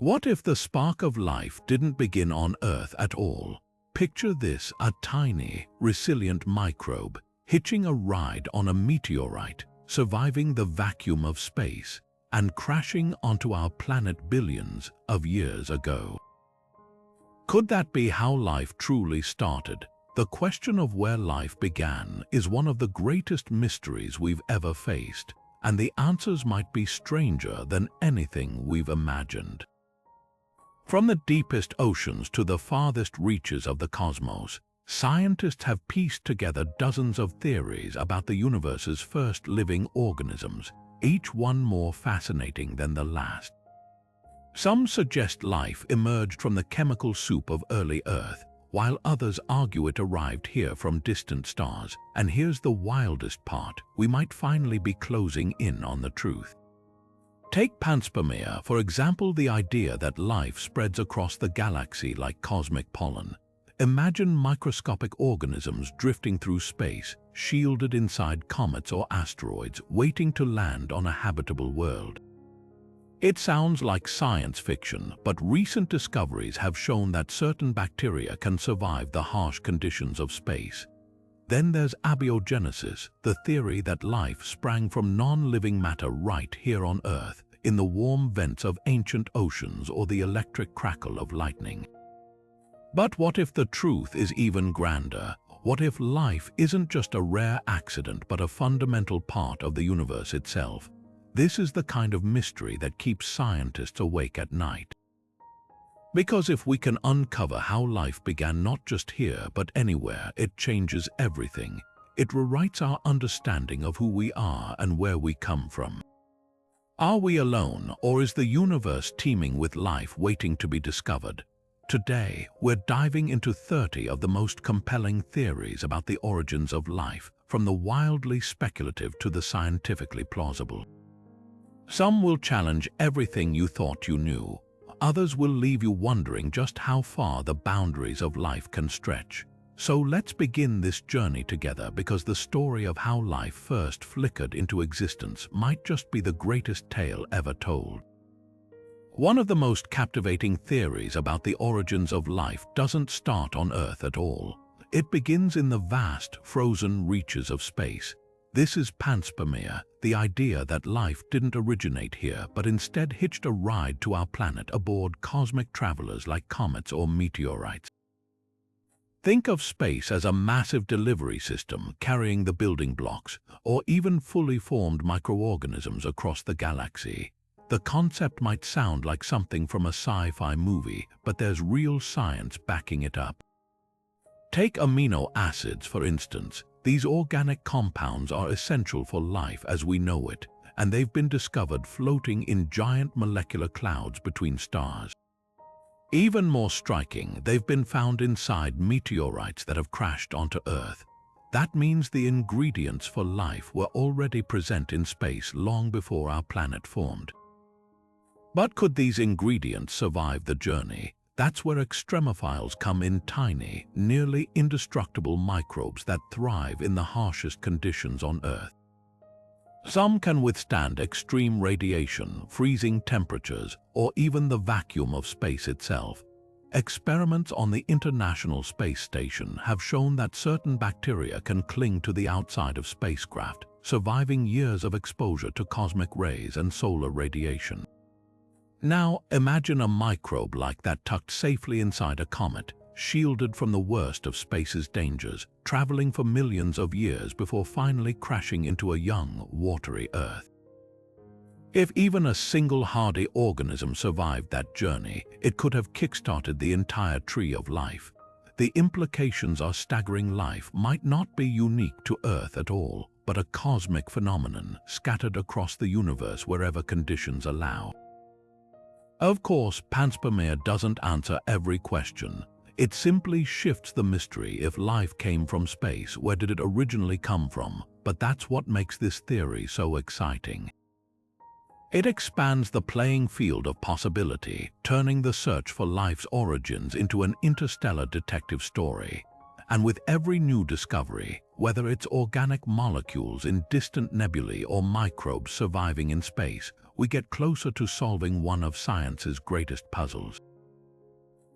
What if the spark of life didn't begin on Earth at all? Picture this: a tiny, resilient microbe hitching a ride on a meteorite, surviving the vacuum of space, and crashing onto our planet billions of years ago. Could that be how life truly started? The question of where life began is one of the greatest mysteries we've ever faced, and the answers might be stranger than anything we've imagined. From the deepest oceans to the farthest reaches of the cosmos, scientists have pieced together dozens of theories about the universe's first living organisms, each one more fascinating than the last. Some suggest life emerged from the chemical soup of early Earth, while others argue it arrived here from distant stars. And here's the wildest part: we might finally be closing in on the truth. Take Panspermia, for example, the idea that life spreads across the galaxy like cosmic pollen. Imagine microscopic organisms drifting through space, shielded inside comets or asteroids, waiting to land on a habitable world. It sounds like science fiction, but recent discoveries have shown that certain bacteria can survive the harsh conditions of space. Then there's abiogenesis, the theory that life sprang from non-living matter right here on Earth, in the warm vents of ancient oceans or the electric crackle of lightning. But what if the truth is even grander? What if life isn't just a rare accident but a fundamental part of the universe itself? This is the kind of mystery that keeps scientists awake at night. Because if we can uncover how life began not just here but anywhere, it changes everything. It rewrites our understanding of who we are and where we come from. Are we alone, or is the universe teeming with life waiting to be discovered? Today, we're diving into 30 of the most compelling theories about the origins of life, from the wildly speculative to the scientifically plausible. Some will challenge everything you thought you knew. Others will leave you wondering just how far the boundaries of life can stretch. So let's begin this journey together, because the story of how life first flickered into existence might just be the greatest tale ever told. One of the most captivating theories about the origins of life doesn't start on Earth at all. It begins in the vast, frozen reaches of space. This is Panspermia, the idea that life didn't originate here but instead hitched a ride to our planet aboard cosmic travelers like comets or meteorites. Think of space as a massive delivery system carrying the building blocks, or even fully formed microorganisms across the galaxy. The concept might sound like something from a sci-fi movie, but there's real science backing it up. Take amino acids, for instance. These organic compounds are essential for life as we know it, and they've been discovered floating in giant molecular clouds between stars. Even more striking, they've been found inside meteorites that have crashed onto Earth. That means the ingredients for life were already present in space long before our planet formed. But could these ingredients survive the journey? That's where extremophiles come in: tiny, nearly indestructible microbes that thrive in the harshest conditions on Earth. Some can withstand extreme radiation, freezing temperatures, or even the vacuum of space itself. Experiments on the International Space Station have shown that certain bacteria can cling to the outside of spacecraft, surviving years of exposure to cosmic rays and solar radiation. Now, imagine a microbe like that tucked safely inside a comet, shielded from the worst of space's dangers, traveling for millions of years before finally crashing into a young, watery Earth. If even a single hardy organism survived that journey, it could have kick-started the entire tree of life. The implications are staggering. Life might not be unique to Earth at all, but a cosmic phenomenon scattered across the universe wherever conditions allow. Of course, Panspermia doesn't answer every question. It simply shifts the mystery. If life came from space, where did it originally come from? But that's what makes this theory so exciting. It expands the playing field of possibility, turning the search for life's origins into an interstellar detective story. And with every new discovery, whether it's organic molecules in distant nebulae or microbes surviving in space, we get closer to solving one of science's greatest puzzles.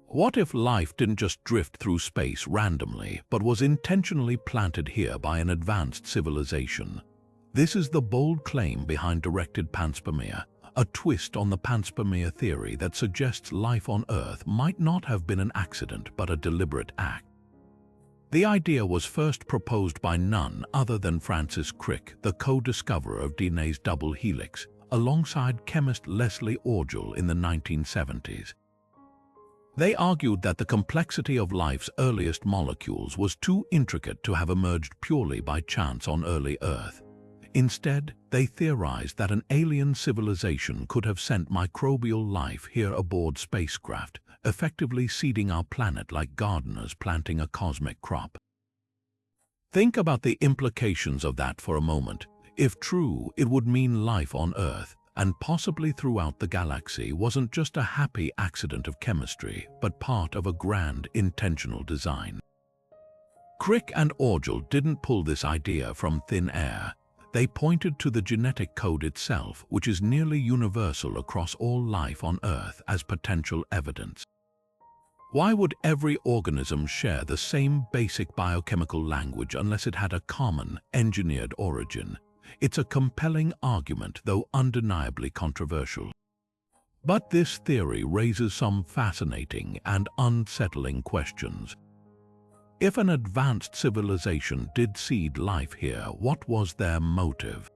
What if life didn't just drift through space randomly, but was intentionally planted here by an advanced civilization? This is the bold claim behind directed panspermia, a twist on the panspermia theory that suggests life on Earth might not have been an accident but a deliberate act. The idea was first proposed by none other than Francis Crick, the co-discoverer of DNA's double helix, alongside chemist Leslie Orgel in the 1970s. They argued that the complexity of life's earliest molecules was too intricate to have emerged purely by chance on early Earth. Instead, they theorized that an alien civilization could have sent microbial life here aboard spacecraft, effectively seeding our planet like gardeners planting a cosmic crop. Think about the implications of that for a moment. If true, it would mean life on Earth, and possibly throughout the galaxy, wasn't just a happy accident of chemistry, but part of a grand, intentional design. Crick and Orgel didn't pull this idea from thin air. They pointed to the genetic code itself, which is nearly universal across all life on Earth, as potential evidence. Why would every organism share the same basic biochemical language unless it had a common, engineered origin? It's a compelling argument, though undeniably controversial. But this theory raises some fascinating and unsettling questions. If an advanced civilization did seed life here, what was their motive?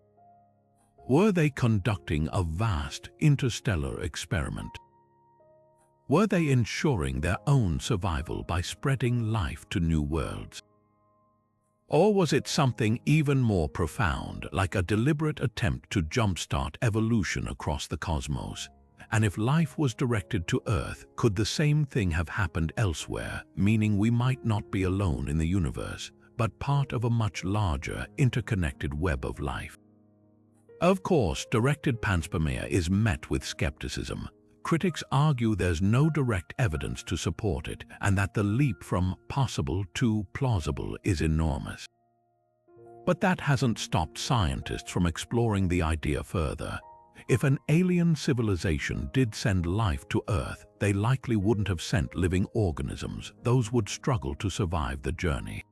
Were they conducting a vast interstellar experiment? Were they ensuring their own survival by spreading life to new worlds? Or was it something even more profound, like a deliberate attempt to jumpstart evolution across the cosmos? And if life was directed to Earth, could the same thing have happened elsewhere, meaning we might not be alone in the universe, but part of a much larger, interconnected web of life? Of course, directed panspermia is met with skepticism. Critics argue there's no direct evidence to support it, and that the leap from possible to plausible is enormous. But that hasn't stopped scientists from exploring the idea further. If an alien civilization did send life to Earth, they likely wouldn't have sent living organisms. Those would struggle to survive the journey.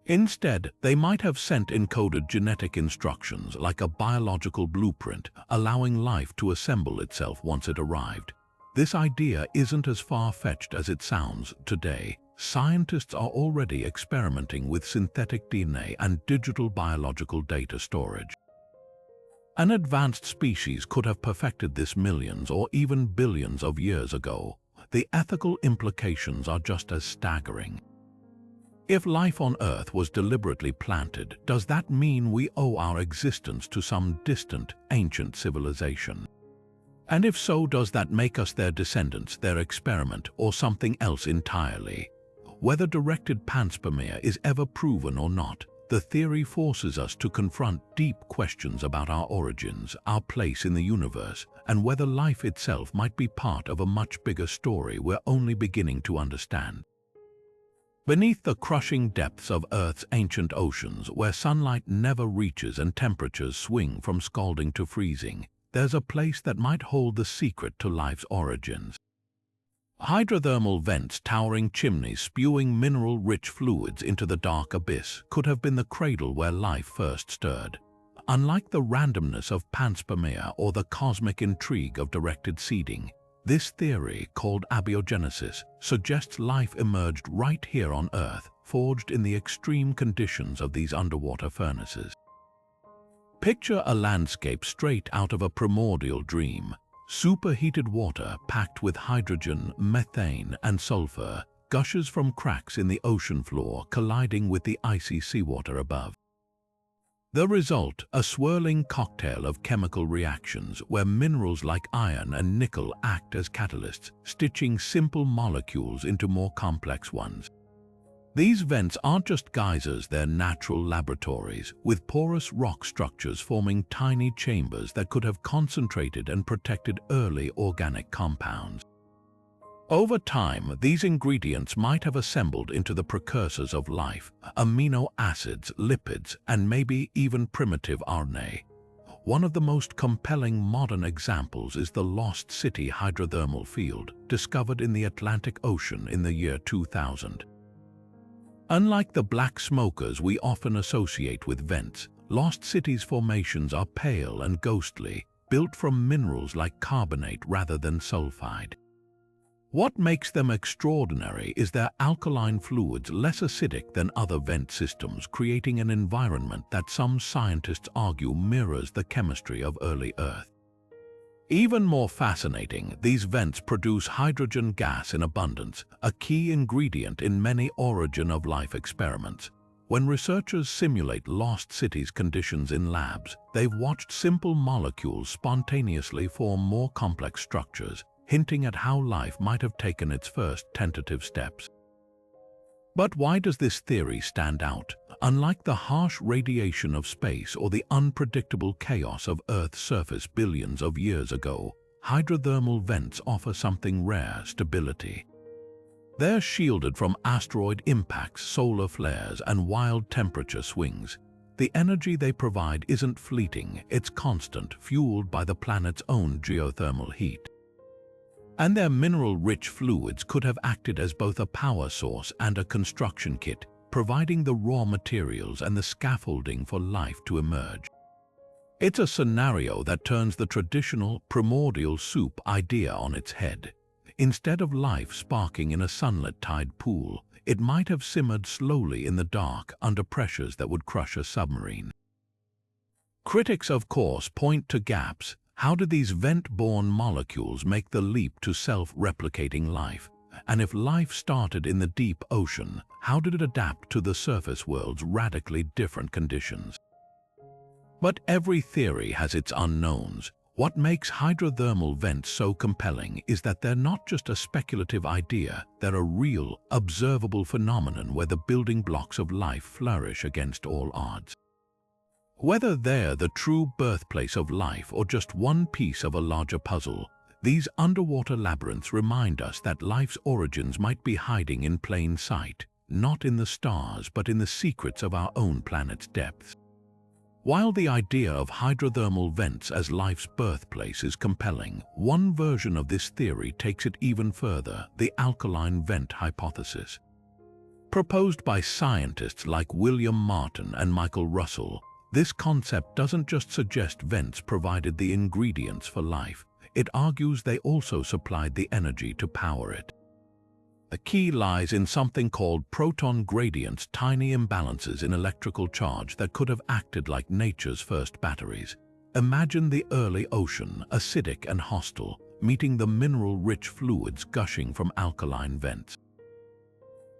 Instead, they might have sent encoded genetic instructions like a biological blueprint, allowing life to assemble itself once it arrived. This idea isn't as far-fetched as it sounds today. Scientists are already experimenting with synthetic DNA and digital biological data storage. An advanced species could have perfected this millions or even billions of years ago. The ethical implications are just as staggering. If life on Earth was deliberately planted, does that mean we owe our existence to some distant, ancient civilization? And if so, does that make us their descendants, their experiment, or something else entirely? Whether directed panspermia is ever proven or not, the theory forces us to confront deep questions about our origins, our place in the universe, and whether life itself might be part of a much bigger story we're only beginning to understand. Beneath the crushing depths of Earth's ancient oceans, where sunlight never reaches and temperatures swing from scalding to freezing, there's a place that might hold the secret to life's origins. Hydrothermal vents, towering chimneys spewing mineral-rich fluids into the dark abyss, could have been the cradle where life first stirred. Unlike the randomness of panspermia or the cosmic intrigue of directed seeding, this theory, called abiogenesis, suggests life emerged right here on Earth, forged in the extreme conditions of these underwater furnaces. Picture a landscape straight out of a primordial dream. Superheated water packed with hydrogen, methane, and sulfur gushes from cracks in the ocean floor, colliding with the icy seawater above. The result, a swirling cocktail of chemical reactions where minerals like iron and nickel act as catalysts, stitching simple molecules into more complex ones. These vents aren't just geysers, they're natural laboratories, with porous rock structures forming tiny chambers that could have concentrated and protected early organic compounds. Over time, these ingredients might have assembled into the precursors of life, amino acids, lipids, and maybe even primitive RNA. One of the most compelling modern examples is the Lost City hydrothermal field, discovered in the Atlantic Ocean in the year 2000. Unlike the black smokers we often associate with vents, Lost City's formations are pale and ghostly, built from minerals like carbonate rather than sulfide. What makes them extraordinary is their alkaline fluids less acidic than other vent systems, creating an environment that some scientists argue mirrors the chemistry of early Earth. Even more fascinating, these vents produce hydrogen gas in abundance, a key ingredient in many origin of life experiments. When researchers simulate Lost Cities conditions in labs, they've watched simple molecules spontaneously form more complex structures, hinting at how life might have taken its first tentative steps. But why does this theory stand out? Unlike the harsh radiation of space or the unpredictable chaos of Earth's surface billions of years ago, hydrothermal vents offer something rare: stability. They're shielded from asteroid impacts, solar flares, and wild temperature swings. The energy they provide isn't fleeting, it's constant, fueled by the planet's own geothermal heat. And their mineral-rich fluids could have acted as both a power source and a construction kit, providing the raw materials and the scaffolding for life to emerge. It's a scenario that turns the traditional primordial soup idea on its head. Instead of life sparking in a sunlit tide pool, it might have simmered slowly in the dark under pressures that would crush a submarine. Critics, of course, point to gaps. How did these vent-borne molecules make the leap to self-replicating life? And if life started in the deep ocean, how did it adapt to the surface world's radically different conditions? But every theory has its unknowns. What makes hydrothermal vents so compelling is that they're not just a speculative idea, they're a real, observable phenomenon where the building blocks of life flourish against all odds. Whether they're the true birthplace of life or just one piece of a larger puzzle, these underwater labyrinths remind us that life's origins might be hiding in plain sight, not in the stars but in the secrets of our own planet's depths. While the idea of hydrothermal vents as life's birthplace is compelling, one version of this theory takes it even further: the alkaline vent hypothesis. Proposed by scientists like William Martin and Michael Russell, this concept doesn't just suggest vents provided the ingredients for life, it argues they also supplied the energy to power it. The key lies in something called proton gradients, tiny imbalances in electrical charge that could have acted like nature's first batteries. Imagine the early ocean, acidic and hostile, meeting the mineral-rich fluids gushing from alkaline vents.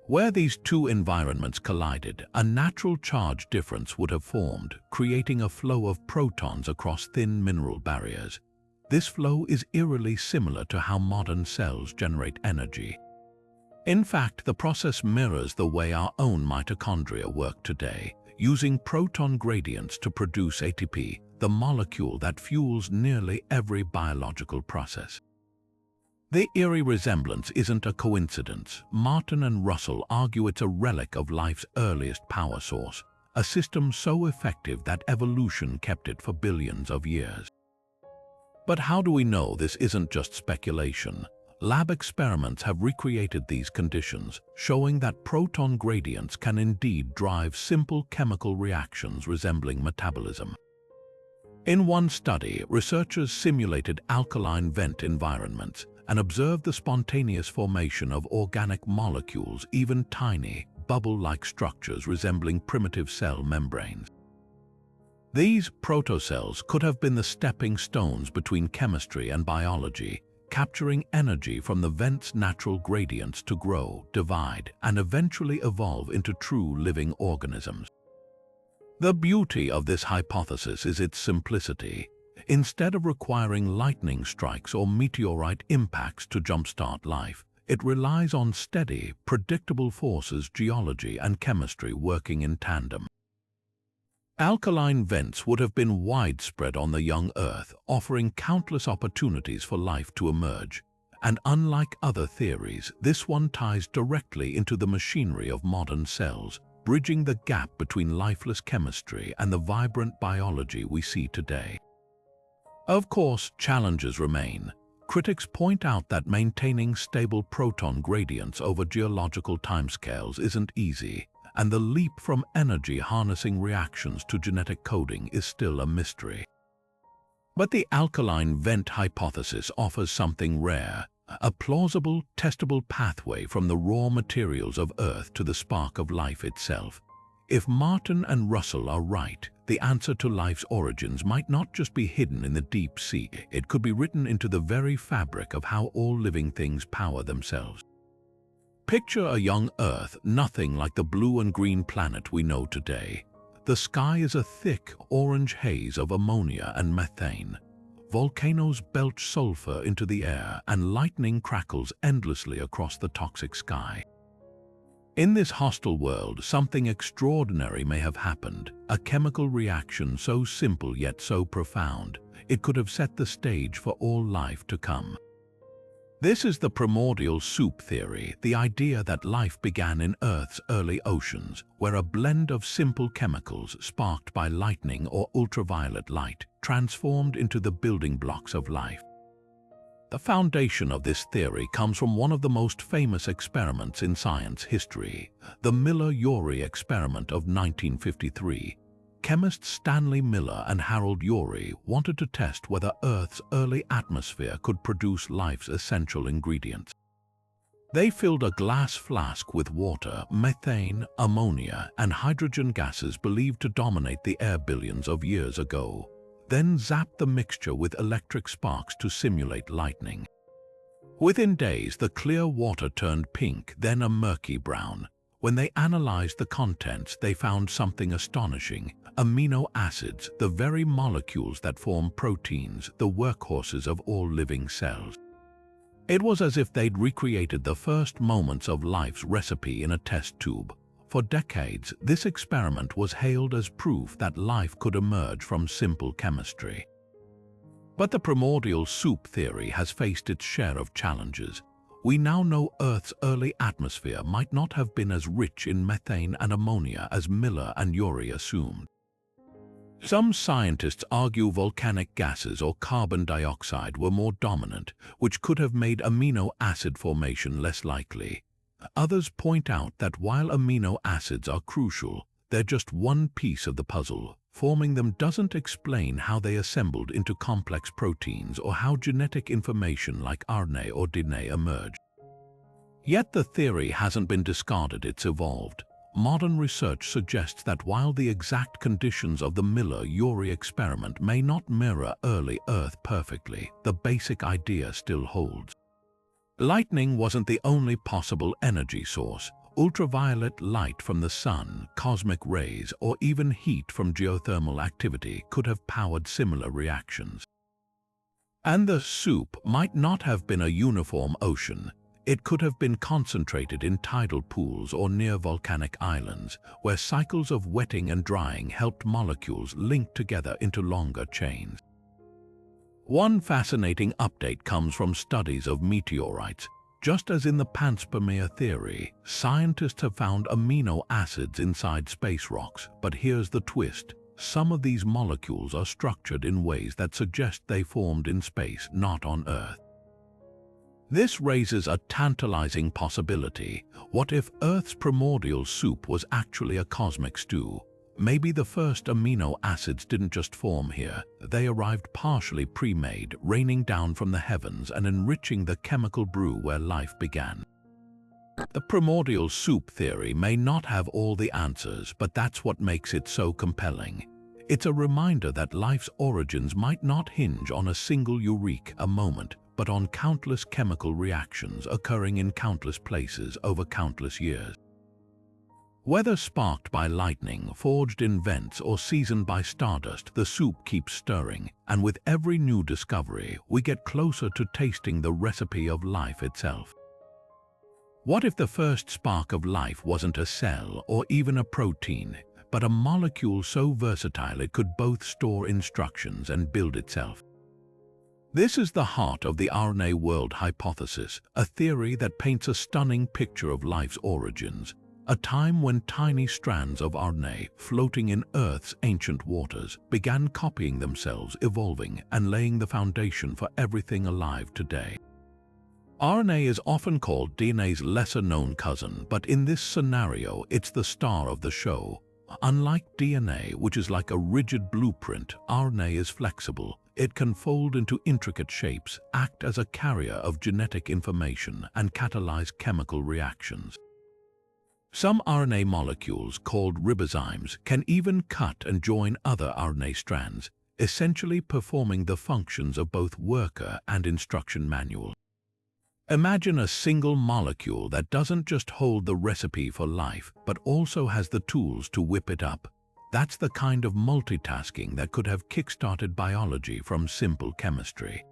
Where these two environments collided, a natural charge difference would have formed, creating a flow of protons across thin mineral barriers. This flow is eerily similar to how modern cells generate energy. In fact, the process mirrors the way our own mitochondria work today, using proton gradients to produce ATP, the molecule that fuels nearly every biological process. The eerie resemblance isn't a coincidence. Martin and Russell argue it's a relic of life's earliest power source, a system so effective that evolution kept it for billions of years. But how do we know this isn't just speculation? Lab experiments have recreated these conditions, showing that proton gradients can indeed drive simple chemical reactions resembling metabolism. In one study, researchers simulated alkaline vent environments and observed the spontaneous formation of organic molecules, even tiny, bubble-like structures resembling primitive cell membranes. These protocells could have been the stepping stones between chemistry and biology, capturing energy from the vent's natural gradients to grow, divide, and eventually evolve into true living organisms. The beauty of this hypothesis is its simplicity. Instead of requiring lightning strikes or meteorite impacts to jumpstart life, it relies on steady, predictable forces, geology and chemistry working in tandem. Alkaline vents would have been widespread on the young Earth, offering countless opportunities for life to emerge. And unlike other theories, this one ties directly into the machinery of modern cells, bridging the gap between lifeless chemistry and the vibrant biology we see today. Of course, challenges remain. Critics point out that maintaining stable proton gradients over geological timescales isn't easy, and the leap from energy-harnessing reactions to genetic coding is still a mystery. But the alkaline vent hypothesis offers something rare, a plausible, testable pathway from the raw materials of Earth to the spark of life itself. If Martin and Russell are right, the answer to life's origins might not just be hidden in the deep sea, it could be written into the very fabric of how all living things power themselves. Picture a young Earth, nothing like the blue and green planet we know today. The sky is a thick, orange haze of ammonia and methane. Volcanoes belch sulfur into the air, and lightning crackles endlessly across the toxic sky. In this hostile world, something extraordinary may have happened, a chemical reaction so simple yet so profound, it could have set the stage for all life to come. This is the primordial soup theory, the idea that life began in Earth's early oceans, where a blend of simple chemicals sparked by lightning or ultraviolet light transformed into the building blocks of life. The foundation of this theory comes from one of the most famous experiments in science history, the Miller-Urey experiment of 1953. Chemists Stanley Miller and Harold Urey wanted to test whether Earth's early atmosphere could produce life's essential ingredients. They filled a glass flask with water, methane, ammonia, and hydrogen gases believed to dominate the air billions of years ago, then zapped the mixture with electric sparks to simulate lightning. Within days, the clear water turned pink, then a murky brown. When they analyzed the contents, they found something astonishing. Amino acids, the very molecules that form proteins, the workhorses of all living cells. It was as if they'd recreated the first moments of life's recipe in a test tube. For decades, this experiment was hailed as proof that life could emerge from simple chemistry. But the primordial soup theory has faced its share of challenges. We now know Earth's early atmosphere might not have been as rich in methane and ammonia as Miller and Urey assumed. Some scientists argue volcanic gases or carbon dioxide were more dominant, which could have made amino acid formation less likely. Others point out that while amino acids are crucial, they're just one piece of the puzzle. Forming them doesn't explain how they assembled into complex proteins or how genetic information like RNA or DNA emerged. Yet the theory hasn't been discarded, it's evolved. Modern research suggests that while the exact conditions of the Miller-Urey experiment may not mirror early Earth perfectly, the basic idea still holds. Lightning wasn't the only possible energy source. Ultraviolet light from the sun, cosmic rays, or even heat from geothermal activity could have powered similar reactions. And the soup might not have been a uniform ocean. It could have been concentrated in tidal pools or near volcanic islands, where cycles of wetting and drying helped molecules link together into longer chains. One fascinating update comes from studies of meteorites. Just as in the Panspermia theory, scientists have found amino acids inside space rocks, but here's the twist. Some of these molecules are structured in ways that suggest they formed in space, not on Earth. This raises a tantalizing possibility. What if Earth's primordial soup was actually a cosmic stew? Maybe the first amino acids didn't just form here. They arrived partially pre-made, raining down from the heavens and enriching the chemical brew where life began. The primordial soup theory may not have all the answers, but that's what makes it so compelling. It's a reminder that life's origins might not hinge on a single eureka moment, but on countless chemical reactions occurring in countless places over countless years. Whether sparked by lightning, forged in vents, or seasoned by stardust, the soup keeps stirring, and with every new discovery, we get closer to tasting the recipe of life itself. What if the first spark of life wasn't a cell or even a protein, but a molecule so versatile it could both store instructions and build itself? This is the heart of the RNA world hypothesis, a theory that paints a stunning picture of life's origins, a time when tiny strands of RNA floating in Earth's ancient waters began copying themselves, evolving, and laying the foundation for everything alive today. RNA is often called DNA's lesser-known cousin, but in this scenario, it's the star of the show. Unlike DNA, which is like a rigid blueprint, RNA is flexible. It can fold into intricate shapes, act as a carrier of genetic information, and catalyze chemical reactions. Some RNA molecules, called ribozymes, can even cut and join other RNA strands, essentially performing the functions of both worker and instruction manual. Imagine a single molecule that doesn't just hold the recipe for life, but also has the tools to whip it up. That's the kind of multitasking that could have kick-started biology from simple chemistry.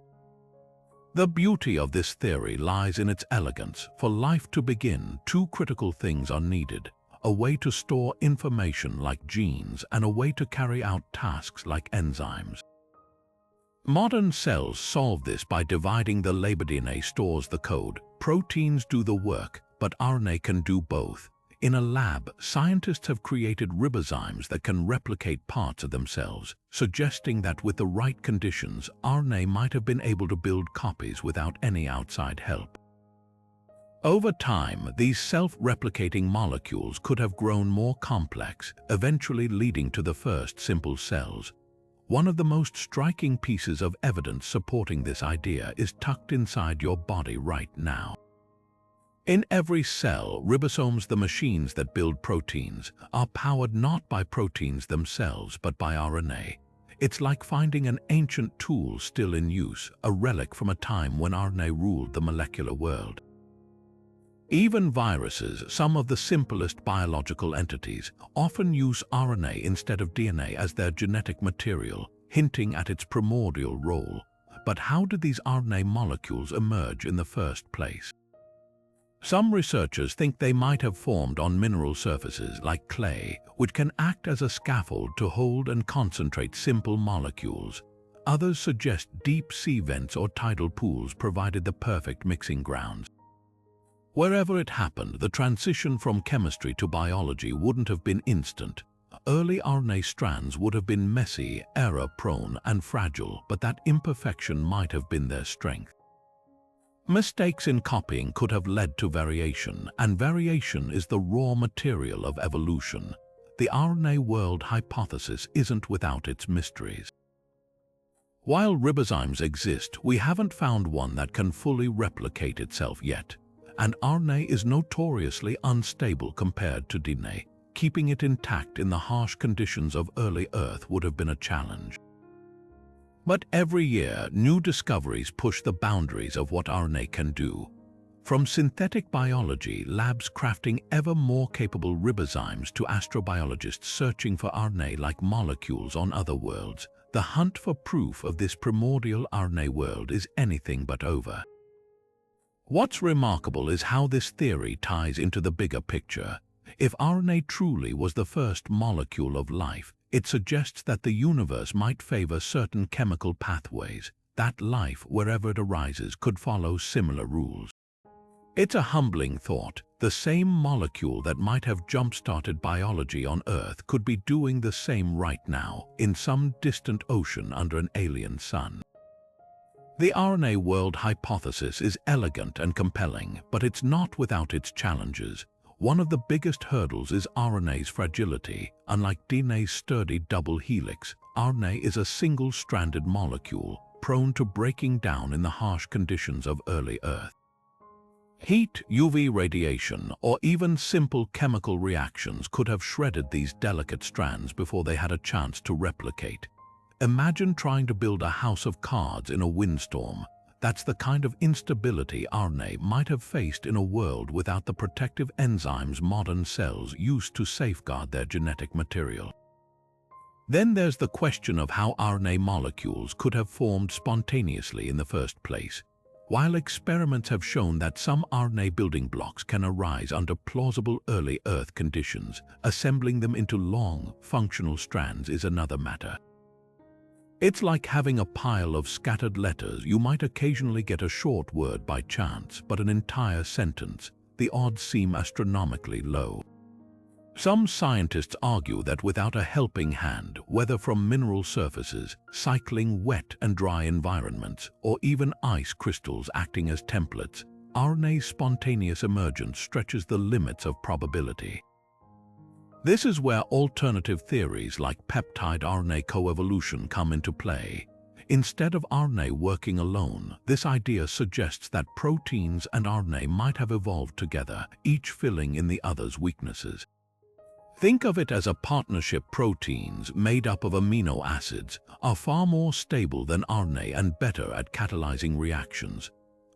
The beauty of this theory lies in its elegance. For life to begin, two critical things are needed: a way to store information like genes and a way to carry out tasks like enzymes. Modern cells solve this by dividing the labor. DNA stores the code, proteins do the work, but RNA can do both. In a lab, scientists have created ribozymes that can replicate parts of themselves, suggesting that with the right conditions, RNA might have been able to build copies without any outside help. Over time, these self-replicating molecules could have grown more complex, eventually leading to the first simple cells. One of the most striking pieces of evidence supporting this idea is tucked inside your body right now. In every cell, ribosomes, the machines that build proteins, are powered not by proteins themselves but by RNA. It's like finding an ancient tool still in use, a relic from a time when RNA ruled the molecular world. Even viruses, some of the simplest biological entities, often use RNA instead of DNA as their genetic material, hinting at its primordial role. But how did these RNA molecules emerge in the first place? Some researchers think they might have formed on mineral surfaces like clay, which can act as a scaffold to hold and concentrate simple molecules. Others suggest deep sea vents or tidal pools provided the perfect mixing grounds. Wherever it happened, the transition from chemistry to biology wouldn't have been instant. Early RNA strands would have been messy, error-prone, and fragile, but that imperfection might have been their strength. Mistakes in copying could have led to variation, and variation is the raw material of evolution. The RNA world hypothesis isn't without its mysteries. While ribozymes exist, we haven't found one that can fully replicate itself yet. And RNA is notoriously unstable compared to DNA. Keeping it intact in the harsh conditions of early Earth would have been a challenge. But every year, new discoveries push the boundaries of what RNA can do. From synthetic biology labs crafting ever more capable ribozymes to astrobiologists searching for RNA-like molecules on other worlds, the hunt for proof of this primordial RNA world is anything but over. What's remarkable is how this theory ties into the bigger picture. If RNA truly was the first molecule of life, it suggests that the universe might favor certain chemical pathways, that life, wherever it arises, could follow similar rules. It's a humbling thought. The same molecule that might have jump-started biology on Earth could be doing the same right now, in some distant ocean under an alien sun. The RNA world hypothesis is elegant and compelling, but it's not without its challenges. One of the biggest hurdles is RNA's fragility. Unlike DNA's sturdy double helix, RNA is a single-stranded molecule, prone to breaking down in the harsh conditions of early Earth. Heat, UV radiation, or even simple chemical reactions could have shredded these delicate strands before they had a chance to replicate. Imagine trying to build a house of cards in a windstorm. That's the kind of instability RNA might have faced in a world without the protective enzymes modern cells use to safeguard their genetic material. Then there's the question of how RNA molecules could have formed spontaneously in the first place. While experiments have shown that some RNA building blocks can arise under plausible early Earth conditions, assembling them into long, functional strands is another matter. It's like having a pile of scattered letters. You might occasionally get a short word by chance, but an entire sentence. The odds seem astronomically low. Some scientists argue that without a helping hand, whether from mineral surfaces, cycling wet and dry environments, or even ice crystals acting as templates, RNA's spontaneous emergence stretches the limits of probability. This is where alternative theories like peptide RNA coevolution come into play. Instead of RNA working alone, this idea suggests that proteins and RNA might have evolved together, each filling in the other's weaknesses. Think of it as a partnership. Proteins, made up of amino acids, are far more stable than RNA and better at catalyzing reactions.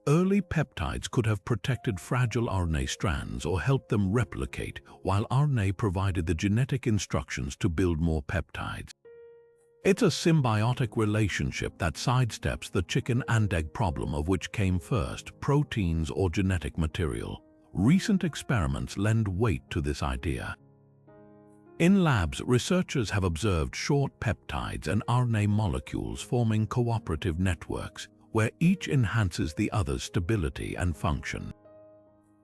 Early peptides could have protected fragile RNA strands or helped them replicate, while RNA provided the genetic instructions to build more peptides. It's a symbiotic relationship that sidesteps the chicken and egg problem of which came first, proteins or genetic material. Recent experiments lend weight to this idea. In labs, researchers have observed short peptides and RNA molecules forming cooperative networks, where each enhances the other's stability and function.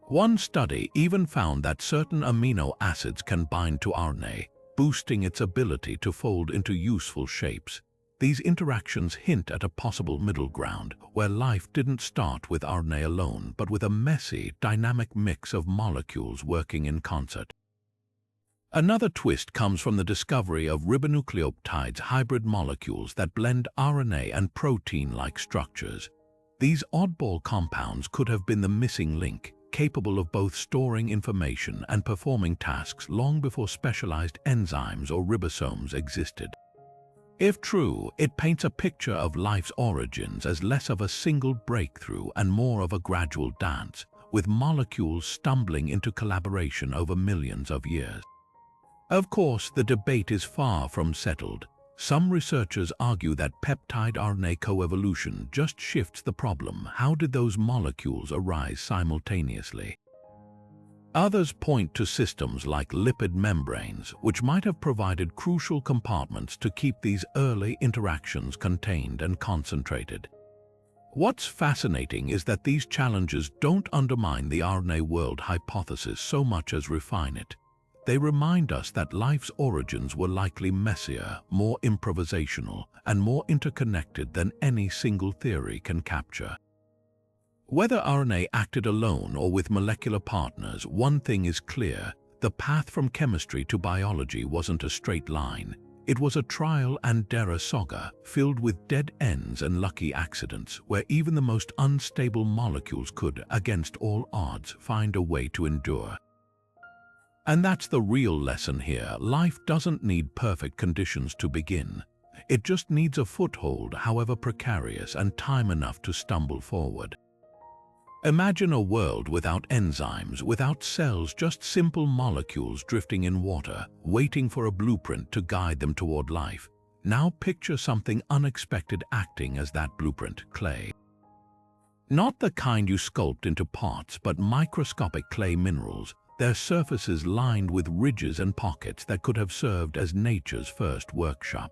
One study even found that certain amino acids can bind to RNA, boosting its ability to fold into useful shapes. These interactions hint at a possible middle ground, where life didn't start with RNA alone, but with a messy, dynamic mix of molecules working in concert. Another twist comes from the discovery of ribonucleotides, hybrid molecules that blend RNA and protein-like structures. These oddball compounds could have been the missing link, capable of both storing information and performing tasks long before specialized enzymes or ribosomes existed. If true, it paints a picture of life's origins as less of a single breakthrough and more of a gradual dance, with molecules stumbling into collaboration over millions of years. Of course, the debate is far from settled. Some researchers argue that peptide RNA coevolution just shifts the problem. How did those molecules arise simultaneously? Others point to systems like lipid membranes, which might have provided crucial compartments to keep these early interactions contained and concentrated. What's fascinating is that these challenges don't undermine the RNA world hypothesis so much as refine it. They remind us that life's origins were likely messier, more improvisational, and more interconnected than any single theory can capture. Whether RNA acted alone or with molecular partners, one thing is clear: the path from chemistry to biology wasn't a straight line. It was a trial and error saga, filled with dead ends and lucky accidents, where even the most unstable molecules could, against all odds, find a way to endure. And that's the real lesson here. Life doesn't need perfect conditions to begin. It just needs a foothold, however precarious, and time enough to stumble forward. Imagine a world without enzymes, without cells, just simple molecules drifting in water, waiting for a blueprint to guide them toward life. Now picture something unexpected acting as that blueprint: clay. Not the kind you sculpt into pots, but microscopic clay minerals, their surfaces lined with ridges and pockets that could have served as nature's first workshop.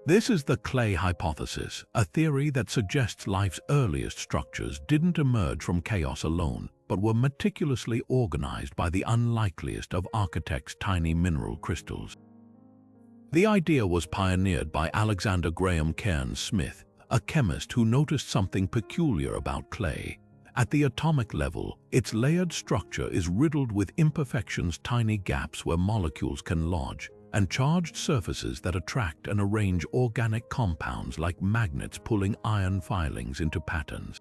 This is the clay hypothesis, a theory that suggests life's earliest structures didn't emerge from chaos alone, but were meticulously organized by the unlikeliest of architects' tiny mineral crystals. The idea was pioneered by Alexander Graham Cairns Smith, a chemist who noticed something peculiar about clay. At the atomic level, its layered structure is riddled with imperfections, tiny gaps where molecules can lodge, and charged surfaces that attract and arrange organic compounds like magnets, pulling iron filings into patterns.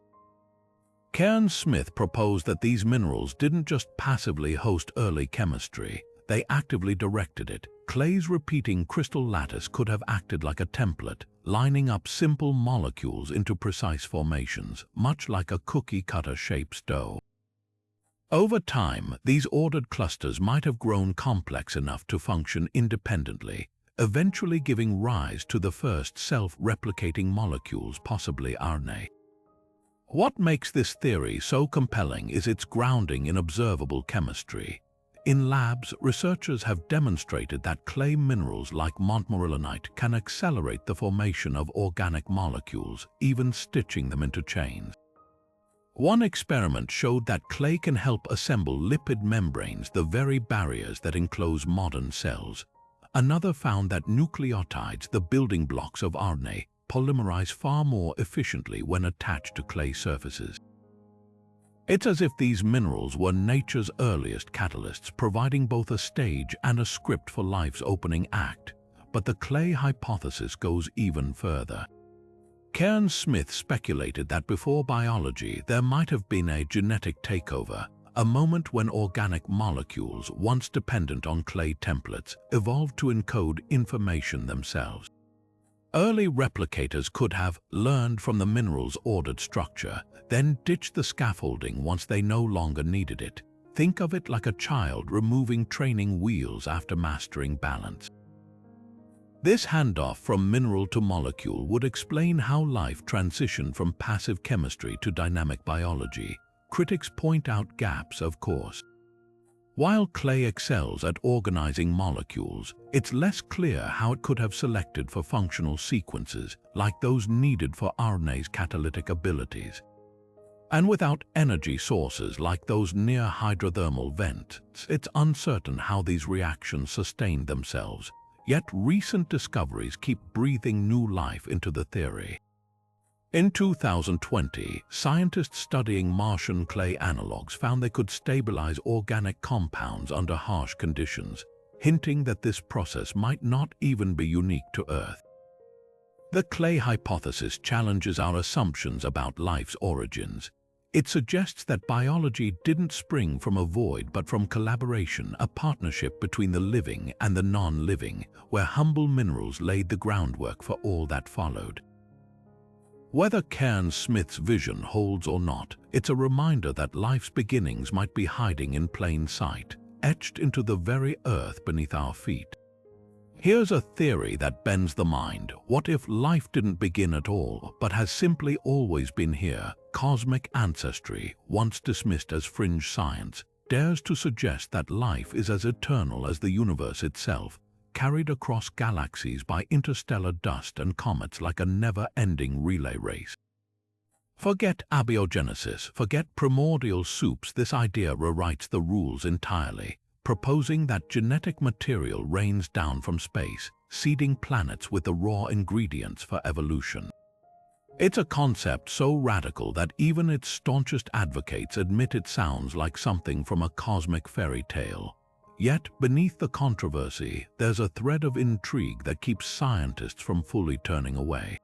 Cairns Smith proposed that these minerals didn't just passively host early chemistry, they actively directed it. Clay's repeating crystal lattice could have acted like a template, lining up simple molecules into precise formations, much like a cookie-cutter shaped dough. Over time, these ordered clusters might have grown complex enough to function independently, eventually giving rise to the first self-replicating molecules, possibly RNA. What makes this theory so compelling is its grounding in observable chemistry. In labs, researchers have demonstrated that clay minerals like montmorillonite can accelerate the formation of organic molecules, even stitching them into chains. One experiment showed that clay can help assemble lipid membranes, the very barriers that enclose modern cells. Another found that nucleotides, the building blocks of RNA, polymerize far more efficiently when attached to clay surfaces. It's as if these minerals were nature's earliest catalysts, providing both a stage and a script for life's opening act. But the clay hypothesis goes even further. Cairn Smith speculated that before biology, there might have been a genetic takeover, a moment when organic molecules, once dependent on clay templates, evolved to encode information themselves. Early replicators could have learned from the mineral's ordered structure, then ditched the scaffolding once they no longer needed it. Think of it like a child removing training wheels after mastering balance. This handoff from mineral to molecule would explain how life transitioned from passive chemistry to dynamic biology. Critics point out gaps, of course. While clay excels at organizing molecules, it's less clear how it could have selected for functional sequences like those needed for RNA's catalytic abilities. And without energy sources like those near hydrothermal vents, it's uncertain how these reactions sustain themselves. Yet recent discoveries keep breathing new life into the theory. In 2020, scientists studying Martian clay analogues found they could stabilize organic compounds under harsh conditions, hinting that this process might not even be unique to Earth. The clay hypothesis challenges our assumptions about life's origins. It suggests that biology didn't spring from a void but from collaboration, a partnership between the living and the non-living, where humble minerals laid the groundwork for all that followed. Whether Cairn Smith's vision holds or not, it's a reminder that life's beginnings might be hiding in plain sight, etched into the very earth beneath our feet. Here's a theory that bends the mind. What if life didn't begin at all, but has simply always been here? Cosmic ancestry, once dismissed as fringe science, dares to suggest that life is as eternal as the universe itself, carried across galaxies by interstellar dust and comets like a never-ending relay race. Forget abiogenesis, forget primordial soups. This idea rewrites the rules entirely, proposing that genetic material rains down from space, seeding planets with the raw ingredients for evolution. It's a concept so radical that even its staunchest advocates admit it sounds like something from a cosmic fairy tale. Yet, beneath the controversy, there's a thread of intrigue that keeps scientists from fully turning away.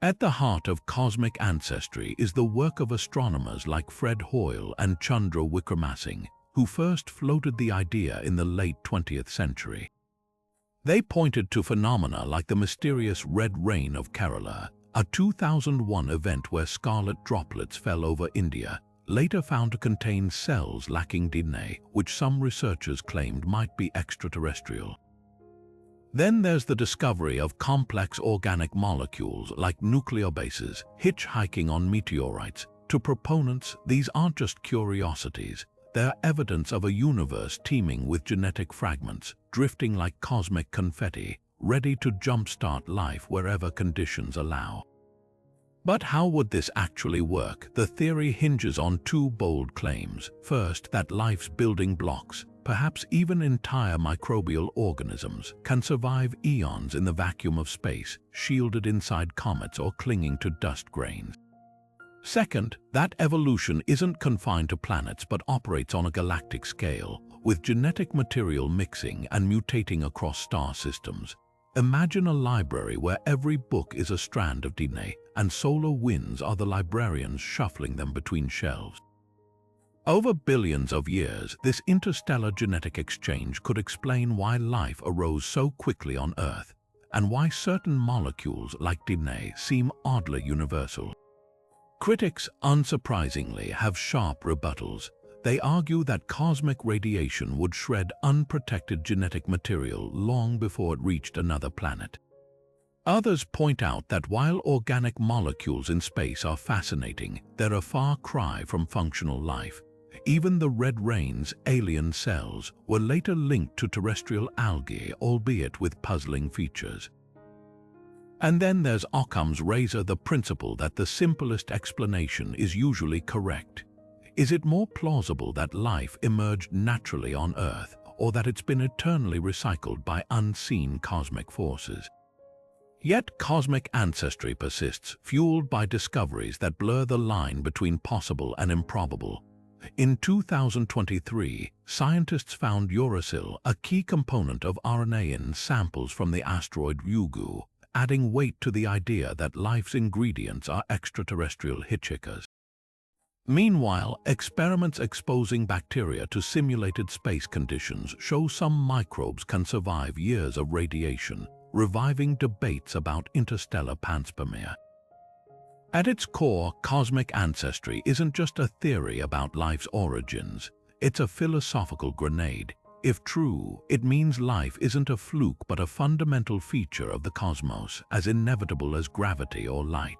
At the heart of cosmic ancestry is the work of astronomers like Fred Hoyle and Chandra Wickramasinghe, who first floated the idea in the late 20th century. They pointed to phenomena like the mysterious red rain of Kerala, a 2001 event where scarlet droplets fell over India, later found to contain cells lacking DNA, which some researchers claimed might be extraterrestrial. Then there's the discovery of complex organic molecules like nucleobases hitchhiking on meteorites. To proponents, these aren't just curiosities, they're evidence of a universe teeming with genetic fragments, drifting like cosmic confetti, ready to jumpstart life wherever conditions allow. But how would this actually work? The theory hinges on two bold claims. First, that life's building blocks, perhaps even entire microbial organisms, can survive eons in the vacuum of space, shielded inside comets or clinging to dust grains. Second, that evolution isn't confined to planets but operates on a galactic scale, with genetic material mixing and mutating across star systems. Imagine a library where every book is a strand of DNA, and solar winds are the librarians shuffling them between shelves. Over billions of years, this interstellar genetic exchange could explain why life arose so quickly on Earth, and why certain molecules like DNA seem oddly universal. Critics, unsurprisingly, have sharp rebuttals. They argue that cosmic radiation would shred unprotected genetic material long before it reached another planet. Others point out that while organic molecules in space are fascinating, they're a far cry from functional life. Even the red rain's alien cells were later linked to terrestrial algae, albeit with puzzling features. And then there's Occam's razor, the principle that the simplest explanation is usually correct. Is it more plausible that life emerged naturally on Earth, or that it's been eternally recycled by unseen cosmic forces? Yet cosmic ancestry persists, fueled by discoveries that blur the line between possible and improbable. In 2023, scientists found uracil, a key component of RNA in samples from the asteroid Ryugu, adding weight to the idea that life's ingredients are extraterrestrial hitchhikers. Meanwhile, experiments exposing bacteria to simulated space conditions show some microbes can survive years of radiation, reviving debates about interstellar panspermia. At its core, cosmic ancestry isn't just a theory about life's origins, it's a philosophical grenade. If true, it means life isn't a fluke but a fundamental feature of the cosmos, as inevitable as gravity or light.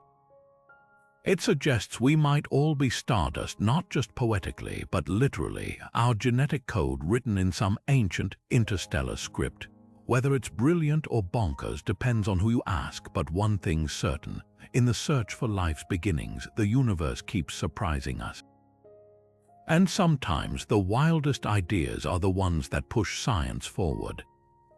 It suggests we might all be stardust, not just poetically, but literally, our genetic code written in some ancient interstellar script. Whether it's brilliant or bonkers depends on who you ask, but one thing's certain. In the search for life's beginnings, the universe keeps surprising us. And sometimes the wildest ideas are the ones that push science forward.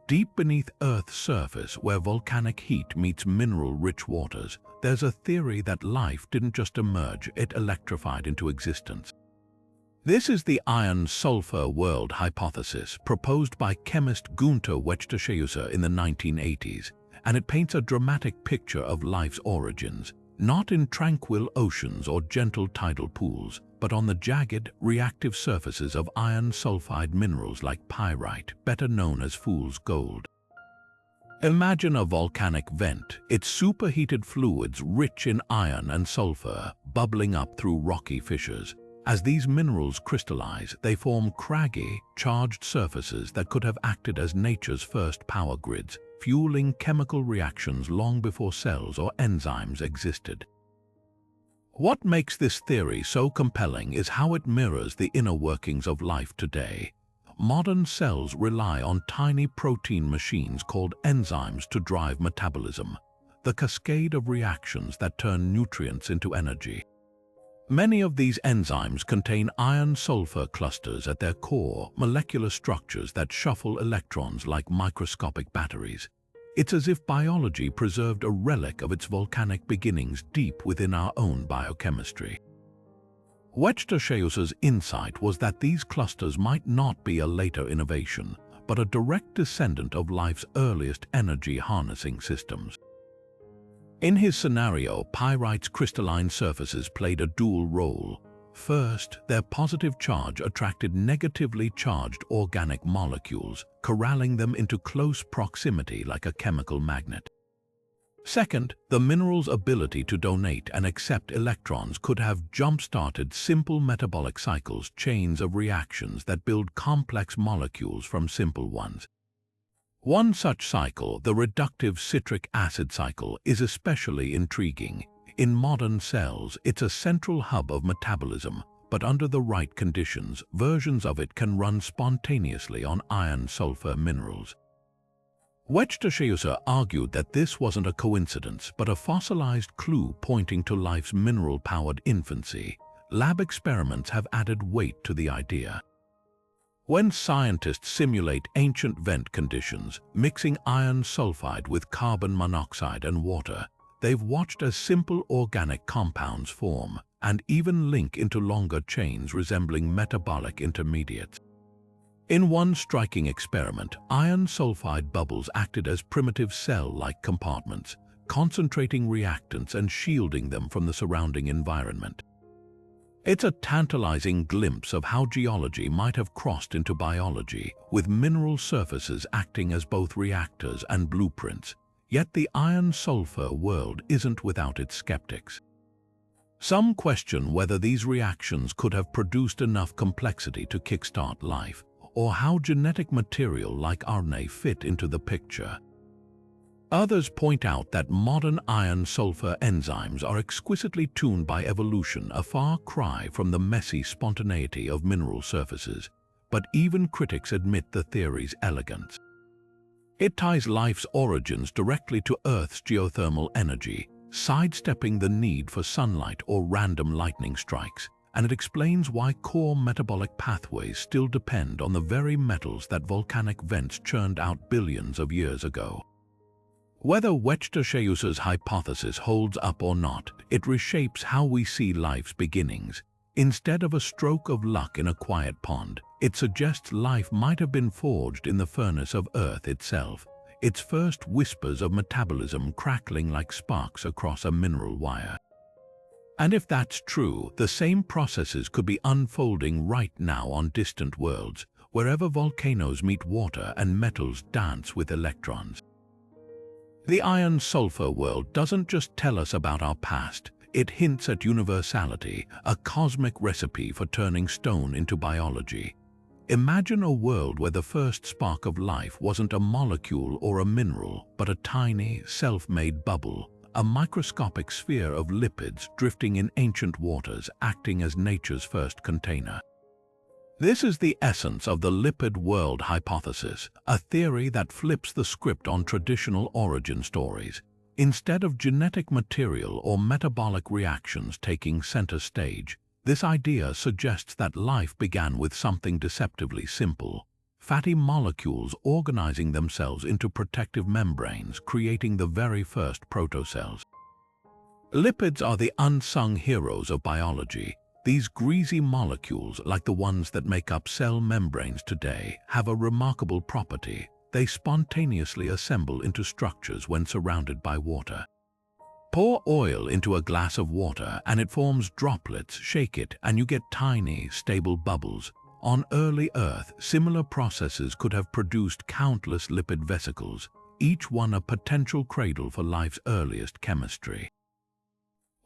Deep beneath Earth's surface, where volcanic heat meets mineral-rich waters, there's a theory that life didn't just emerge, it electrified into existence. This is the iron-sulfur world hypothesis, proposed by chemist Günther Wechtersheuser in the 1980s, and it paints a dramatic picture of life's origins, not in tranquil oceans or gentle tidal pools, but on the jagged, reactive surfaces of iron sulfide minerals like pyrite, better known as fool's gold. Imagine a volcanic vent, its superheated fluids rich in iron and sulfur, bubbling up through rocky fissures. As these minerals crystallize, they form craggy, charged surfaces that could have acted as nature's first power grids, fueling chemical reactions long before cells or enzymes existed. What makes this theory so compelling is how it mirrors the inner workings of life today. Modern cells rely on tiny protein machines called enzymes to drive metabolism, the cascade of reactions that turn nutrients into energy. Many of these enzymes contain iron-sulfur clusters at their core, molecular structures that shuffle electrons like microscopic batteries. It's as if biology preserved a relic of its volcanic beginnings deep within our own biochemistry. Wechtersheuser's insight was that these clusters might not be a later innovation, but a direct descendant of life's earliest energy-harnessing systems. In his scenario, pyrite's crystalline surfaces played a dual role. First, their positive charge attracted negatively charged organic molecules, corralling them into close proximity like a chemical magnet. Second, the mineral's ability to donate and accept electrons could have jump-started simple metabolic cycles, chains of reactions that build complex molecules from simple ones. One such cycle, the reductive citric acid cycle, is especially intriguing. In modern cells, it's a central hub of metabolism, but under the right conditions, versions of it can run spontaneously on iron-sulfur minerals. Wechtersheuser argued that this wasn't a coincidence, but a fossilized clue pointing to life's mineral-powered infancy. Lab experiments have added weight to the idea. When scientists simulate ancient vent conditions, mixing iron sulfide with carbon monoxide and water, they've watched as simple organic compounds form and even link into longer chains resembling metabolic intermediates. In one striking experiment, iron sulfide bubbles acted as primitive cell-like compartments, concentrating reactants and shielding them from the surrounding environment. It's a tantalizing glimpse of how geology might have crossed into biology, with mineral surfaces acting as both reactors and blueprints. Yet the iron-sulfur world isn't without its skeptics. Some question whether these reactions could have produced enough complexity to kickstart life, or how genetic material like RNA fit into the picture. Others point out that modern iron-sulfur enzymes are exquisitely tuned by evolution, a far cry from the messy spontaneity of mineral surfaces. But even critics admit the theory's elegance. It ties life's origins directly to Earth's geothermal energy, sidestepping the need for sunlight or random lightning strikes, and it explains why core metabolic pathways still depend on the very metals that volcanic vents churned out billions of years ago. Whether Wechtersheyus's hypothesis holds up or not, it reshapes how we see life's beginnings. Instead of a stroke of luck in a quiet pond, it suggests life might have been forged in the furnace of Earth itself, its first whispers of metabolism crackling like sparks across a mineral wire. And if that's true, the same processes could be unfolding right now on distant worlds, wherever volcanoes meet water and metals dance with electrons. The iron-sulfur world doesn't just tell us about our past, it hints at universality, a cosmic recipe for turning stone into biology. Imagine a world where the first spark of life wasn't a molecule or a mineral, but a tiny, self-made bubble, a microscopic sphere of lipids drifting in ancient waters, acting as nature's first container. This is the essence of the lipid world hypothesis, a theory that flips the script on traditional origin stories. Instead of genetic material or metabolic reactions taking center stage, this idea suggests that life began with something deceptively simple: fatty molecules organizing themselves into protective membranes, creating the very first protocells. Lipids are the unsung heroes of biology. These greasy molecules, like the ones that make up cell membranes today, have a remarkable property: they spontaneously assemble into structures when surrounded by water. Pour oil into a glass of water and it forms droplets, shake it, and you get tiny, stable bubbles. On early Earth, similar processes could have produced countless lipid vesicles, each one a potential cradle for life's earliest chemistry.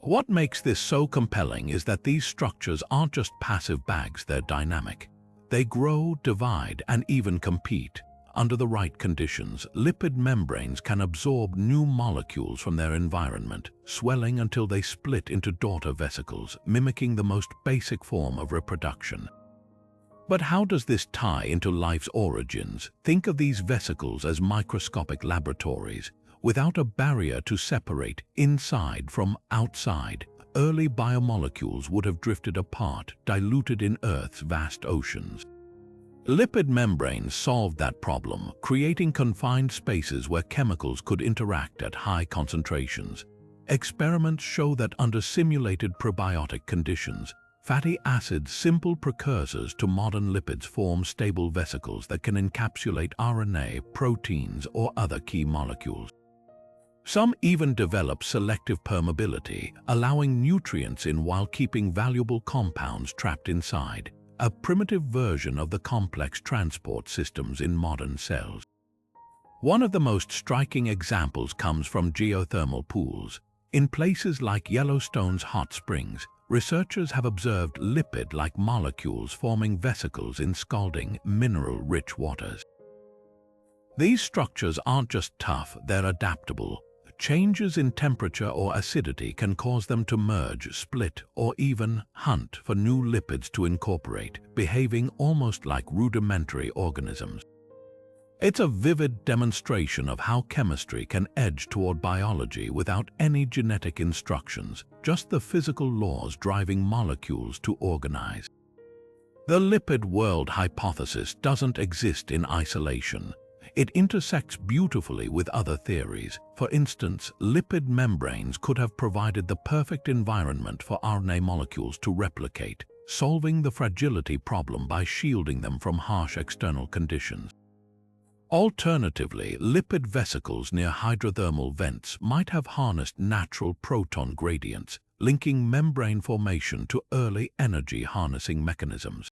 What makes this so compelling is that these structures aren't just passive bags, they're dynamic. They grow, divide, and even compete. Under the right conditions, lipid membranes can absorb new molecules from their environment, swelling until they split into daughter vesicles, mimicking the most basic form of reproduction. But how does this tie into life's origins? Think of these vesicles as microscopic laboratories. Without a barrier to separate inside from outside, early biomolecules would have drifted apart, diluted in Earth's vast oceans. Lipid membranes solved that problem, creating confined spaces where chemicals could interact at high concentrations. Experiments show that under simulated probiotic conditions, fatty acids, simple precursors to modern lipids, form stable vesicles that can encapsulate RNA, proteins, or other key molecules. Some even develop selective permeability, allowing nutrients in while keeping valuable compounds trapped inside, a primitive version of the complex transport systems in modern cells. One of the most striking examples comes from geothermal pools. In places like Yellowstone's hot springs, researchers have observed lipid-like molecules forming vesicles in scalding, mineral-rich waters. These structures aren't just tough, they're adaptable. Changes in temperature or acidity can cause them to merge, split, or even hunt for new lipids to incorporate, behaving almost like rudimentary organisms. It's a vivid demonstration of how chemistry can edge toward biology without any genetic instructions, just the physical laws driving molecules to organize. The lipid world hypothesis doesn't exist in isolation. It intersects beautifully with other theories. For instance, lipid membranes could have provided the perfect environment for RNA molecules to replicate, solving the fragility problem by shielding them from harsh external conditions. Alternatively, lipid vesicles near hydrothermal vents might have harnessed natural proton gradients, linking membrane formation to early energy harnessing mechanisms.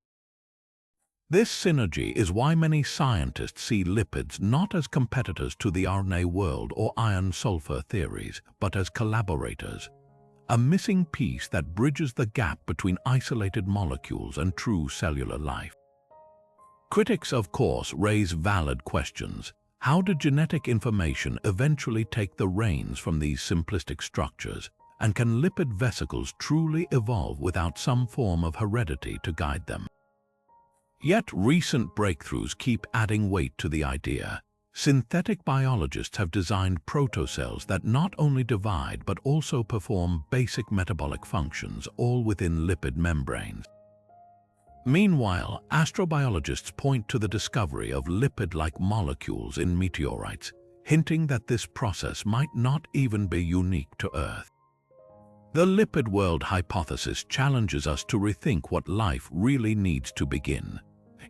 This synergy is why many scientists see lipids not as competitors to the RNA world or iron-sulfur theories, but as collaborators, a missing piece that bridges the gap between isolated molecules and true cellular life. Critics, of course, raise valid questions. How did genetic information eventually take the reins from these simplistic structures? And can lipid vesicles truly evolve without some form of heredity to guide them? Yet recent breakthroughs keep adding weight to the idea. Synthetic biologists have designed protocells that not only divide but also perform basic metabolic functions, all within lipid membranes. Meanwhile, astrobiologists point to the discovery of lipid-like molecules in meteorites, hinting that this process might not even be unique to Earth. The lipid world hypothesis challenges us to rethink what life really needs to begin.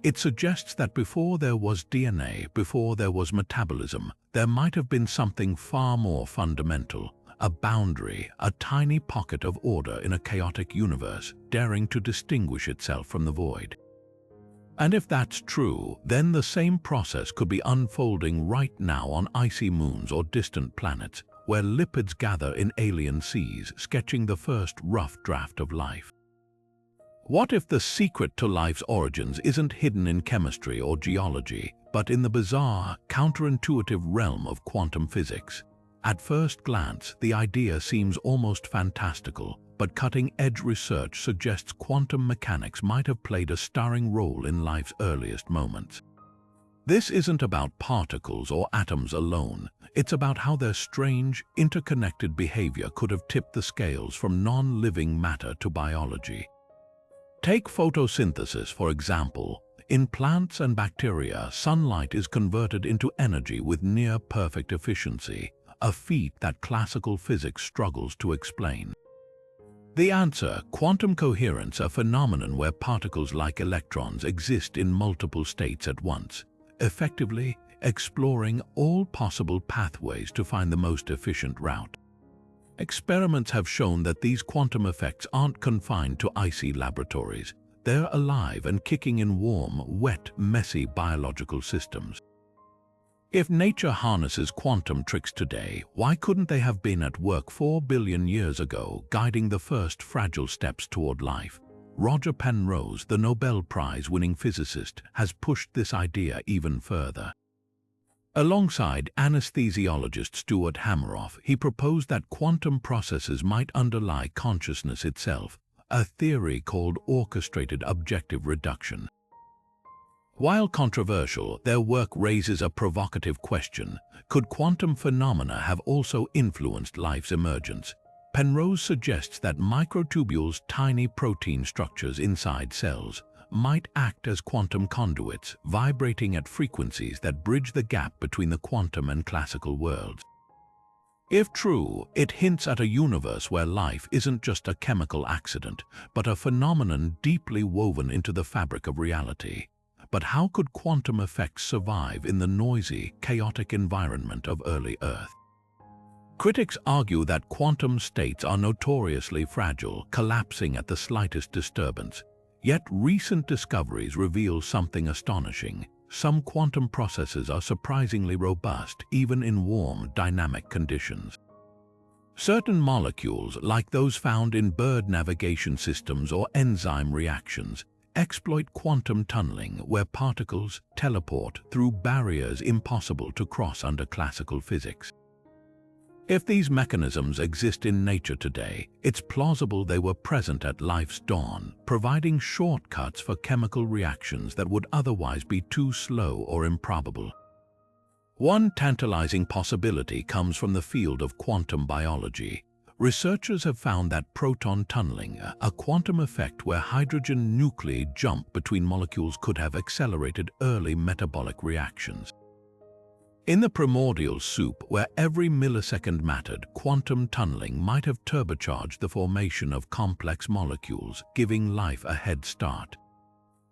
It suggests that before there was DNA, before there was metabolism, there might have been something far more fundamental, a boundary, a tiny pocket of order in a chaotic universe, daring to distinguish itself from the void. And if that's true, then the same process could be unfolding right now on icy moons or distant planets, where lipids gather in alien seas, sketching the first rough draft of life. What if the secret to life's origins isn't hidden in chemistry or geology, but in the bizarre, counterintuitive realm of quantum physics? At first glance, the idea seems almost fantastical, but cutting-edge research suggests quantum mechanics might have played a starring role in life's earliest moments. This isn't about particles or atoms alone. It's about how their strange, interconnected behavior could have tipped the scales from non-living matter to biology. Take photosynthesis, for example. In plants and bacteria, sunlight is converted into energy with near-perfect efficiency, a feat that classical physics struggles to explain. The answer: quantum coherence, a phenomenon where particles like electrons exist in multiple states at once, effectively exploring all possible pathways to find the most efficient route. Experiments have shown that these quantum effects aren't confined to icy laboratories. They're alive and kicking in warm, wet, messy biological systems. If nature harnesses quantum tricks today, why couldn't they have been at work 4 billion years ago, guiding the first fragile steps toward life? Roger Penrose, the Nobel Prize-winning physicist, has pushed this idea even further. Alongside anesthesiologist Stuart Hameroff, he proposed that quantum processes might underlie consciousness itself, a theory called orchestrated objective reduction. While controversial, their work raises a provocative question: could quantum phenomena have also influenced life's emergence? Penrose suggests that microtubules, tiny protein structures inside cells, might act as quantum conduits, vibrating at frequencies that bridge the gap between the quantum and classical worlds. If true, it hints at a universe where life isn't just a chemical accident, but a phenomenon deeply woven into the fabric of reality. But how could quantum effects survive in the noisy, chaotic environment of early Earth? Critics argue that quantum states are notoriously fragile, collapsing at the slightest disturbance. Yet recent discoveries reveal something astonishing. Some quantum processes are surprisingly robust, even in warm, dynamic conditions. Certain molecules, like those found in bird navigation systems or enzyme reactions, exploit quantum tunneling, where particles teleport through barriers impossible to cross under classical physics. If these mechanisms exist in nature today, it's plausible they were present at life's dawn, providing shortcuts for chemical reactions that would otherwise be too slow or improbable. One tantalizing possibility comes from the field of quantum biology. Researchers have found that proton tunneling, a quantum effect where hydrogen nuclei jump between molecules, could have accelerated early metabolic reactions. In the primordial soup, where every millisecond mattered, quantum tunneling might have turbocharged the formation of complex molecules, giving life a head start.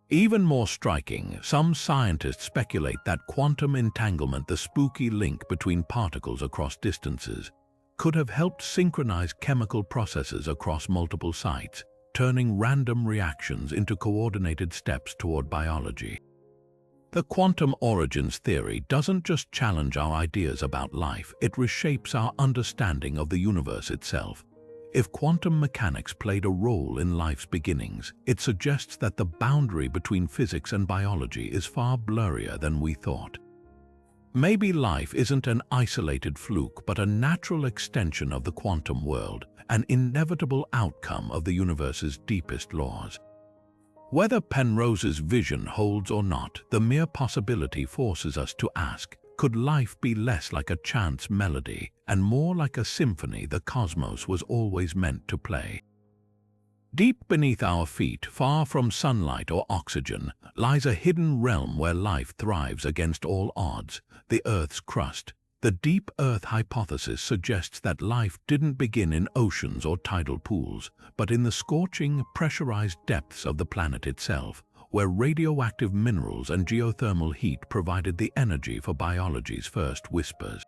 Even more striking, some scientists speculate that quantum entanglement, the spooky link between particles across distances, could have helped synchronize chemical processes across multiple sites, turning random reactions into coordinated steps toward biology. The quantum origins theory doesn't just challenge our ideas about life, it reshapes our understanding of the universe itself. If quantum mechanics played a role in life's beginnings, it suggests that the boundary between physics and biology is far blurrier than we thought. Maybe life isn't an isolated fluke, but a natural extension of the quantum world, an inevitable outcome of the universe's deepest laws. Whether Penrose's vision holds or not, the mere possibility forces us to ask, could life be less like a chance melody and more like a symphony the cosmos was always meant to play? Deep beneath our feet, far from sunlight or oxygen, lies a hidden realm where life thrives against all odds, the Earth's crust. The deep Earth hypothesis suggests that life didn't begin in oceans or tidal pools, but in the scorching, pressurized depths of the planet itself, where radioactive minerals and geothermal heat provided the energy for biology's first whispers.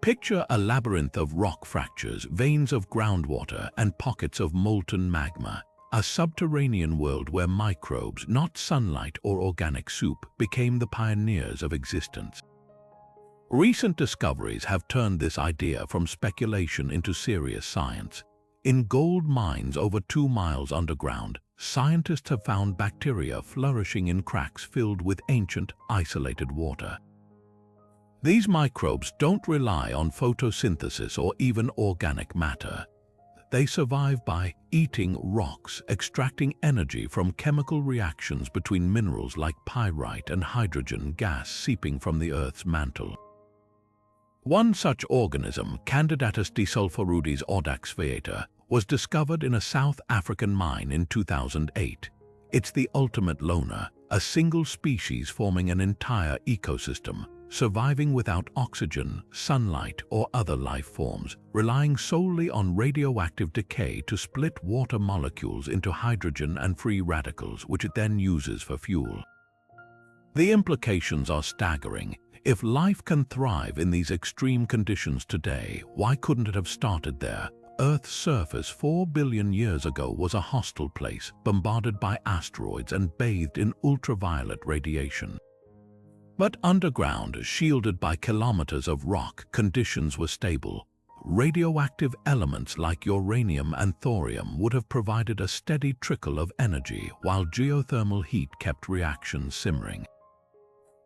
Picture a labyrinth of rock fractures, veins of groundwater, and pockets of molten magma, a subterranean world where microbes, not sunlight or organic soup, became the pioneers of existence. Recent discoveries have turned this idea from speculation into serious science. In gold mines over 2 miles underground, scientists have found bacteria flourishing in cracks filled with ancient, isolated water. These microbes don't rely on photosynthesis or even organic matter. They survive by eating rocks, extracting energy from chemical reactions between minerals like pyrite and hydrogen gas seeping from the Earth's mantle. One such organism, Candidatus disulphurudis audax phaeter, was discovered in a South African mine in 2008. It's the ultimate loner, a single species forming an entire ecosystem, surviving without oxygen, sunlight, or other life forms, relying solely on radioactive decay to split water molecules into hydrogen and free radicals, which it then uses for fuel. The implications are staggering. If life can thrive in these extreme conditions today, why couldn't it have started there? Earth's surface 4 billion years ago was a hostile place, bombarded by asteroids and bathed in ultraviolet radiation. But underground, shielded by kilometers of rock, conditions were stable. Radioactive elements like uranium and thorium would have provided a steady trickle of energy, while geothermal heat kept reactions simmering.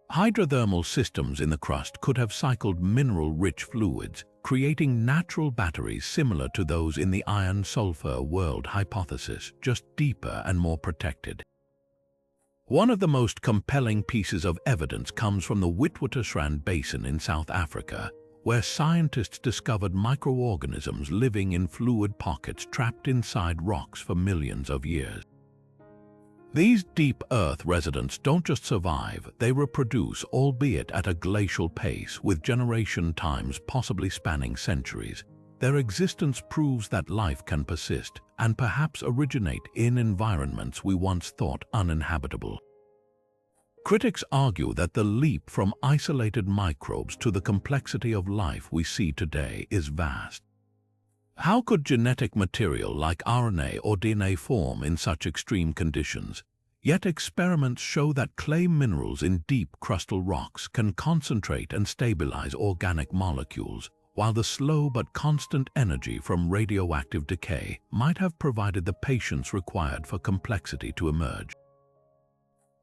Hydrothermal systems in the crust could have cycled mineral-rich fluids, creating natural batteries similar to those in the iron-sulfur world hypothesis, just deeper and more protected. One of the most compelling pieces of evidence comes from the Witwatersrand Basin in South Africa, where scientists discovered microorganisms living in fluid pockets trapped inside rocks for millions of years. These deep Earth residents don't just survive, they reproduce, albeit at a glacial pace, with generation times possibly spanning centuries. Their existence proves that life can persist and perhaps originate in environments we once thought uninhabitable. Critics argue that the leap from isolated microbes to the complexity of life we see today is vast. How could genetic material like RNA or DNA form in such extreme conditions? Yet experiments show that clay minerals in deep crustal rocks can concentrate and stabilize organic molecules, while the slow but constant energy from radioactive decay might have provided the patience required for complexity to emerge.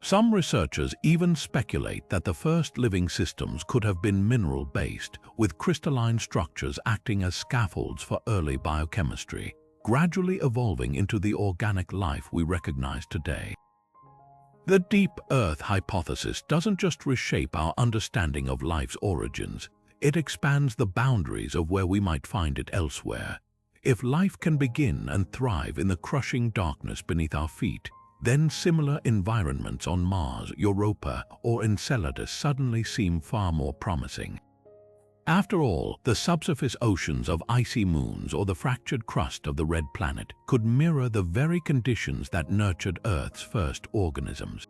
Some researchers even speculate that the first living systems could have been mineral-based, with crystalline structures acting as scaffolds for early biochemistry, gradually evolving into the organic life we recognize today. The deep Earth hypothesis doesn't just reshape our understanding of life's origins, it expands the boundaries of where we might find it elsewhere. If life can begin and thrive in the crushing darkness beneath our feet, then similar environments on Mars, Europa, or Enceladus suddenly seem far more promising. After all, the subsurface oceans of icy moons or the fractured crust of the red planet could mirror the very conditions that nurtured Earth's first organisms.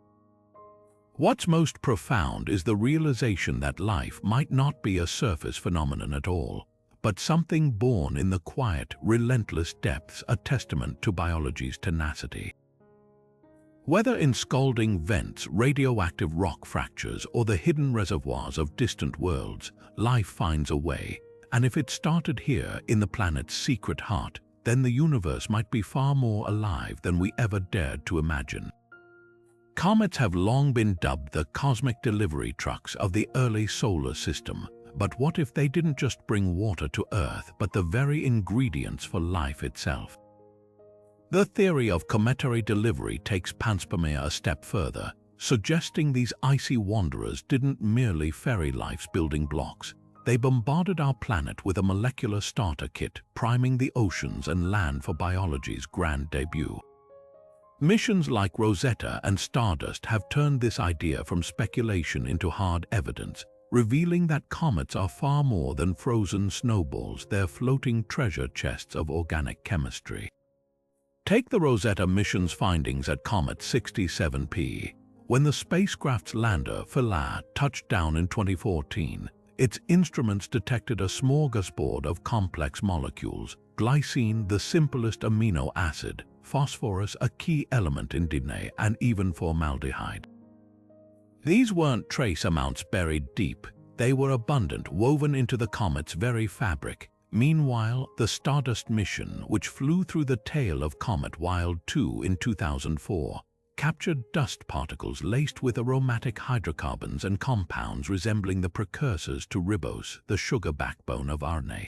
What's most profound is the realization that life might not be a surface phenomenon at all, but something born in the quiet, relentless depths, a testament to biology's tenacity. Whether in scalding vents, radioactive rock fractures, or the hidden reservoirs of distant worlds, life finds a way, and if it started here in the planet's secret heart, then the universe might be far more alive than we ever dared to imagine. Comets have long been dubbed the cosmic delivery trucks of the early solar system. But what if they didn't just bring water to Earth, but the very ingredients for life itself? The theory of cometary delivery takes panspermia a step further, suggesting these icy wanderers didn't merely ferry life's building blocks. They bombarded our planet with a molecular starter kit, priming the oceans and land for biology's grand debut. Missions like Rosetta and Stardust have turned this idea from speculation into hard evidence, revealing that comets are far more than frozen snowballs. They're floating treasure chests of organic chemistry. Take the Rosetta mission's findings at Comet 67P. When the spacecraft's lander, Philae, touched down in 2014, its instruments detected a smorgasbord of complex molecules: glycine, the simplest amino acid, phosphorus, a key element in DNA, and even formaldehyde. These weren't trace amounts buried deep. They were abundant, woven into the comet's very fabric. Meanwhile, the Stardust mission, which flew through the tail of Comet Wild 2 in 2004, captured dust particles laced with aromatic hydrocarbons and compounds resembling the precursors to ribose, the sugar backbone of RNA.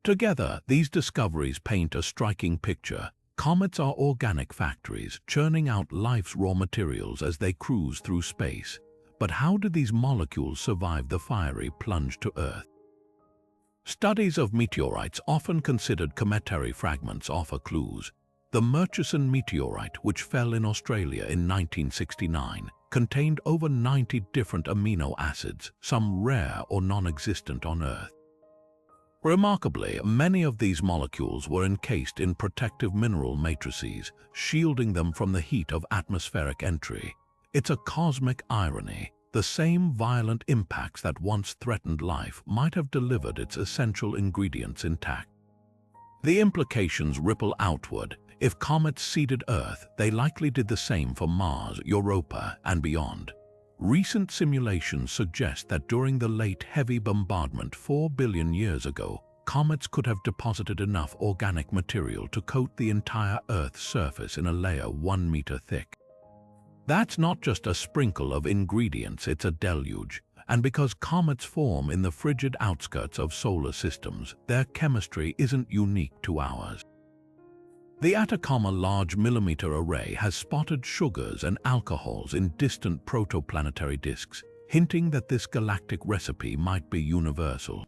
Together, these discoveries paint a striking picture. Comets are organic factories, churning out life's raw materials as they cruise through space. But how do these molecules survive the fiery plunge to Earth? Studies of meteorites, often considered cometary fragments, offer clues. The Murchison meteorite, which fell in Australia in 1969, contained over 90 different amino acids, some rare or non-existent on Earth. Remarkably, many of these molecules were encased in protective mineral matrices, shielding them from the heat of atmospheric entry. It's a cosmic irony. The same violent impacts that once threatened life might have delivered its essential ingredients intact. The implications ripple outward. If comets seeded Earth, they likely did the same for Mars, Europa, and beyond. Recent simulations suggest that during the late heavy bombardment 4 billion years ago, comets could have deposited enough organic material to coat the entire Earth's surface in a layer 1 meter thick. That's not just a sprinkle of ingredients, it's a deluge. And because comets form in the frigid outskirts of solar systems, their chemistry isn't unique to ours. The Atacama Large Millimeter Array has spotted sugars and alcohols in distant protoplanetary disks, hinting that this galactic recipe might be universal.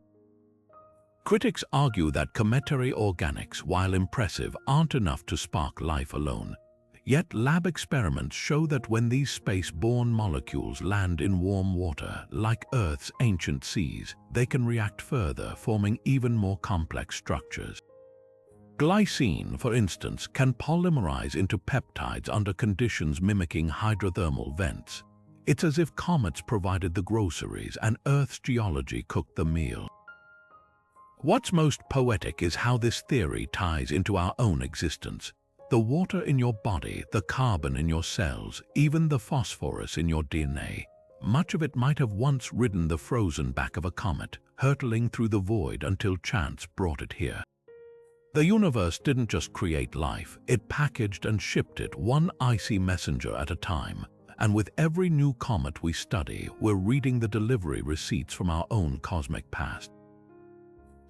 Critics argue that cometary organics, while impressive, aren't enough to spark life alone. Yet lab experiments show that when these space-borne molecules land in warm water, like Earth's ancient seas, they can react further, forming even more complex structures. Glycine, for instance, can polymerize into peptides under conditions mimicking hydrothermal vents. It's as if comets provided the groceries and Earth's geology cooked the meal. What's most poetic is how this theory ties into our own existence. The water in your body, the carbon in your cells, even the phosphorus in your DNA. Much of it might have once ridden the frozen back of a comet, hurtling through the void until chance brought it here. The universe didn't just create life, it packaged and shipped it, one icy messenger at a time. And with every new comet we study, we're reading the delivery receipts from our own cosmic past.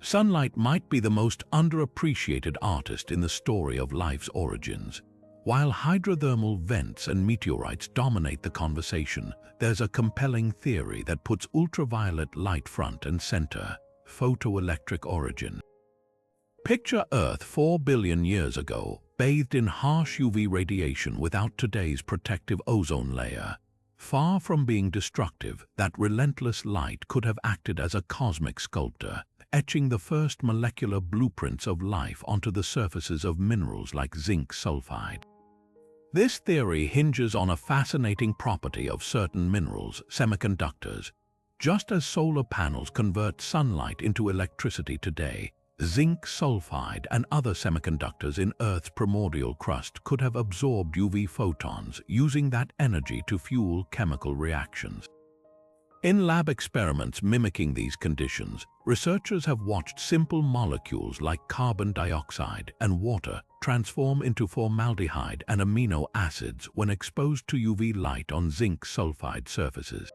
Sunlight might be the most underappreciated artist in the story of life's origins. While hydrothermal vents and meteorites dominate the conversation, there's a compelling theory that puts ultraviolet light front and center: photoelectric origin. Picture Earth 4 billion years ago, bathed in harsh UV radiation without today's protective ozone layer. Far from being destructive, that relentless light could have acted as a cosmic sculptor, etching the first molecular blueprints of life onto the surfaces of minerals like zinc sulfide. This theory hinges on a fascinating property of certain minerals, semiconductors. Just as solar panels convert sunlight into electricity today, zinc sulfide and other semiconductors in Earth's primordial crust could have absorbed UV photons, using that energy to fuel chemical reactions. In lab experiments mimicking these conditions, researchers have watched simple molecules like carbon dioxide and water transform into formaldehyde and amino acids when exposed to UV light on zinc sulfide surfaces.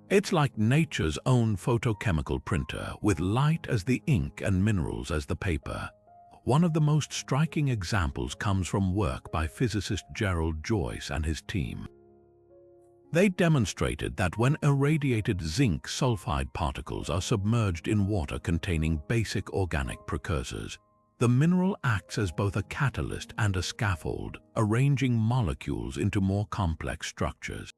It's like nature's own photochemical printer, with light as the ink and minerals as the paper. One of the most striking examples comes from work by physicist Gerald Joyce and his team. They demonstrated that when irradiated zinc sulfide particles are submerged in water containing basic organic precursors, the mineral acts as both a catalyst and a scaffold, arranging molecules into more complex structures.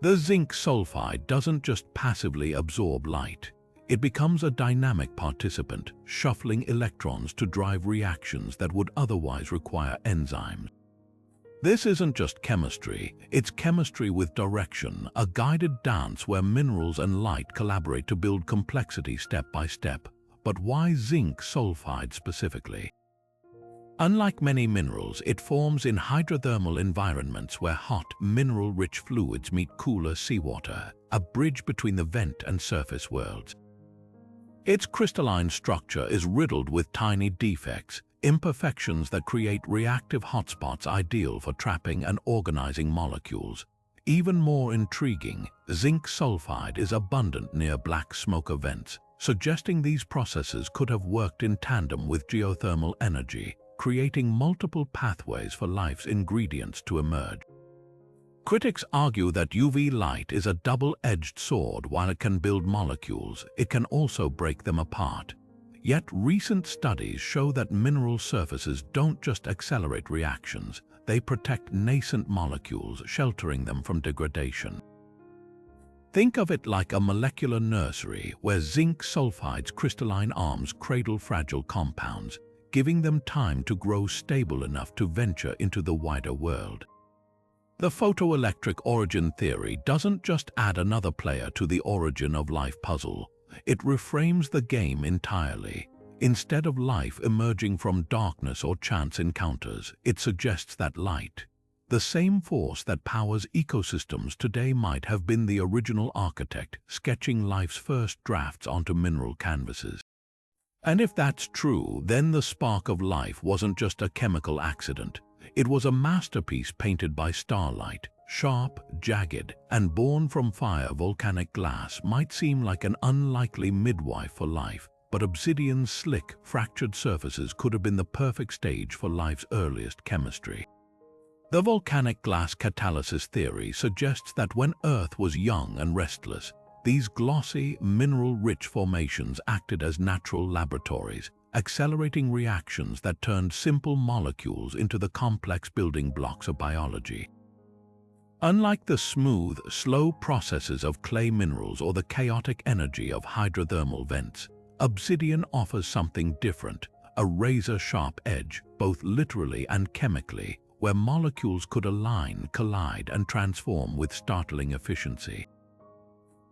The zinc sulfide doesn't just passively absorb light. It becomes a dynamic participant, shuffling electrons to drive reactions that would otherwise require enzymes. This isn't just chemistry, it's chemistry with direction, a guided dance where minerals and light collaborate to build complexity step by step. But why zinc sulfide specifically? Unlike many minerals, it forms in hydrothermal environments where hot, mineral-rich fluids meet cooler seawater, a bridge between the vent and surface worlds. Its crystalline structure is riddled with tiny defects, imperfections that create reactive hotspots ideal for trapping and organizing molecules. Even more intriguing, zinc sulfide is abundant near black smoke vents, suggesting these processes could have worked in tandem with geothermal energy, creating multiple pathways for life's ingredients to emerge. Critics argue that UV light is a double-edged sword. While it can build molecules, it can also break them apart. Yet recent studies show that mineral surfaces don't just accelerate reactions, they protect nascent molecules, sheltering them from degradation. Think of it like a molecular nursery where zinc sulfide's crystalline arms cradle fragile compounds, giving them time to grow stable enough to venture into the wider world. The photoelectric origin theory doesn't just add another player to the origin of life puzzle, it reframes the game entirely. Instead of life emerging from darkness or chance encounters, it suggests that light, the same force that powers ecosystems today, might have been the original architect, sketching life's first drafts onto mineral canvases. And if that's true, then the spark of life wasn't just a chemical accident. It was a masterpiece painted by starlight, sharp, jagged, and born from fire. Volcanic glass might seem like an unlikely midwife for life, but obsidian's slick, fractured surfaces could have been the perfect stage for life's earliest chemistry. The volcanic glass catalysis theory suggests that when Earth was young and restless, these glossy, mineral-rich formations acted as natural laboratories, accelerating reactions that turned simple molecules into the complex building blocks of biology. Unlike the smooth, slow processes of clay minerals or the chaotic energy of hydrothermal vents, obsidian offers something different, a razor-sharp edge, both literally and chemically, where molecules could align, collide, and transform with startling efficiency.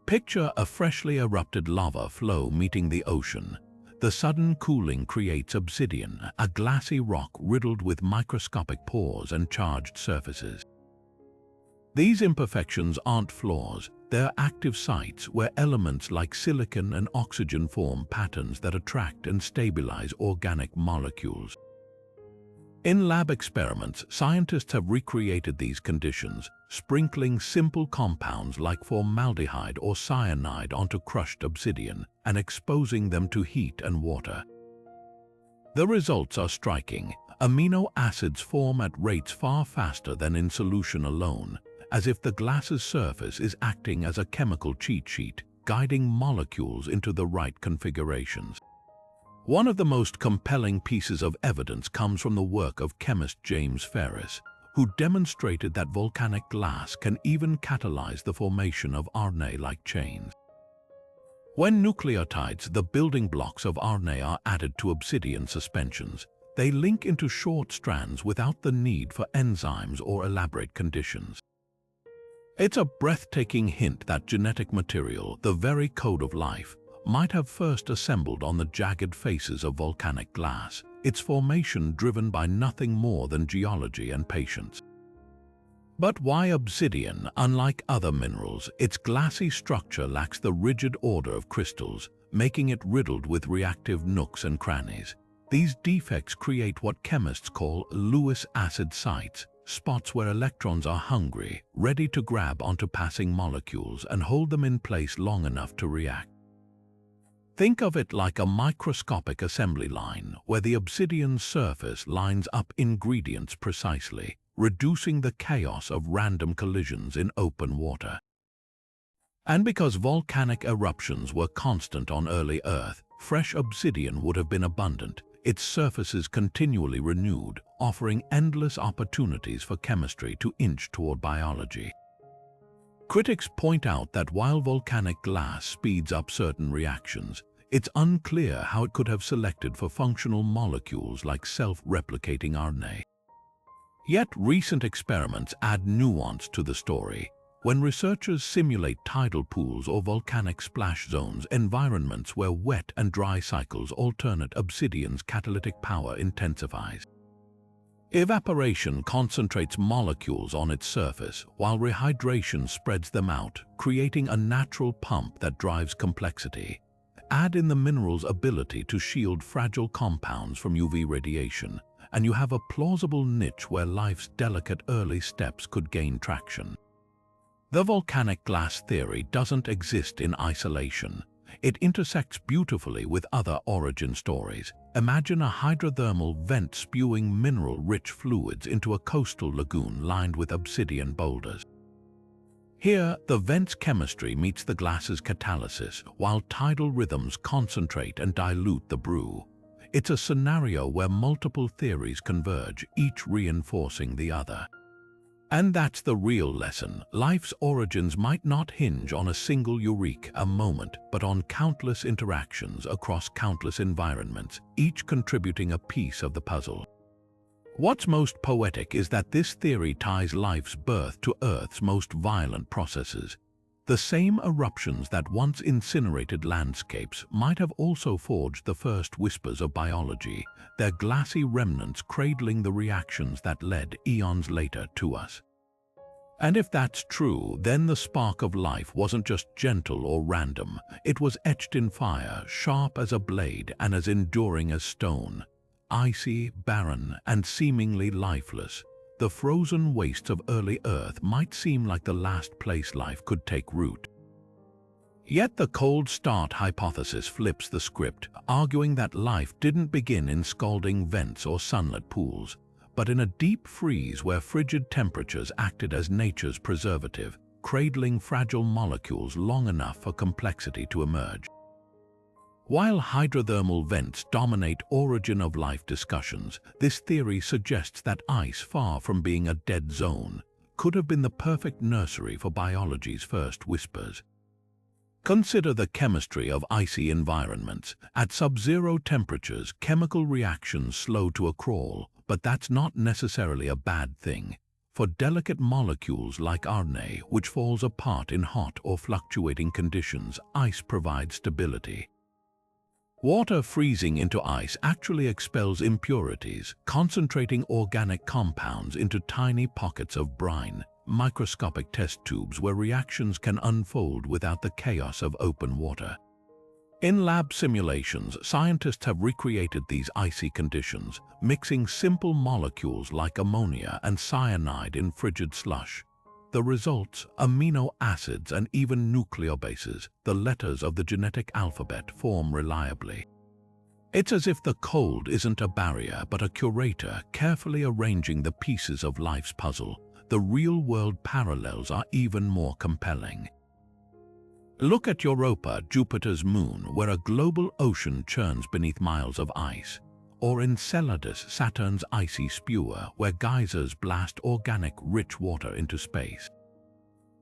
Picture a freshly erupted lava flow meeting the ocean. The sudden cooling creates obsidian, a glassy rock riddled with microscopic pores and charged surfaces. These imperfections aren't flaws, they're active sites where elements like silicon and oxygen form patterns that attract and stabilize organic molecules. In lab experiments, scientists have recreated these conditions, sprinkling simple compounds like formaldehyde or cyanide onto crushed obsidian and exposing them to heat and water. The results are striking. Amino acids form at rates far faster than in solution alone, as if the glass's surface is acting as a chemical cheat sheet, guiding molecules into the right configurations. One of the most compelling pieces of evidence comes from the work of chemist James Ferris, who demonstrated that volcanic glass can even catalyze the formation of RNA-like chains. When nucleotides, the building blocks of RNA, are added to obsidian suspensions, they link into short strands without the need for enzymes or elaborate conditions. It's a breathtaking hint that genetic material, the very code of life, might have first assembled on the jagged faces of volcanic glass, its formation driven by nothing more than geology and patience. But why obsidian? Unlike other minerals, its glassy structure lacks the rigid order of crystals, making it riddled with reactive nooks and crannies. These defects create what chemists call Lewis acid sites, spots where electrons are hungry, ready to grab onto passing molecules and hold them in place long enough to react. Think of it like a microscopic assembly line where the obsidian surface lines up ingredients precisely, reducing the chaos of random collisions in open water. And because volcanic eruptions were constant on early Earth, fresh obsidian would have been abundant, its surfaces continually renewed, offering endless opportunities for chemistry to inch toward biology. Critics point out that while volcanic glass speeds up certain reactions, it's unclear how it could have selected for functional molecules like self-replicating RNA. Yet recent experiments add nuance to the story. When researchers simulate tidal pools or volcanic splash zones, environments where wet and dry cycles alternate, obsidian's catalytic power intensifies. Evaporation concentrates molecules on its surface, while rehydration spreads them out, creating a natural pump that drives complexity. Add in the mineral's ability to shield fragile compounds from UV radiation, and you have a plausible niche where life's delicate early steps could gain traction. The volcanic glass theory doesn't exist in isolation. It intersects beautifully with other origin stories. Imagine a hydrothermal vent spewing mineral-rich fluids into a coastal lagoon lined with obsidian boulders. Here, the vent's chemistry meets the glass's catalysis, while tidal rhythms concentrate and dilute the brew. It's a scenario where multiple theories converge, each reinforcing the other. And that's the real lesson. Life's origins might not hinge on a single eureka moment, but on countless interactions across countless environments, each contributing a piece of the puzzle. What's most poetic is that this theory ties life's birth to Earth's most violent processes. The same eruptions that once incinerated landscapes might have also forged the first whispers of biology, their glassy remnants cradling the reactions that led eons later to us. And if that's true, then the spark of life wasn't just gentle or random. It was etched in fire, sharp as a blade and as enduring as stone. Icy, barren, and seemingly lifeless, the frozen wastes of early Earth might seem like the last place life could take root. Yet the cold start hypothesis flips the script, arguing that life didn't begin in scalding vents or sunlit pools, but in a deep freeze where frigid temperatures acted as nature's preservative, cradling fragile molecules long enough for complexity to emerge. While hydrothermal vents dominate origin of life discussions, this theory suggests that ice, far from being a dead zone, could have been the perfect nursery for biology's first whispers. Consider the chemistry of icy environments. At sub-zero temperatures, chemical reactions slow to a crawl, but that's not necessarily a bad thing. For delicate molecules like RNA, which falls apart in hot or fluctuating conditions, ice provides stability. Water freezing into ice actually expels impurities, concentrating organic compounds into tiny pockets of brine, microscopic test tubes where reactions can unfold without the chaos of open water. In lab simulations, scientists have recreated these icy conditions, mixing simple molecules like ammonia and cyanide in frigid slush. The results, amino acids and even nucleobases, the letters of the genetic alphabet, form reliably. It's as if the cold isn't a barrier but a curator carefully arranging the pieces of life's puzzle. The real-world parallels are even more compelling. Look at Europa, Jupiter's moon, where a global ocean churns beneath miles of ice. Or Enceladus, Saturn's icy spewer, where geysers blast organic, rich water into space.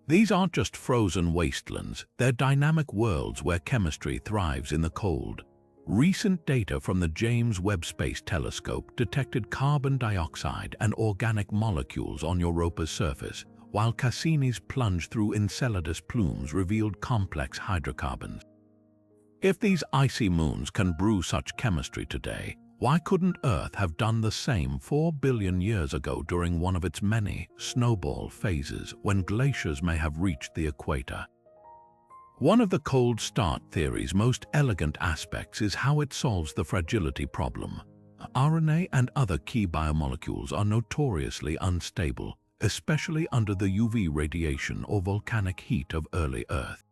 These aren't just frozen wastelands, they're dynamic worlds where chemistry thrives in the cold. Recent data from the James Webb Space Telescope detected carbon dioxide and organic molecules on Europa's surface, while Cassini's plunge through Enceladus plumes revealed complex hydrocarbons. If these icy moons can brew such chemistry today, why couldn't Earth have done the same 4 billion years ago during one of its many snowball phases when glaciers may have reached the equator? One of the cold start theory's most elegant aspects is how it solves the fragility problem. RNA and other key biomolecules are notoriously unstable, especially under the UV radiation or volcanic heat of early Earth.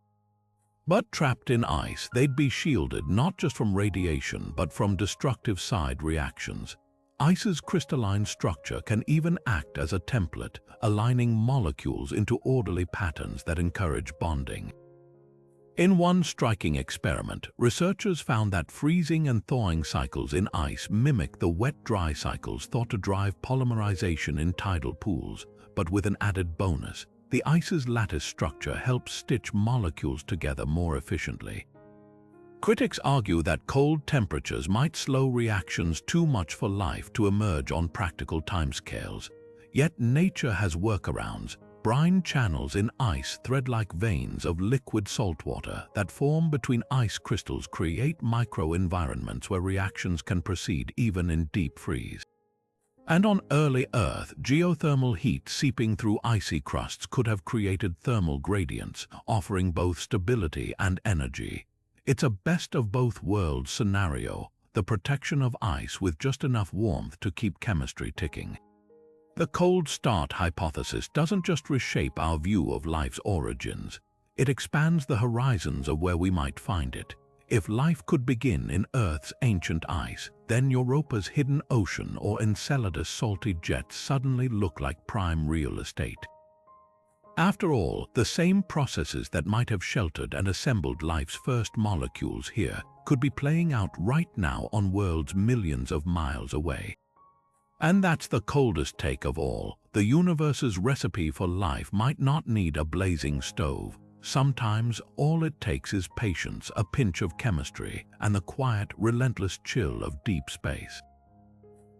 But trapped in ice, they'd be shielded not just from radiation but from destructive side reactions. Ice's crystalline structure can even act as a template, aligning molecules into orderly patterns that encourage bonding. In one striking experiment, researchers found that freezing and thawing cycles in ice mimic the wet-dry cycles thought to drive polymerization in tidal pools, but with an added bonus. The ice's lattice structure helps stitch molecules together more efficiently. Critics argue that cold temperatures might slow reactions too much for life to emerge on practical timescales. Yet nature has workarounds. Brine channels in ice thread like veins of liquid saltwater that form between ice crystals create microenvironments where reactions can proceed even in deep freeze. And on early Earth, geothermal heat seeping through icy crusts could have created thermal gradients, offering both stability and energy. It's a best-of-both-worlds scenario, the protection of ice with just enough warmth to keep chemistry ticking. The cold start hypothesis doesn't just reshape our view of life's origins, it expands the horizons of where we might find it. If life could begin in Earth's ancient ice, then Europa's hidden ocean or Enceladus' salty jets suddenly look like prime real estate. After all, the same processes that might have sheltered and assembled life's first molecules here could be playing out right now on worlds millions of miles away. And that's the coldest take of all. The universe's recipe for life might not need a blazing stove. Sometimes all it takes is patience, a pinch of chemistry, and the quiet, relentless chill of deep space.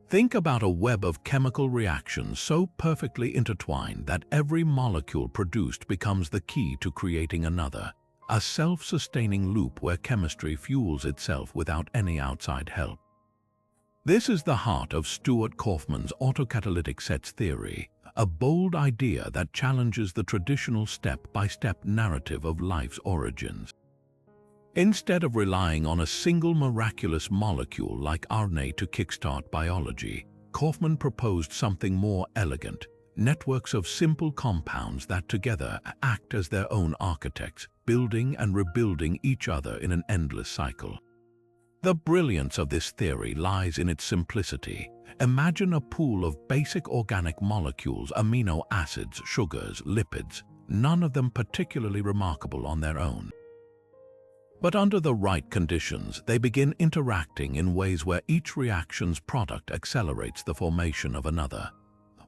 Think about a web of chemical reactions so perfectly intertwined that every molecule produced becomes the key to creating another. A self-sustaining loop where chemistry fuels itself without any outside help. This is the heart of Stuart Kauffman's autocatalytic sets theory, a bold idea that challenges the traditional step-by-step narrative of life's origins. Instead of relying on a single miraculous molecule like RNA to kickstart biology, Kauffman proposed something more elegant, networks of simple compounds that together act as their own architects, building and rebuilding each other in an endless cycle. The brilliance of this theory lies in its simplicity. Imagine a pool of basic organic molecules, amino acids, sugars, lipids, none of them particularly remarkable on their own. But under the right conditions, they begin interacting in ways where each reaction's product accelerates the formation of another.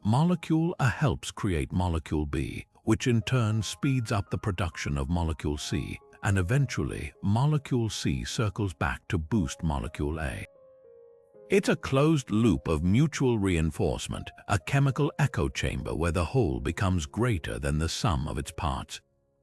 Molecule A helps create molecule B, which in turn speeds up the production of molecule C, and eventually, molecule C circles back to boost molecule A. It's a closed loop of mutual reinforcement, a chemical echo chamber where the whole becomes greater than the sum of its parts.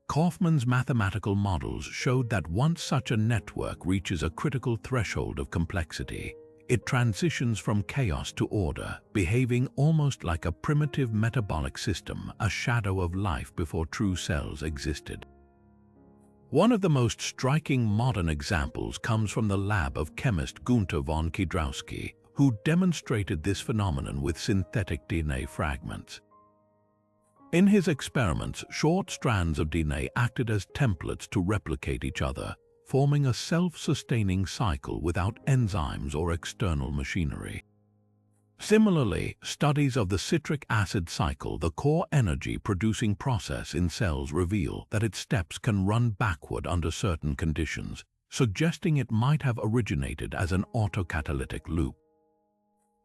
Kauffman's mathematical models showed that once such a network reaches a critical threshold of complexity, it transitions from chaos to order, behaving almost like a primitive metabolic system, a shadow of life before true cells existed. One of the most striking modern examples comes from the lab of chemist Gunther von Kiedrauski, who demonstrated this phenomenon with synthetic DNA fragments. In his experiments, short strands of DNA acted as templates to replicate each other, forming a self-sustaining cycle without enzymes or external machinery. Similarly, studies of the citric acid cycle, the core energy-producing process in cells, reveal that its steps can run backward under certain conditions, suggesting it might have originated as an autocatalytic loop.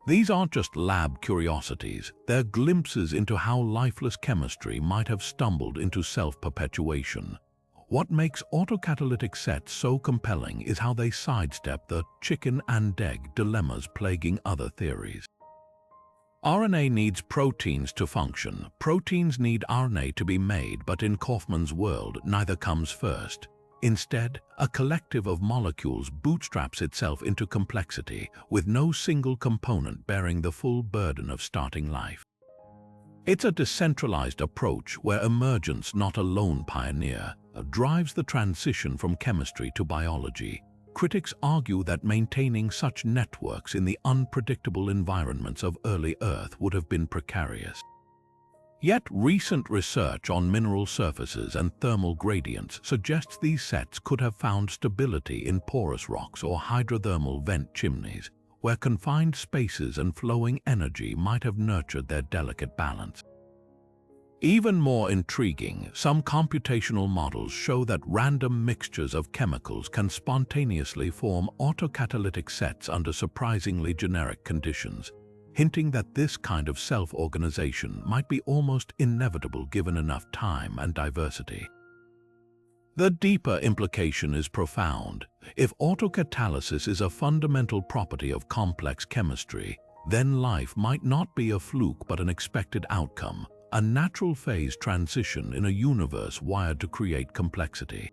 These aren't just lab curiosities, they're glimpses into how lifeless chemistry might have stumbled into self-perpetuation. What makes autocatalytic sets so compelling is how they sidestep the chicken and egg dilemmas plaguing other theories. RNA needs proteins to function. Proteins need RNA to be made, but in Kauffman's world, neither comes first. Instead, a collective of molecules bootstraps itself into complexity, with no single component bearing the full burden of starting life. It's a decentralized approach where emergence, not a lone pioneer, drives the transition from chemistry to biology. critics argue that maintaining such networks in the unpredictable environments of early Earth would have been precarious. Yet recent research on mineral surfaces and thermal gradients suggests these sets could have found stability in porous rocks or hydrothermal vent chimneys, where confined spaces and flowing energy might have nurtured their delicate balance. Even more intriguing, some computational models show that random mixtures of chemicals can spontaneously form autocatalytic sets under surprisingly generic conditions, hinting that this kind of self-organization might be almost inevitable given enough time and diversity. The deeper implication is profound. If autocatalysis is a fundamental property of complex chemistry, then life might not be a fluke but an expected outcome, a natural phase transition in a universe wired to create complexity.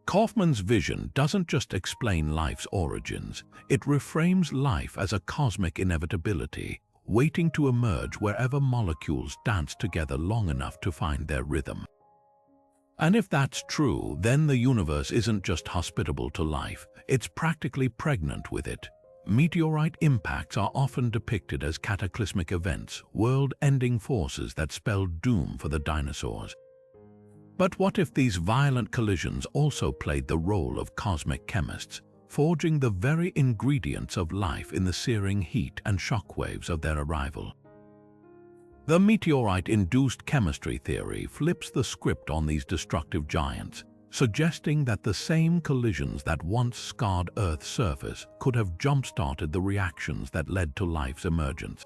Kaufman's vision doesn't just explain life's origins, it reframes life as a cosmic inevitability, waiting to emerge wherever molecules dance together long enough to find their rhythm. And if that's true, then the universe isn't just hospitable to life, it's practically pregnant with it. Meteorite impacts are often depicted as cataclysmic events, world-ending forces that spell doom for the dinosaurs. But what if these violent collisions also played the role of cosmic chemists, forging the very ingredients of life in the searing heat and shockwaves of their arrival? The meteorite-induced chemistry theory flips the script on these destructive giants, suggesting that the same collisions that once scarred Earth's surface could have jump-started the reactions that led to life's emergence.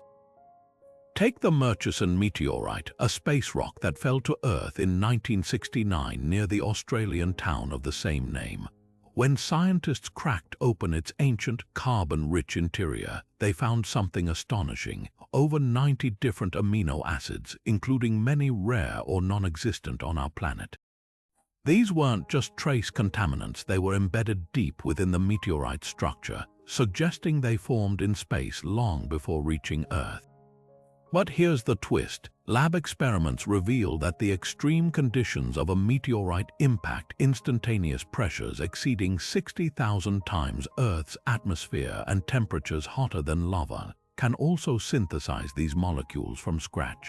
Take the Murchison meteorite, a space rock that fell to Earth in 1969 near the Australian town of the same name. When scientists cracked open its ancient, carbon-rich interior, they found something astonishing: over 90 different amino acids, including many rare or non-existent on our planet. These weren't just trace contaminants, they were embedded deep within the meteorite's structure, suggesting they formed in space long before reaching Earth. But here's the twist. Lab experiments reveal that the extreme conditions of a meteorite impact instantaneous pressures exceeding 60,000 times Earth's atmosphere and temperatures hotter than lava can also synthesize these molecules from scratch.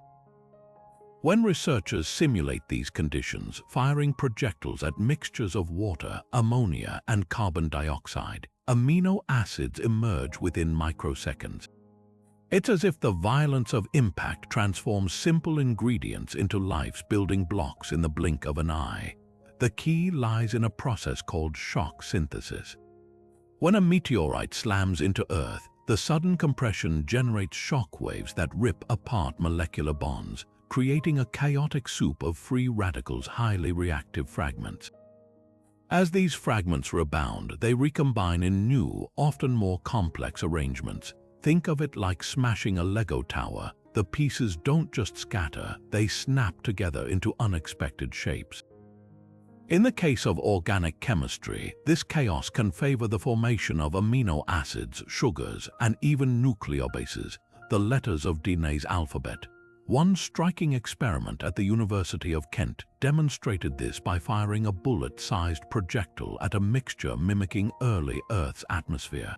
When researchers simulate these conditions, firing projectiles at mixtures of water, ammonia, and carbon dioxide, amino acids emerge within microseconds. It's as if the violence of impact transforms simple ingredients into life's building blocks in the blink of an eye. The key lies in a process called shock synthesis. When a meteorite slams into Earth, the sudden compression generates shock waves that rip apart molecular bonds, creating a chaotic soup of free radicals, highly reactive fragments. As these fragments rebound, they recombine in new, often more complex arrangements. Think of it like smashing a Lego tower. The pieces don't just scatter, they snap together into unexpected shapes. In the case of organic chemistry, this chaos can favor the formation of amino acids, sugars, and even nucleobases, the letters of DNA's alphabet. One striking experiment at the University of Kent demonstrated this by firing a bullet-sized projectile at a mixture mimicking early Earth's atmosphere.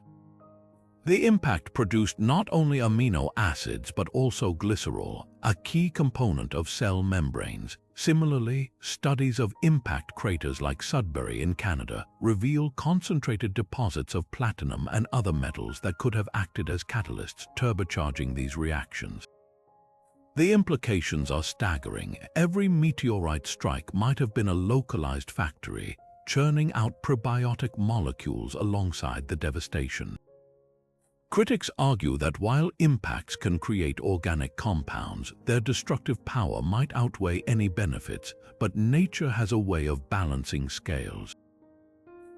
The impact produced not only amino acids but also glycerol, a key component of cell membranes. Similarly, studies of impact craters like Sudbury in Canada reveal concentrated deposits of platinum and other metals that could have acted as catalysts, turbocharging these reactions. The implications are staggering. Every meteorite strike might have been a localized factory, churning out probiotic molecules alongside the devastation. Critics argue that while impacts can create organic compounds, their destructive power might outweigh any benefits, but nature has a way of balancing scales.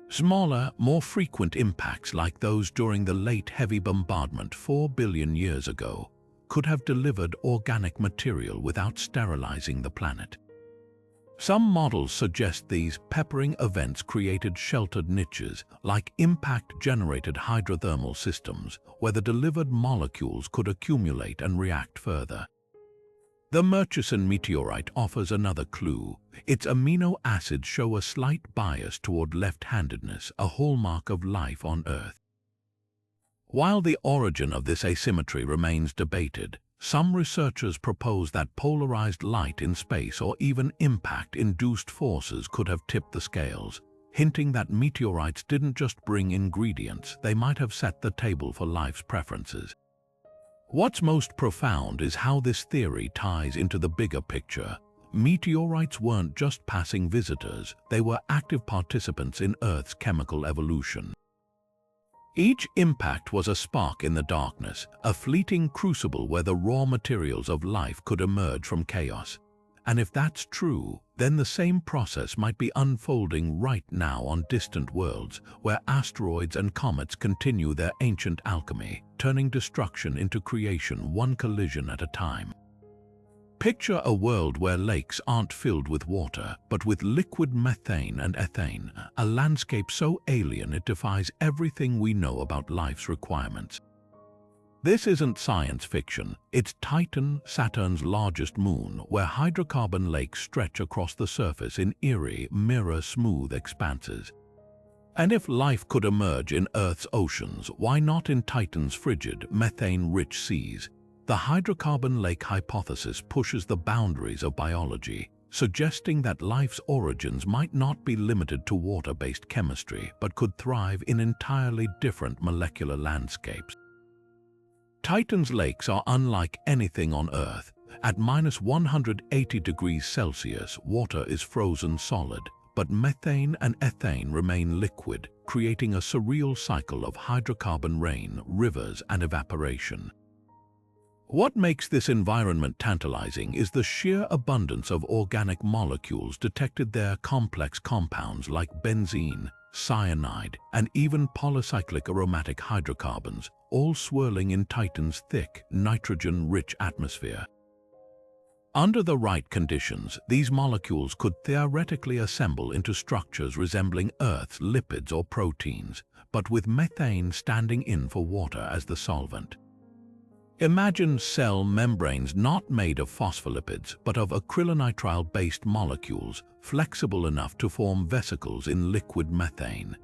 Smaller, more frequent impacts like those during the late heavy bombardment 4 billion years ago could have delivered organic material without sterilizing the planet. Some models suggest these peppering events created sheltered niches, like impact-generated hydrothermal systems, where the delivered molecules could accumulate and react further. The Murchison meteorite offers another clue. Its amino acids show a slight bias toward left-handedness, a hallmark of life on Earth. While the origin of this asymmetry remains debated, some researchers propose that polarized light in space or even impact-induced forces could have tipped the scales, hinting that meteorites didn't just bring ingredients, they might have set the table for life's preferences. What's most profound is how this theory ties into the bigger picture. Meteorites weren't just passing visitors, they were active participants in Earth's chemical evolution. Each impact was a spark in the darkness, a fleeting crucible where the raw materials of life could emerge from chaos. And if that's true, then the same process might be unfolding right now on distant worlds, where asteroids and comets continue their ancient alchemy, turning destruction into creation one collision at a time. Picture a world where lakes aren't filled with water, but with liquid methane and ethane, a landscape so alien it defies everything we know about life's requirements. This isn't science fiction, it's Titan, Saturn's largest moon, where hydrocarbon lakes stretch across the surface in eerie, mirror-smooth expanses. And if life could emerge in Earth's oceans, why not in Titan's frigid, methane-rich seas? The hydrocarbon lake hypothesis pushes the boundaries of biology, suggesting that life's origins might not be limited to water-based chemistry, but could thrive in entirely different molecular landscapes. Titan's lakes are unlike anything on Earth. At -180 degrees Celsius, water is frozen solid, but methane and ethane remain liquid, creating a surreal cycle of hydrocarbon rain, rivers, and evaporation. What makes this environment tantalizing is the sheer abundance of organic molecules detected there, complex compounds like benzene, cyanide, and even polycyclic aromatic hydrocarbons, all swirling in Titan's thick, nitrogen-rich atmosphere. Under the right conditions, these molecules could theoretically assemble into structures resembling Earth's lipids or proteins, but with methane standing in for water as the solvent. Imagine cell membranes not made of phospholipids, but of acrylonitrile-based molecules, flexible enough to form vesicles in liquid methane.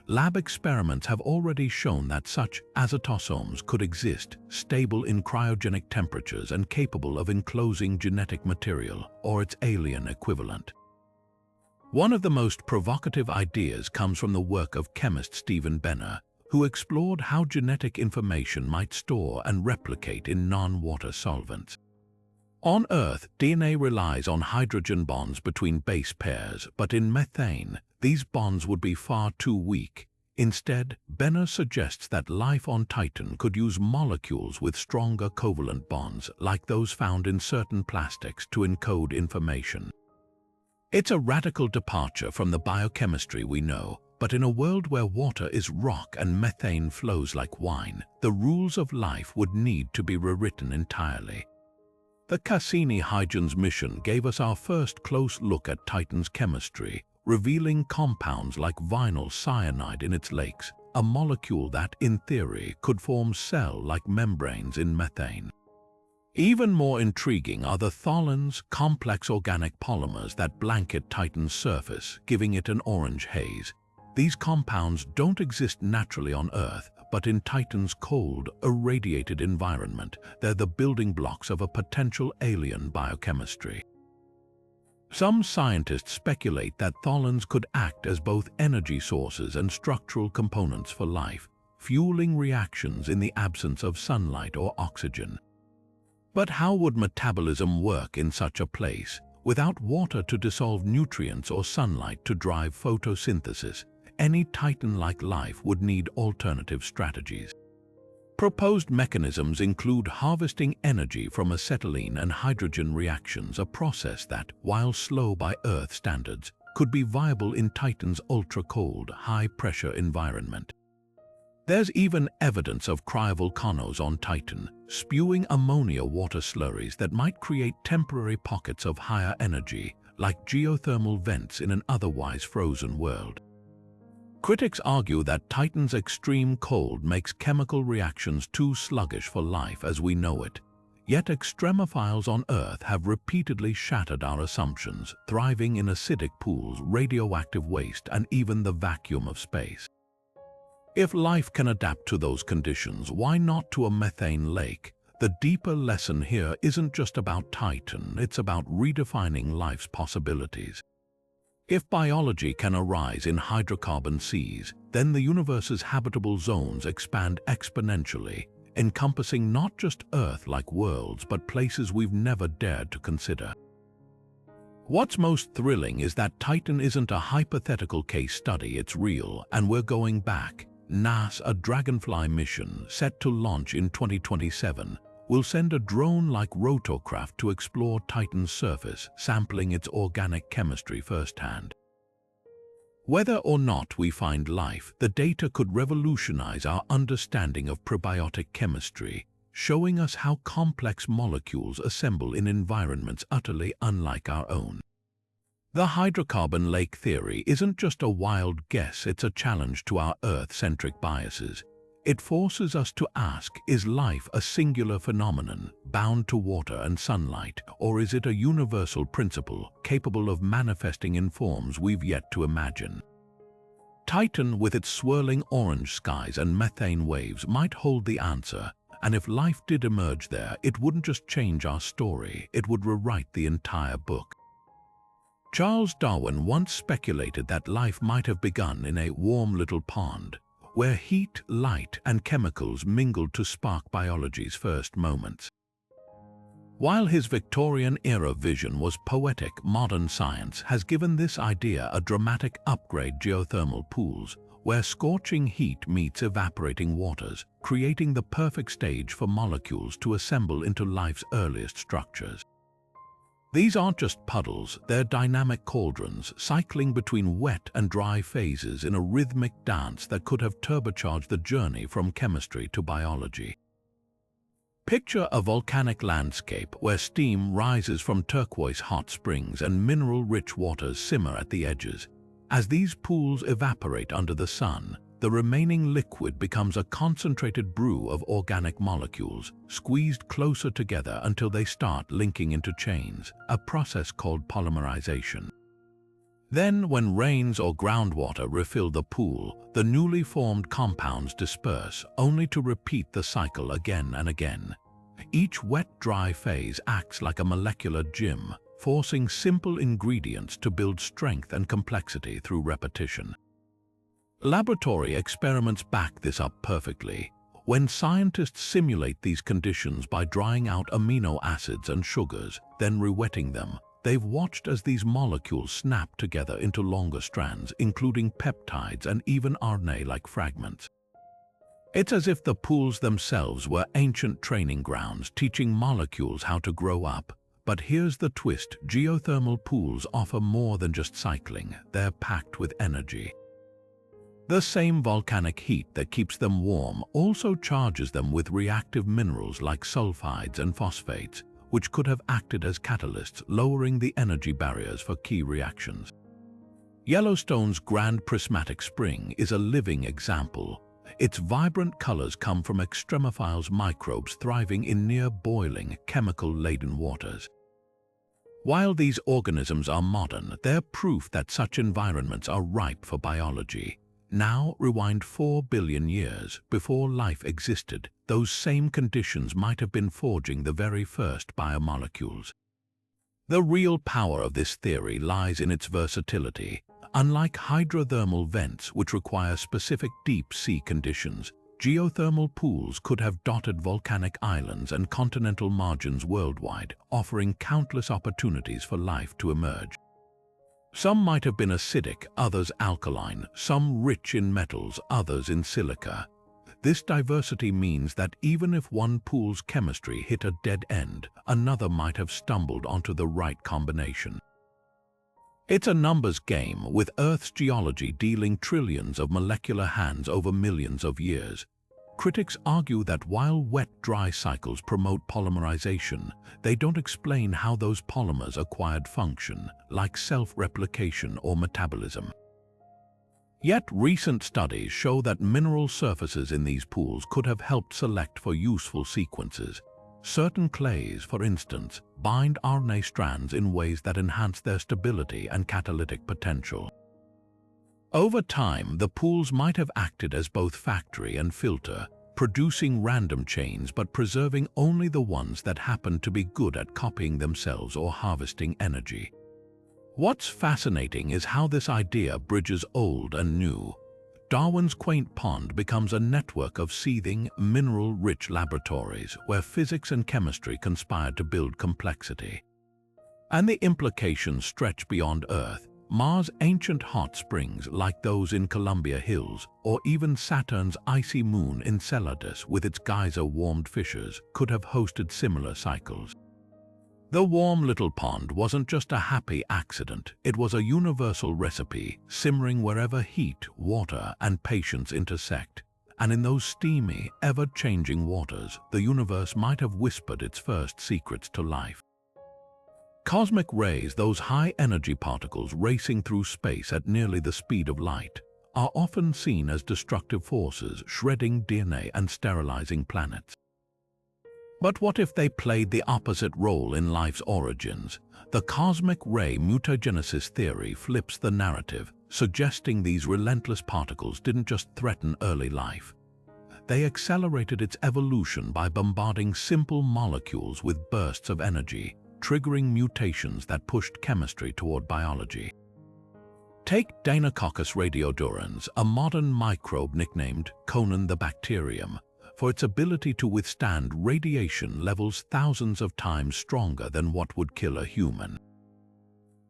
Lab experiments have already shown that such azotosomes could exist, stable in cryogenic temperatures and capable of enclosing genetic material, or its alien equivalent. One of the most provocative ideas comes from the work of chemist Stephen Benner, who explored how genetic information might store and replicate in non-water solvents. On Earth, DNA relies on hydrogen bonds between base pairs, but in methane, these bonds would be far too weak. Instead, Benner suggests that life on Titan could use molecules with stronger covalent bonds, like those found in certain plastics, to encode information. It's a radical departure from the biochemistry we know, but in a world where water is rock and methane flows like wine, the rules of life would need to be rewritten entirely. The Cassini-Huygens mission gave us our first close look at Titan's chemistry, revealing compounds like vinyl cyanide in its lakes, a molecule that, in theory, could form cell-like membranes in methane. Even more intriguing are the tholins, complex organic polymers that blanket Titan's surface, giving it an orange haze. These compounds don't exist naturally on Earth, but in Titan's cold, irradiated environment, they're the building blocks of a potential alien biochemistry. Some scientists speculate that tholins could act as both energy sources and structural components for life, fueling reactions in the absence of sunlight or oxygen. But how would metabolism work in such a place? Without water to dissolve nutrients or sunlight to drive photosynthesis, any Titan-like life would need alternative strategies. Proposed mechanisms include harvesting energy from acetylene and hydrogen reactions, a process that, while slow by Earth standards, could be viable in Titan's ultra-cold, high-pressure environment. There's even evidence of cryovolcanoes on Titan, spewing ammonia water slurries that might create temporary pockets of higher energy, like geothermal vents in an otherwise frozen world. Critics argue that Titan's extreme cold makes chemical reactions too sluggish for life as we know it. Yet extremophiles on Earth have repeatedly shattered our assumptions, thriving in acidic pools, radioactive waste, and even the vacuum of space. If life can adapt to those conditions, why not to a methane lake? The deeper lesson here isn't just about Titan, it's about redefining life's possibilities. If biology can arise in hydrocarbon seas, then the universe's habitable zones expand exponentially, encompassing not just Earth-like worlds but places we've never dared to consider. What's most thrilling is that Titan isn't a hypothetical case study, it's real, and we're going back. NASA's Dragonfly mission, set to launch in 2027, will send a drone-like rotorcraft to explore Titan's surface, sampling its organic chemistry firsthand. Whether or not we find life, the data could revolutionize our understanding of prebiotic chemistry, showing us how complex molecules assemble in environments utterly unlike our own. The hydrocarbon lake theory isn't just a wild guess, it's a challenge to our Earth-centric biases. It forces us to ask, is life a singular phenomenon, bound to water and sunlight, or is it a universal principle, capable of manifesting in forms we've yet to imagine? Titan, with its swirling orange skies and methane waves, might hold the answer, and if life did emerge there, it wouldn't just change our story, it would rewrite the entire book. Charles Darwin once speculated that life might have begun in a warm little pond, where heat, light, and chemicals mingled to spark biology's first moments. While his Victorian-era vision was poetic, modern science has given this idea a dramatic upgrade: geothermal pools, where scorching heat meets evaporating waters, creating the perfect stage for molecules to assemble into life's earliest structures. These aren't just puddles, they're dynamic cauldrons, cycling between wet and dry phases in a rhythmic dance that could have turbocharged the journey from chemistry to biology. Picture a volcanic landscape where steam rises from turquoise hot springs and mineral-rich waters simmer at the edges. As these pools evaporate under the sun, the remaining liquid becomes a concentrated brew of organic molecules, squeezed closer together until they start linking into chains, a process called polymerization. Then, when rains or groundwater refill the pool, the newly formed compounds disperse, only to repeat the cycle again and again. Each wet-dry phase acts like a molecular gym, forcing simple ingredients to build strength and complexity through repetition. Laboratory experiments back this up perfectly. When scientists simulate these conditions by drying out amino acids and sugars, then rewetting them, they've watched as these molecules snap together into longer strands, including peptides and even RNA-like fragments. It's as if the pools themselves were ancient training grounds, teaching molecules how to grow up. But here's the twist: geothermal pools offer more than just cycling, they're packed with energy. The same volcanic heat that keeps them warm also charges them with reactive minerals like sulfides and phosphates, which could have acted as catalysts, lowering the energy barriers for key reactions. Yellowstone's Grand Prismatic Spring is a living example. Its vibrant colors come from extremophiles microbes thriving in near-boiling, chemical-laden waters. While these organisms are modern, they're proof that such environments are ripe for biology. Now, rewind 4 billion years before life existed, those same conditions might have been forging the very first biomolecules. The real power of this theory lies in its versatility. Unlike hydrothermal vents, which require specific deep-sea conditions, geothermal pools could have dotted volcanic islands and continental margins worldwide, offering countless opportunities for life to emerge. Some might have been acidic, others alkaline, some rich in metals, others in silica. This diversity means that even if one pool's chemistry hit a dead end, another might have stumbled onto the right combination. It's a numbers game, with Earth's geology dealing trillions of molecular hands over millions of years. Critics argue that while wet-dry cycles promote polymerization, they don't explain how those polymers acquired function, like self-replication or metabolism. Yet recent studies show that mineral surfaces in these pools could have helped select for useful sequences. Certain clays, for instance, bind RNA strands in ways that enhance their stability and catalytic potential. Over time, the pools might have acted as both factory and filter, producing random chains but preserving only the ones that happened to be good at copying themselves or harvesting energy. What's fascinating is how this idea bridges old and new. Darwin's quaint pond becomes a network of seething, mineral-rich laboratories where physics and chemistry conspire to build complexity. And the implications stretch beyond Earth. Mars' ancient hot springs like those in Columbia Hills, or even Saturn's icy moon Enceladus with its geyser-warmed fissures, could have hosted similar cycles. The warm little pond wasn't just a happy accident, it was a universal recipe, simmering wherever heat, water, and patience intersect. And in those steamy, ever-changing waters, the universe might have whispered its first secrets to life. Cosmic rays, those high-energy particles racing through space at nearly the speed of light, are often seen as destructive forces, shredding DNA and sterilizing planets. But what if they played the opposite role in life's origins? The cosmic ray mutagenesis theory flips the narrative, suggesting these relentless particles didn't just threaten early life. They accelerated its evolution by bombarding simple molecules with bursts of energy, triggering mutations that pushed chemistry toward biology. Take Deinococcus radiodurans, a modern microbe nicknamed Conan the bacterium, for its ability to withstand radiation levels thousands of times stronger than what would kill a human.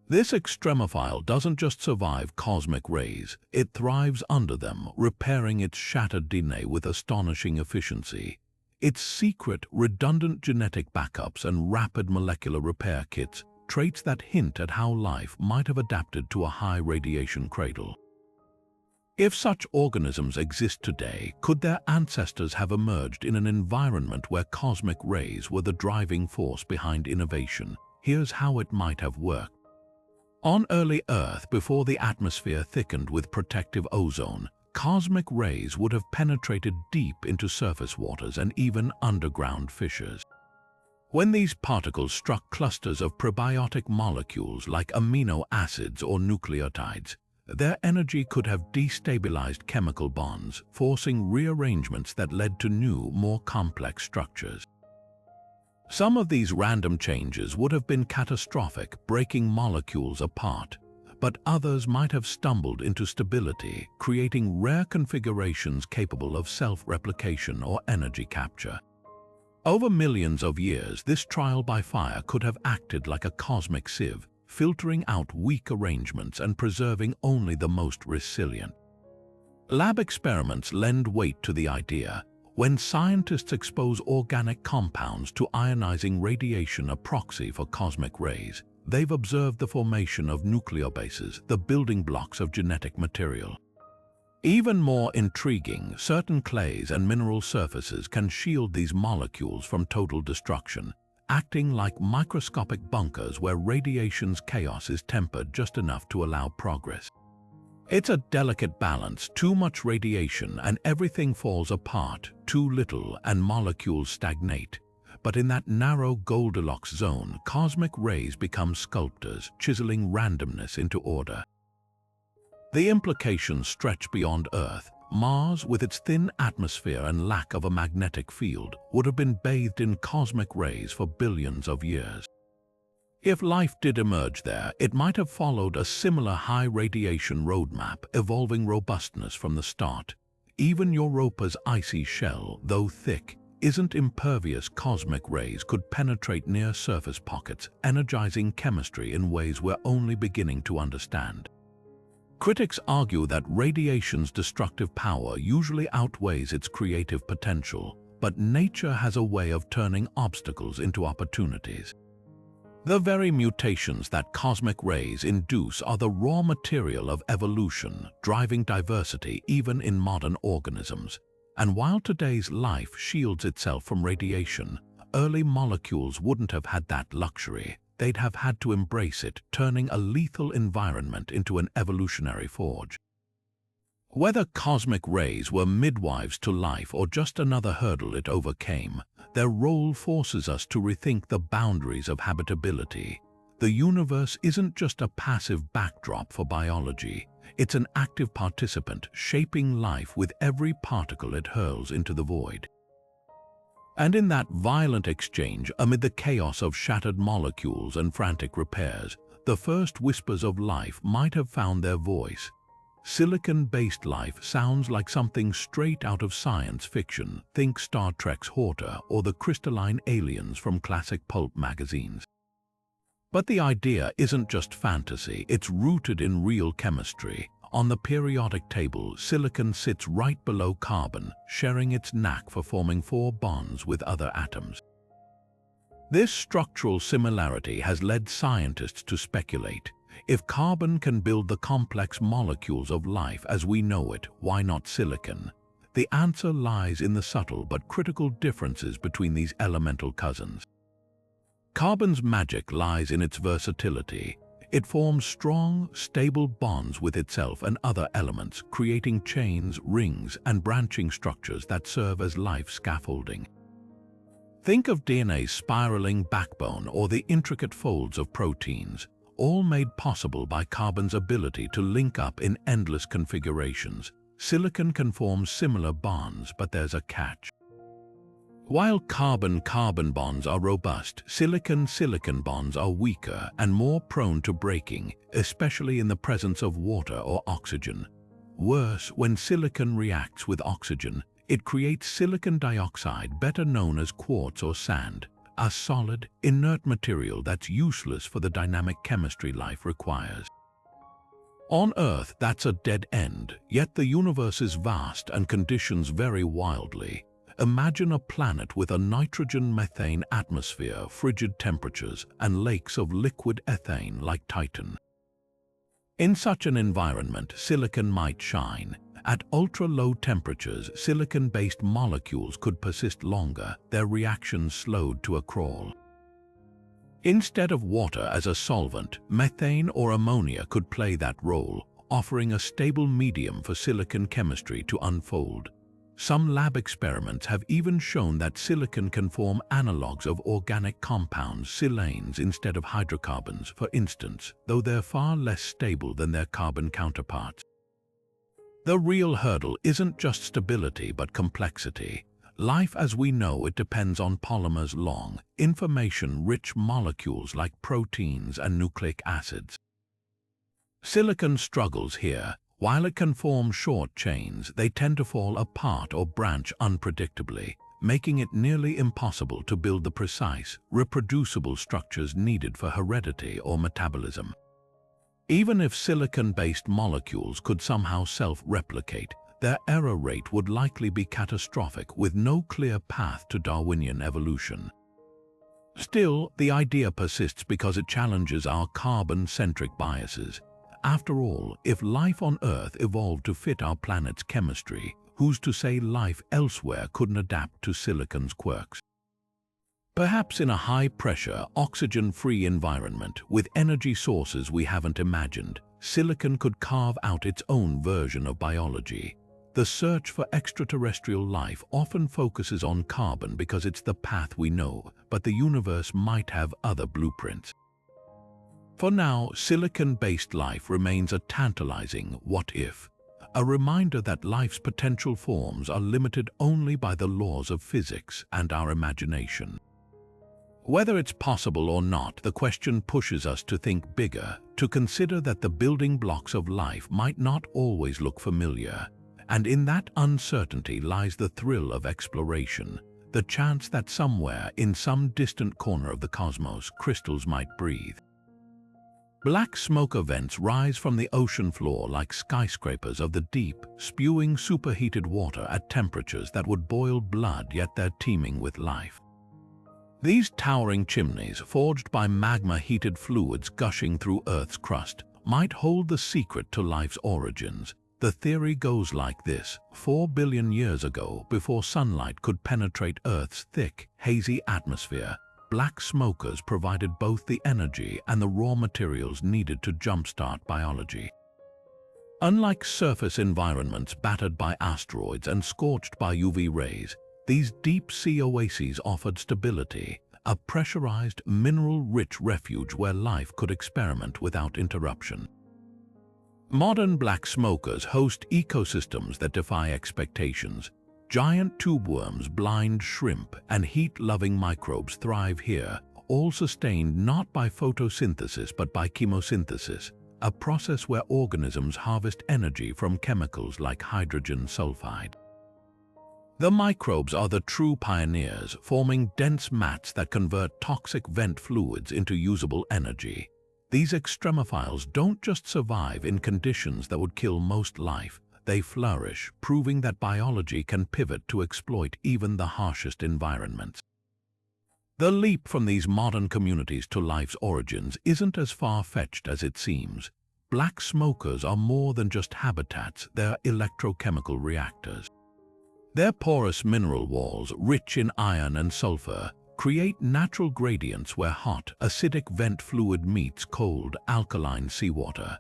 This extremophile doesn't just survive cosmic rays, it thrives under them, repairing its shattered DNA with astonishing efficiency. Its secret, redundant genetic backups and rapid molecular repair kits, traits that hint at how life might have adapted to a high-radiation cradle. If such organisms exist today, could their ancestors have emerged in an environment where cosmic rays were the driving force behind innovation? Here's how it might have worked. On early Earth, before the atmosphere thickened with protective ozone, cosmic rays would have penetrated deep into surface waters and even underground fissures. When these particles struck clusters of prebiotic molecules like amino acids or nucleotides, their energy could have destabilized chemical bonds, forcing rearrangements that led to new, more complex structures. Some of these random changes would have been catastrophic, breaking molecules apart, but others might have stumbled into stability, creating rare configurations capable of self-replication or energy capture. Over millions of years, this trial by fire could have acted like a cosmic sieve, filtering out weak arrangements and preserving only the most resilient. Lab experiments lend weight to the idea. When scientists expose organic compounds to ionizing radiation, a proxy for cosmic rays, they've observed the formation of nucleobases, the building blocks of genetic material. Even more intriguing, certain clays and mineral surfaces can shield these molecules from total destruction, acting like microscopic bunkers where radiation's chaos is tempered just enough to allow progress. It's a delicate balance: too much radiation and everything falls apart, too little and molecules stagnate. But in that narrow Goldilocks zone, cosmic rays become sculptors, chiseling randomness into order. The implications stretch beyond Earth. Mars, with its thin atmosphere and lack of a magnetic field, would have been bathed in cosmic rays for billions of years. If life did emerge there, it might have followed a similar high-radiation roadmap, evolving robustness from the start. Even Europa's icy shell, though thick, isn't impervious. Cosmic rays could penetrate near-surface pockets, energizing chemistry in ways we're only beginning to understand. Critics argue that radiation's destructive power usually outweighs its creative potential, but nature has a way of turning obstacles into opportunities. The very mutations that cosmic rays induce are the raw material of evolution, driving diversity even in modern organisms. And while today's life shields itself from radiation, early molecules wouldn't have had that luxury. They'd have had to embrace it, turning a lethal environment into an evolutionary forge. Whether cosmic rays were midwives to life or just another hurdle it overcame, their role forces us to rethink the boundaries of habitability. The universe isn't just a passive backdrop for biology, it's an active participant shaping life with every particle it hurls into the void. And in that violent exchange, amid the chaos of shattered molecules and frantic repairs, the first whispers of life might have found their voice. Silicon-based life sounds like something straight out of science fiction. Think Star Trek's Horta or the crystalline aliens from classic pulp magazines. But the idea isn't just fantasy, it's rooted in real chemistry. On the periodic table, silicon sits right below carbon, sharing its knack for forming 4 bonds with other atoms. This structural similarity has led scientists to speculate. If carbon can build the complex molecules of life as we know it, why not silicon? The answer lies in the subtle but critical differences between these elemental cousins. Carbon's magic lies in its versatility. It forms strong, stable bonds with itself and other elements, creating chains, rings, and branching structures that serve as life scaffolding. Think of DNA's spiraling backbone or the intricate folds of proteins, all made possible by carbon's ability to link up in endless configurations. Silicon can form similar bonds, but there's a catch. While carbon-carbon bonds are robust, silicon-silicon bonds are weaker and more prone to breaking, especially in the presence of water or oxygen. Worse, when silicon reacts with oxygen, it creates silicon dioxide, better known as quartz or sand, a solid, inert material that's useless for the dynamic chemistry life requires. On Earth, that's a dead end, yet the universe is vast and conditions vary wildly. Imagine a planet with a nitrogen-methane atmosphere, frigid temperatures, and lakes of liquid ethane like Titan. In such an environment, silicon might shine. At ultra-low temperatures, silicon-based molecules could persist longer, their reactions slowed to a crawl. Instead of water as a solvent, methane or ammonia could play that role, offering a stable medium for silicon chemistry to unfold. Some lab experiments have even shown that silicon can form analogues of organic compounds, silanes instead of hydrocarbons, for instance, though they're far less stable than their carbon counterparts. The real hurdle isn't just stability but complexity. Life as we know it depends on polymers, long, information-rich molecules like proteins and nucleic acids. Silicon struggles here. While it can form short chains, they tend to fall apart or branch unpredictably, making it nearly impossible to build the precise, reproducible structures needed for heredity or metabolism. Even if silicon-based molecules could somehow self-replicate, their error rate would likely be catastrophic with no clear path to Darwinian evolution. Still, the idea persists because it challenges our carbon-centric biases. After all, if life on Earth evolved to fit our planet's chemistry, who's to say life elsewhere couldn't adapt to silicon's quirks? Perhaps in a high-pressure, oxygen-free environment with energy sources we haven't imagined, silicon could carve out its own version of biology. The search for extraterrestrial life often focuses on carbon because it's the path we know, but the universe might have other blueprints. For now, silicon-based life remains a tantalizing what-if, a reminder that life's potential forms are limited only by the laws of physics and our imagination. Whether it's possible or not, the question pushes us to think bigger, to consider that the building blocks of life might not always look familiar. And in that uncertainty lies the thrill of exploration, the chance that somewhere in some distant corner of the cosmos, crystals might breathe. Black smoke vents rise from the ocean floor like skyscrapers of the deep, spewing superheated water at temperatures that would boil blood, yet they're teeming with life. These towering chimneys, forged by magma-heated fluids gushing through Earth's crust, might hold the secret to life's origins. The theory goes like this: 4 billion years ago, before sunlight could penetrate Earth's thick, hazy atmosphere, black smokers provided both the energy and the raw materials needed to jumpstart biology. Unlike surface environments battered by asteroids and scorched by UV rays, these deep-sea oases offered stability, a pressurized, mineral-rich refuge where life could experiment without interruption. Modern black smokers host ecosystems that defy expectations. Giant tube worms, blind shrimp, and heat-loving microbes thrive here, all sustained not by photosynthesis but by chemosynthesis, a process where organisms harvest energy from chemicals like hydrogen sulfide. The microbes are the true pioneers, forming dense mats that convert toxic vent fluids into usable energy. These extremophiles don't just survive in conditions that would kill most life, they flourish, proving that biology can pivot to exploit even the harshest environments. The leap from these modern communities to life's origins isn't as far-fetched as it seems. Black smokers are more than just habitats, they're electrochemical reactors. Their porous mineral walls, rich in iron and sulfur, create natural gradients where hot, acidic vent fluid meets cold, alkaline seawater.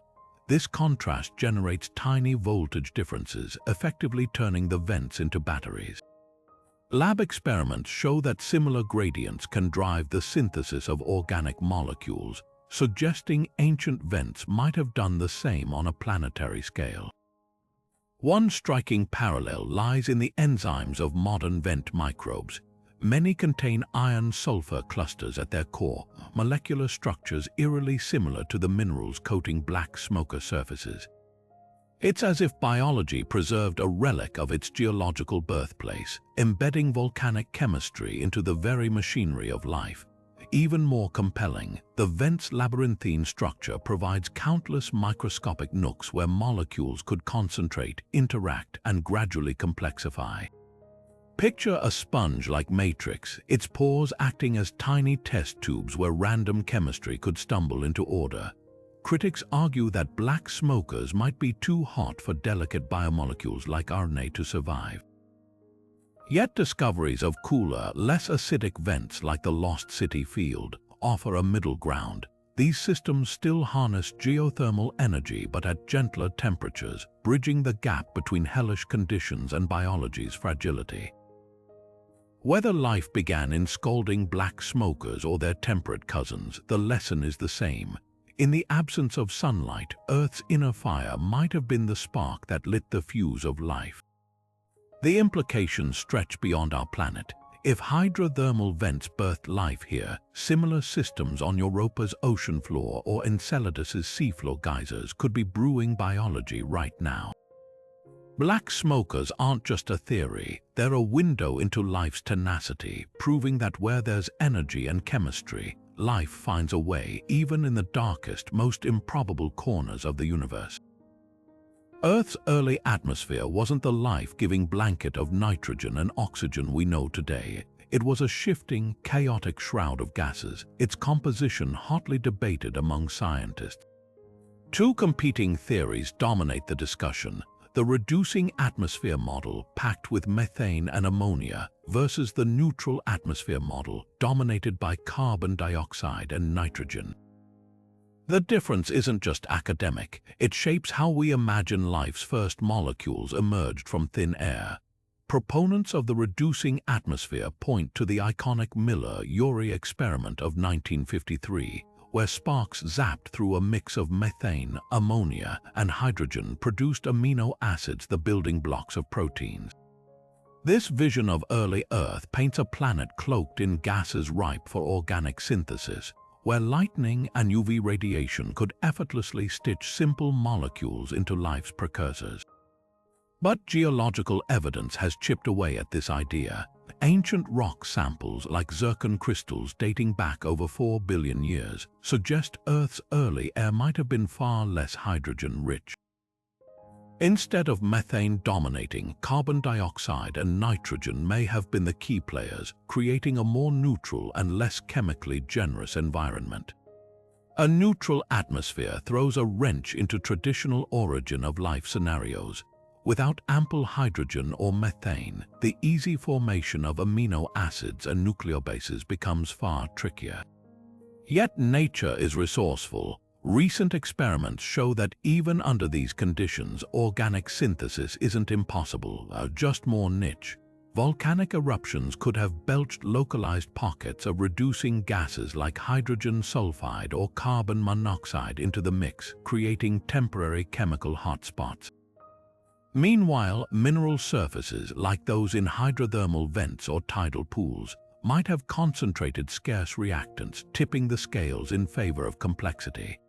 This contrast generates tiny voltage differences, effectively turning the vents into batteries. Lab experiments show that similar gradients can drive the synthesis of organic molecules, suggesting ancient vents might have done the same on a planetary scale. One striking parallel lies in the enzymes of modern vent microbes. Many contain iron-sulfur clusters at their core, molecular structures eerily similar to the minerals coating black smoker surfaces. It's as if biology preserved a relic of its geological birthplace, embedding volcanic chemistry into the very machinery of life. Even more compelling, the vent's labyrinthine structure provides countless microscopic nooks where molecules could concentrate, interact, and gradually complexify. Picture a sponge-like matrix, its pores acting as tiny test tubes where random chemistry could stumble into order. Critics argue that black smokers might be too hot for delicate biomolecules like RNA to survive. Yet discoveries of cooler, less acidic vents like the Lost City field offer a middle ground. These systems still harness geothermal energy but at gentler temperatures, bridging the gap between hellish conditions and biology's fragility. Whether life began in scalding black smokers or their temperate cousins, the lesson is the same. In the absence of sunlight, Earth's inner fire might have been the spark that lit the fuse of life. The implications stretch beyond our planet. If hydrothermal vents birthed life here, similar systems on Europa's ocean floor or Enceladus's seafloor geysers could be brewing biology right now. Black smokers aren't just a theory, they're a window into life's tenacity, proving that where there's energy and chemistry, life finds a way, even in the darkest, most improbable corners of the universe. Earth's early atmosphere wasn't the life-giving blanket of nitrogen and oxygen we know today. It was a shifting, chaotic shroud of gases, its composition hotly debated among scientists. Two competing theories dominate the discussion: the reducing atmosphere model, packed with methane and ammonia, versus the neutral atmosphere model, dominated by carbon dioxide and nitrogen. The difference isn't just academic, it shapes how we imagine life's first molecules emerged from thin air. Proponents of the reducing atmosphere point to the iconic Miller-Urey experiment of 1953, where sparks zapped through a mix of methane, ammonia, and hydrogen produced amino acids, the building blocks of proteins. This vision of early Earth paints a planet cloaked in gases ripe for organic synthesis, where lightning and UV radiation could effortlessly stitch simple molecules into life's precursors. But geological evidence has chipped away at this idea. Ancient rock samples like zircon crystals dating back over 4 billion years suggest Earth's early air might have been far less hydrogen-rich. Instead of methane dominating, carbon dioxide and nitrogen may have been the key players, creating a more neutral and less chemically generous environment. A neutral atmosphere throws a wrench into traditional origin of life scenarios. Without ample hydrogen or methane, the easy formation of amino acids and nucleobases becomes far trickier. Yet nature is resourceful. Recent experiments show that even under these conditions, organic synthesis isn't impossible, just more niche. Volcanic eruptions could have belched localized pockets of reducing gases like hydrogen sulfide or carbon monoxide into the mix, creating temporary chemical hotspots. Meanwhile, mineral surfaces, like those in hydrothermal vents or tidal pools, might have concentrated scarce reactants, tipping the scales in favor of complexity.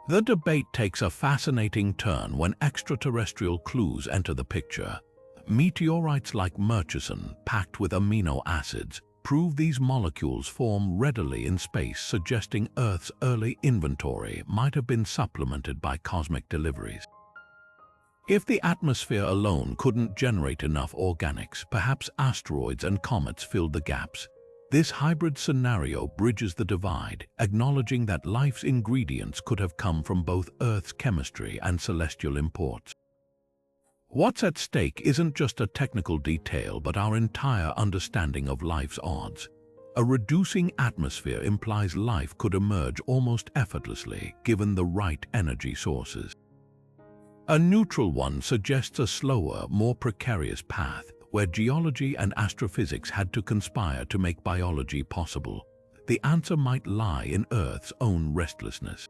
The debate takes a fascinating turn when extraterrestrial clues enter the picture. Meteorites like Murchison, packed with amino acids, prove these molecules form readily in space, suggesting Earth's early inventory might have been supplemented by cosmic deliveries. If the atmosphere alone couldn't generate enough organics, perhaps asteroids and comets filled the gaps. This hybrid scenario bridges the divide, acknowledging that life's ingredients could have come from both Earth's chemistry and celestial imports. What's at stake isn't just a technical detail, but our entire understanding of life's odds. A reducing atmosphere implies life could emerge almost effortlessly, given the right energy sources. A neutral one suggests a slower, more precarious path, where geology and astrophysics had to conspire to make biology possible. The answer might lie in Earth's own restlessness.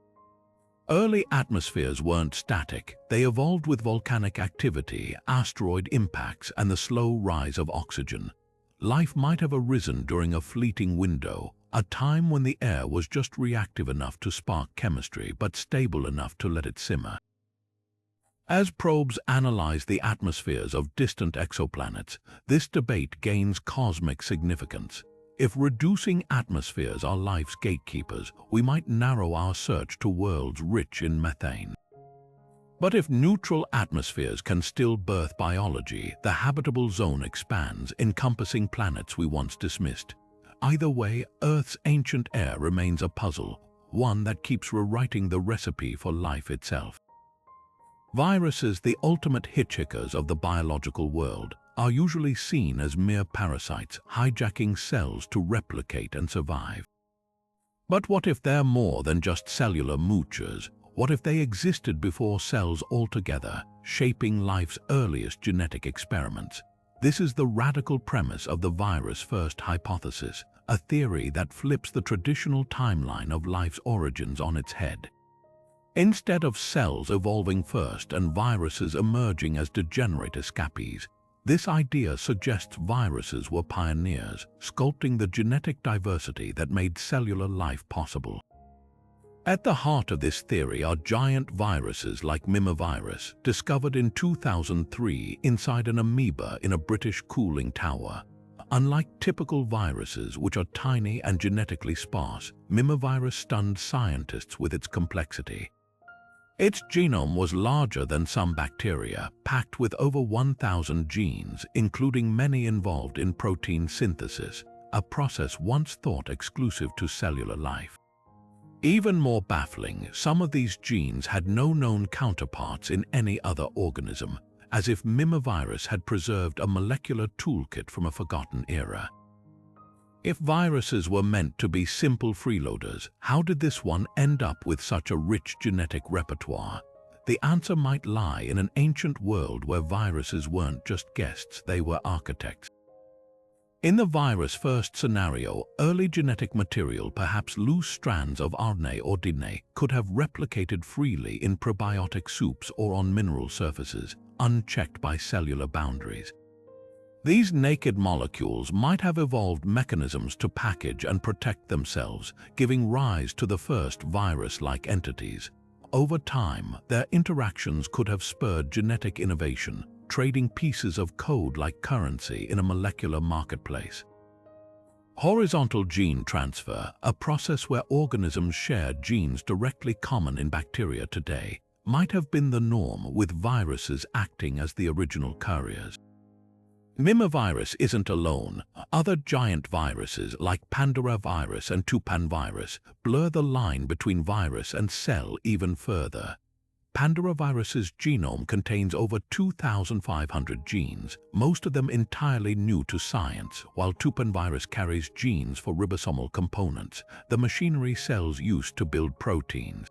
Early atmospheres weren't static. They evolved with volcanic activity, asteroid impacts, and the slow rise of oxygen. Life might have arisen during a fleeting window, a time when the air was just reactive enough to spark chemistry, but stable enough to let it simmer. As probes analyze the atmospheres of distant exoplanets, this debate gains cosmic significance. If reducing atmospheres are life's gatekeepers, we might narrow our search to worlds rich in methane. But if neutral atmospheres can still birth biology, the habitable zone expands, encompassing planets we once dismissed. Either way, Earth's ancient air remains a puzzle, one that keeps rewriting the recipe for life itself. Viruses, the ultimate hitchhikers of the biological world, are usually seen as mere parasites, hijacking cells to replicate and survive. But what if they're more than just cellular moochers? What if they existed before cells altogether, shaping life's earliest genetic experiments? This is the radical premise of the virus-first hypothesis, a theory that flips the traditional timeline of life's origins on its head. Instead of cells evolving first and viruses emerging as degenerate escapees, this idea suggests viruses were pioneers, sculpting the genetic diversity that made cellular life possible. At the heart of this theory are giant viruses like mimivirus, discovered in 2003 inside an amoeba in a British cooling tower. Unlike typical viruses, which are tiny and genetically sparse, mimivirus stunned scientists with its complexity. Its genome was larger than some bacteria, packed with over 1,000 genes, including many involved in protein synthesis, a process once thought exclusive to cellular life. Even more baffling, some of these genes had no known counterparts in any other organism, as if mimivirus had preserved a molecular toolkit from a forgotten era. If viruses were meant to be simple freeloaders, how did this one end up with such a rich genetic repertoire? The answer might lie in an ancient world where viruses weren't just guests, they were architects. In the virus-first scenario, early genetic material, perhaps loose strands of RNA or DNA, could have replicated freely in probiotic soups or on mineral surfaces, unchecked by cellular boundaries. These naked molecules might have evolved mechanisms to package and protect themselves, giving rise to the first virus-like entities. Over time, their interactions could have spurred genetic innovation, trading pieces of code like currency in a molecular marketplace. Horizontal gene transfer, a process where organisms share genes directly common in bacteria today, might have been the norm, with viruses acting as the original couriers. Mimivirus isn't alone. Other giant viruses like Pandoravirus and Tupanvirus blur the line between virus and cell even further. Pandoravirus's genome contains over 2,500 genes, most of them entirely new to science, while Tupanvirus carries genes for ribosomal components, the machinery cells use to build proteins.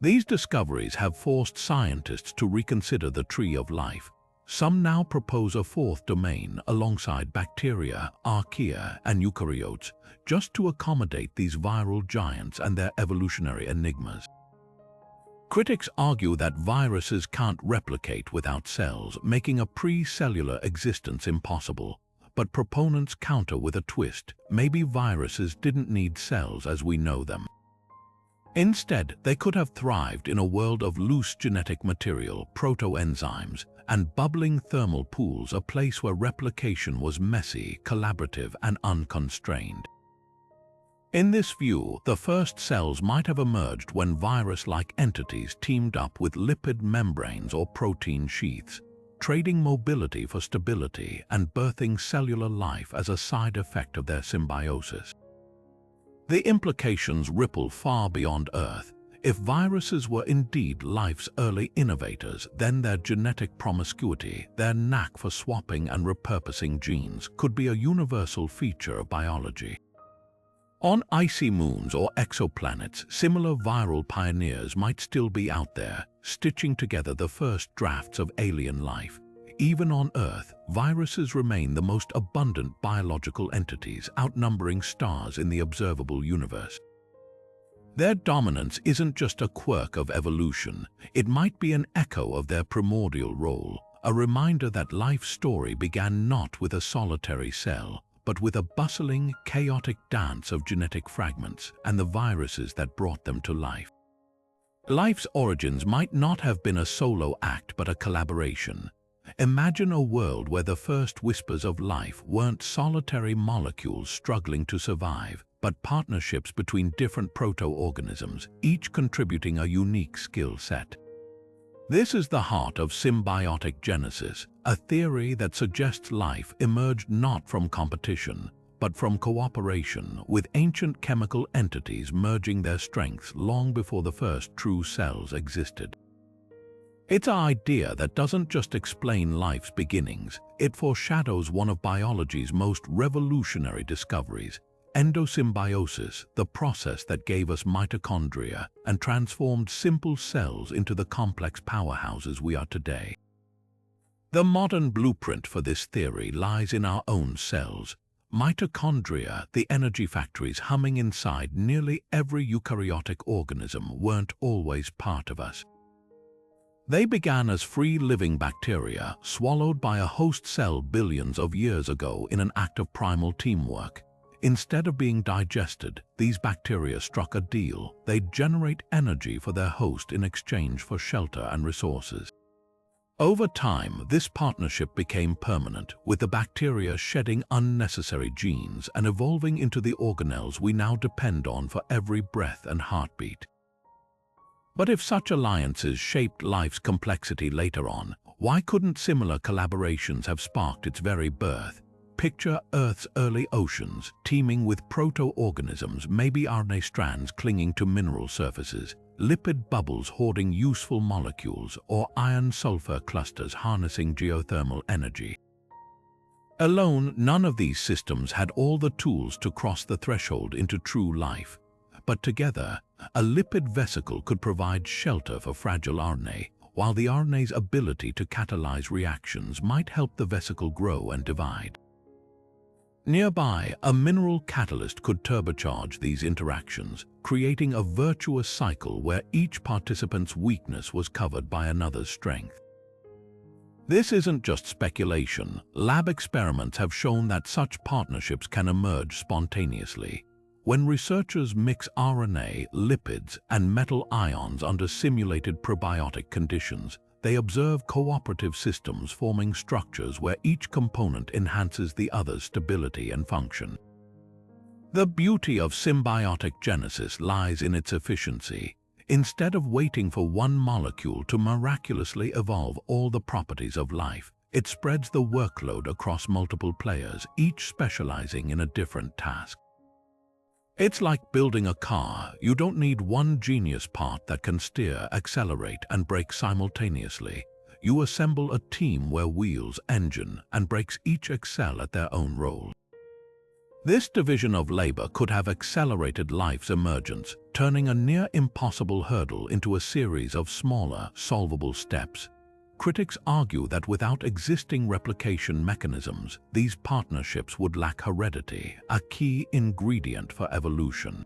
These discoveries have forced scientists to reconsider the tree of life. Some now propose a fourth domain alongside bacteria, archaea, and eukaryotes, just to accommodate these viral giants and their evolutionary enigmas. Critics argue that viruses can't replicate without cells, making a pre-cellular existence impossible. But proponents counter with a twist. Maybe viruses didn't need cells as we know them. Instead, they could have thrived in a world of loose genetic material, protoenzymes, and bubbling thermal pools, a place where replication was messy, collaborative, and unconstrained. In this view, the first cells might have emerged when virus-like entities teamed up with lipid membranes or protein sheaths, trading mobility for stability and birthing cellular life as a side effect of their symbiosis. The implications ripple far beyond Earth. If viruses were indeed life's early innovators, then their genetic promiscuity, their knack for swapping and repurposing genes, could be a universal feature of biology. On icy moons or exoplanets, similar viral pioneers might still be out there, stitching together the first drafts of alien life. Even on Earth, viruses remain the most abundant biological entities, outnumbering stars in the observable universe. Their dominance isn't just a quirk of evolution, it might be an echo of their primordial role, a reminder that life's story began not with a solitary cell, but with a bustling, chaotic dance of genetic fragments and the viruses that brought them to life. Life's origins might not have been a solo act but a collaboration. Imagine a world where the first whispers of life weren't solitary molecules struggling to survive, but partnerships between different proto-organisms, each contributing a unique skill set. This is the heart of symbiotic genesis, a theory that suggests life emerged not from competition, but from cooperation, with ancient chemical entities merging their strengths long before the first true cells existed. It's an idea that doesn't just explain life's beginnings, it foreshadows one of biology's most revolutionary discoveries: endosymbiosis, the process that gave us mitochondria and transformed simple cells into the complex powerhouses we are today. The modern blueprint for this theory lies in our own cells. Mitochondria, the energy factories humming inside nearly every eukaryotic organism, weren't always part of us. They began as free-living bacteria, swallowed by a host cell billions of years ago in an act of primal teamwork. Instead of being digested, these bacteria struck a deal. They'd generate energy for their host in exchange for shelter and resources. Over time, this partnership became permanent, with the bacteria shedding unnecessary genes and evolving into the organelles we now depend on for every breath and heartbeat. But if such alliances shaped life's complexity later on, why couldn't similar collaborations have sparked its very birth? Picture Earth's early oceans, teeming with proto-organisms, maybe RNA strands clinging to mineral surfaces, lipid bubbles hoarding useful molecules, or iron-sulfur clusters harnessing geothermal energy. Alone, none of these systems had all the tools to cross the threshold into true life. But together, a lipid vesicle could provide shelter for fragile RNA, while the RNA's ability to catalyze reactions might help the vesicle grow and divide. Nearby, a mineral catalyst could turbocharge these interactions, creating a virtuous cycle where each participant's weakness was covered by another's strength. This isn't just speculation. Lab experiments have shown that such partnerships can emerge spontaneously. When researchers mix RNA, lipids, and metal ions under simulated probiotic conditions, they observe cooperative systems forming structures where each component enhances the other's stability and function. The beauty of symbiotic genesis lies in its efficiency. Instead of waiting for one molecule to miraculously evolve all the properties of life, it spreads the workload across multiple players, each specializing in a different task. It's like building a car. You don't need one genius part that can steer, accelerate, and brake simultaneously. You assemble a team where wheels, engine, and brakes each excel at their own role. This division of labor could have accelerated life's emergence, turning a near-impossible hurdle into a series of smaller, solvable steps. Critics argue that without existing replication mechanisms, these partnerships would lack heredity, a key ingredient for evolution.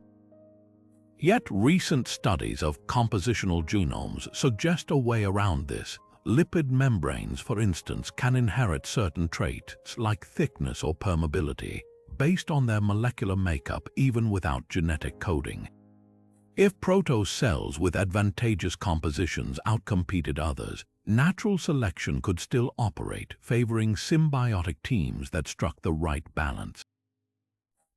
Yet recent studies of compositional genomes suggest a way around this. Lipid membranes, for instance, can inherit certain traits like thickness or permeability, based on their molecular makeup even without genetic coding. If protocells with advantageous compositions outcompeted others, natural selection could still operate, favoring symbiotic teams that struck the right balance.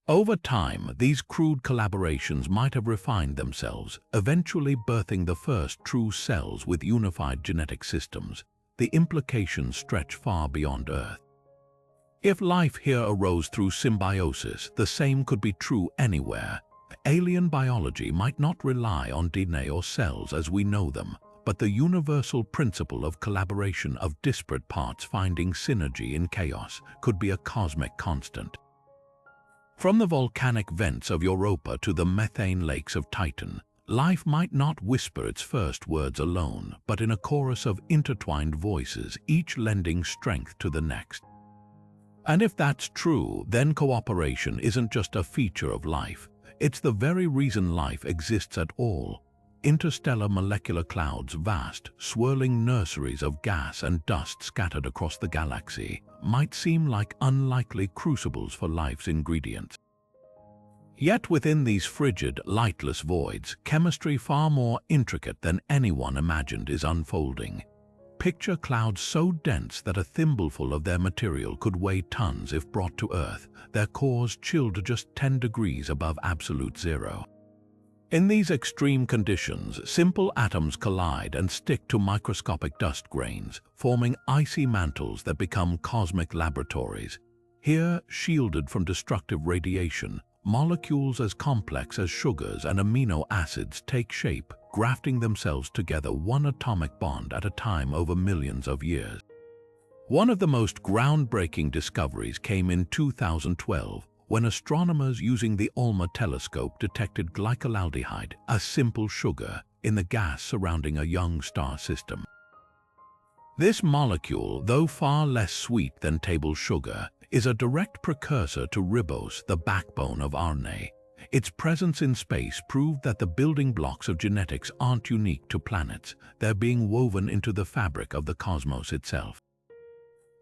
Over time, these crude collaborations might have refined themselves, eventually birthing the first true cells with unified genetic systems. The implications stretch far beyond Earth. If life here arose through symbiosis, the same could be true anywhere. Alien biology might not rely on DNA or cells as we know them, but the universal principle of collaboration of disparate parts finding synergy in chaos could be a cosmic constant. From the volcanic vents of Europa to the methane lakes of Titan, life might not whisper its first words alone, but in a chorus of intertwined voices, each lending strength to the next. And if that's true, then cooperation isn't just a feature of life, it's the very reason life exists at all. Interstellar molecular clouds, vast, swirling nurseries of gas and dust scattered across the galaxy, might seem like unlikely crucibles for life's ingredients. Yet within these frigid, lightless voids, chemistry far more intricate than anyone imagined is unfolding. Picture clouds so dense that a thimbleful of their material could weigh tons if brought to Earth, their cores chilled to just 10 degrees above absolute zero. In these extreme conditions, simple atoms collide and stick to microscopic dust grains, forming icy mantles that become cosmic laboratories. Here, shielded from destructive radiation, molecules as complex as sugars and amino acids take shape, grafting themselves together one atomic bond at a time over millions of years. One of the most groundbreaking discoveries came in 2012, when astronomers using the ALMA telescope detected glycolaldehyde, a simple sugar, in the gas surrounding a young star system. This molecule, though far less sweet than table sugar, is a direct precursor to ribose, the backbone of RNA. Its presence in space proved that the building blocks of genetics aren't unique to planets, they're being woven into the fabric of the cosmos itself.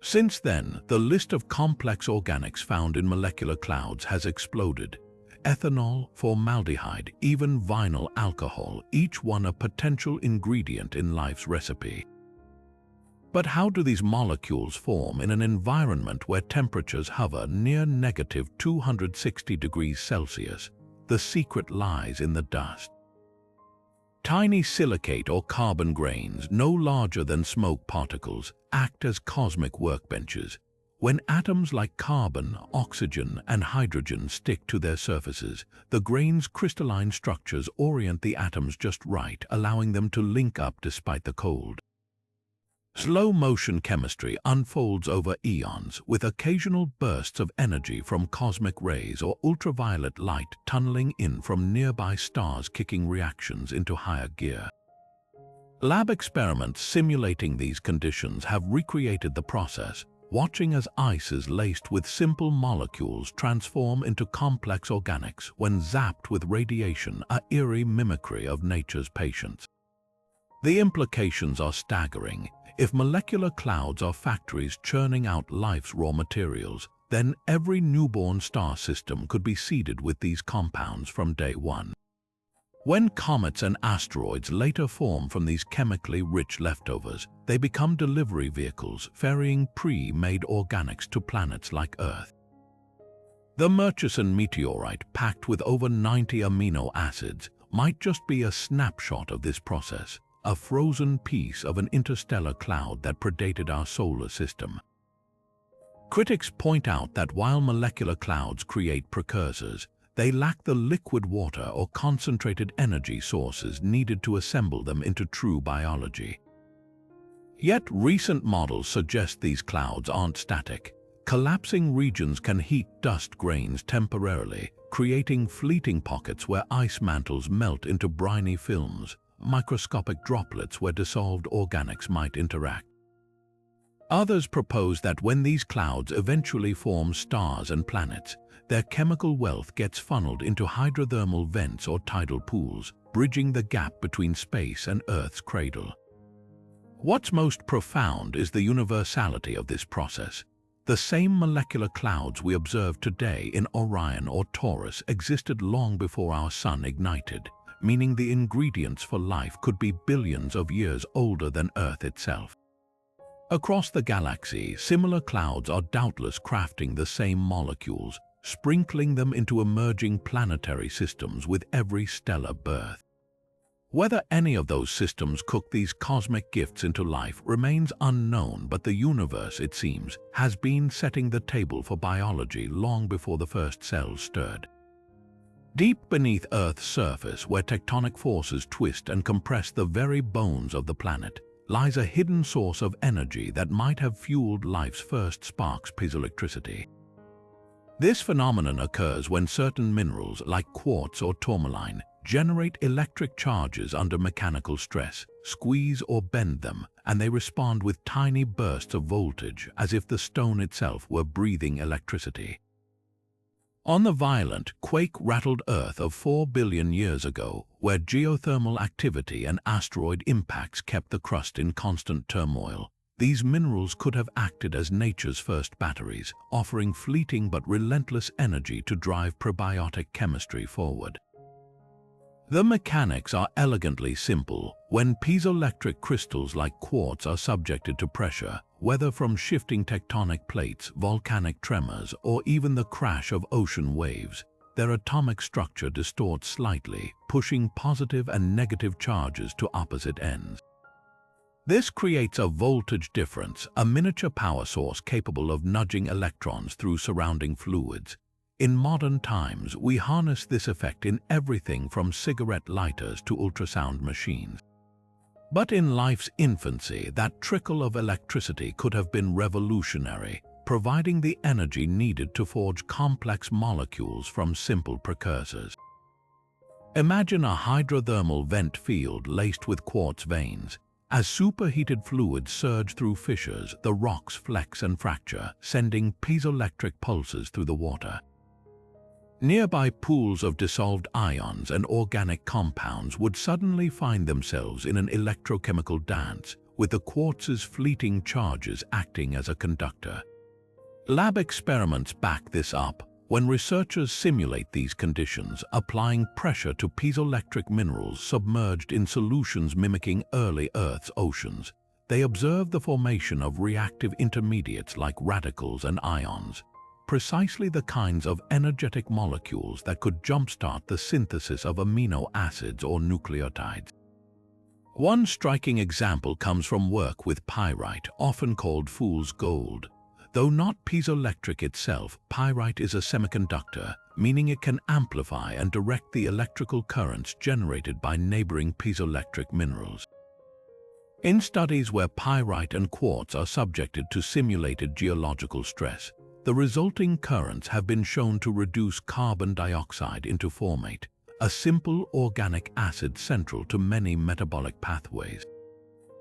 Since then, the list of complex organics found in molecular clouds has exploded. Ethanol, formaldehyde, even vinyl alcohol, each one a potential ingredient in life's recipe. But how do these molecules form in an environment where temperatures hover near negative 260 degrees Celsius? The secret lies in the dust. Tiny silicate or carbon grains, no larger than smoke particles, act as cosmic workbenches. When atoms like carbon, oxygen, and hydrogen stick to their surfaces, the grains' crystalline structures orient the atoms just right, allowing them to link up despite the cold. Slow-motion chemistry unfolds over eons, with occasional bursts of energy from cosmic rays or ultraviolet light tunneling in from nearby stars, kicking reactions into higher gear. Lab experiments simulating these conditions have recreated the process, watching as ice is laced with simple molecules transform into complex organics when zapped with radiation, a eerie mimicry of nature's patience. The implications are staggering. If molecular clouds are factories churning out life's raw materials, then every newborn star system could be seeded with these compounds from day one. When comets and asteroids later form from these chemically rich leftovers, they become delivery vehicles ferrying pre-made organics to planets like Earth. The Murchison meteorite, packed with over 90 amino acids, might just be a snapshot of this process, a frozen piece of an interstellar cloud that predated our solar system. Critics point out that while molecular clouds create precursors, they lack the liquid water or concentrated energy sources needed to assemble them into true biology. Yet recent models suggest these clouds aren't static. Collapsing regions can heat dust grains temporarily, creating fleeting pockets where ice mantles melt into briny films, microscopic droplets where dissolved organics might interact. Others propose that when these clouds eventually form stars and planets, their chemical wealth gets funneled into hydrothermal vents or tidal pools, bridging the gap between space and Earth's cradle. What's most profound is the universality of this process. The same molecular clouds we observe today in Orion or Taurus existed long before our Sun ignited, meaning the ingredients for life could be billions of years older than Earth itself. Across the galaxy, similar clouds are doubtless crafting the same molecules, sprinkling them into emerging planetary systems with every stellar birth. Whether any of those systems cook these cosmic gifts into life remains unknown, but the universe, it seems, has been setting the table for biology long before the first cells stirred. Deep beneath Earth's surface, where tectonic forces twist and compress the very bones of the planet, lies a hidden source of energy that might have fueled life's first sparks: piezoelectricity. This phenomenon occurs when certain minerals, like quartz or tourmaline, generate electric charges under mechanical stress, squeeze or bend them, and they respond with tiny bursts of voltage as if the stone itself were breathing electricity. On the violent, quake-rattled Earth of 4 billion years ago, where geothermal activity and asteroid impacts kept the crust in constant turmoil, these minerals could have acted as nature's first batteries, offering fleeting but relentless energy to drive probiotic chemistry forward. The mechanics are elegantly simple. When piezoelectric crystals like quartz are subjected to pressure, whether from shifting tectonic plates, volcanic tremors, or even the crash of ocean waves, their atomic structure distorts slightly, pushing positive and negative charges to opposite ends. This creates a voltage difference, a miniature power source capable of nudging electrons through surrounding fluids. In modern times, we harness this effect in everything from cigarette lighters to ultrasound machines. But in life's infancy, that trickle of electricity could have been revolutionary, providing the energy needed to forge complex molecules from simple precursors. Imagine a hydrothermal vent field laced with quartz veins. As superheated fluids surge through fissures, the rocks flex and fracture, sending piezoelectric pulses through the water. Nearby pools of dissolved ions and organic compounds would suddenly find themselves in an electrochemical dance, with the quartz's fleeting charges acting as a conductor. Lab experiments back this up. When researchers simulate these conditions, applying pressure to piezoelectric minerals submerged in solutions mimicking early Earth's oceans, they observe the formation of reactive intermediates like radicals and ions, precisely the kinds of energetic molecules that could jumpstart the synthesis of amino acids or nucleotides. One striking example comes from work with pyrite, often called fool's gold. Though not piezoelectric itself, pyrite is a semiconductor, meaning it can amplify and direct the electrical currents generated by neighboring piezoelectric minerals. In studies where pyrite and quartz are subjected to simulated geological stress, the resulting currents have been shown to reduce carbon dioxide into formate, a simple organic acid central to many metabolic pathways.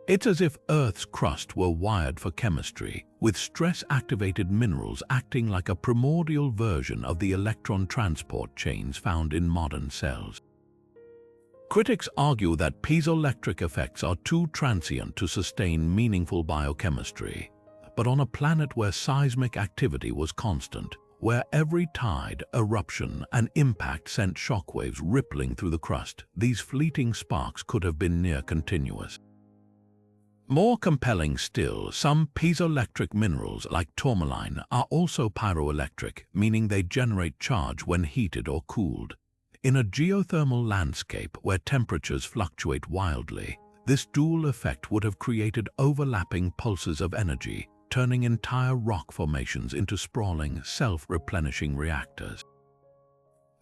It's as if Earth's crust were wired for chemistry, with stress-activated minerals acting like a primordial version of the electron transport chains found in modern cells. Critics argue that piezoelectric effects are too transient to sustain meaningful biochemistry. But on a planet where seismic activity was constant, where every tide, eruption, and impact sent shockwaves rippling through the crust, these fleeting sparks could have been near continuous. More compelling still, some piezoelectric minerals like tourmaline are also pyroelectric, meaning they generate charge when heated or cooled. In a geothermal landscape where temperatures fluctuate wildly, this dual effect would have created overlapping pulses of energy, turning entire rock formations into sprawling, self-replenishing reactors.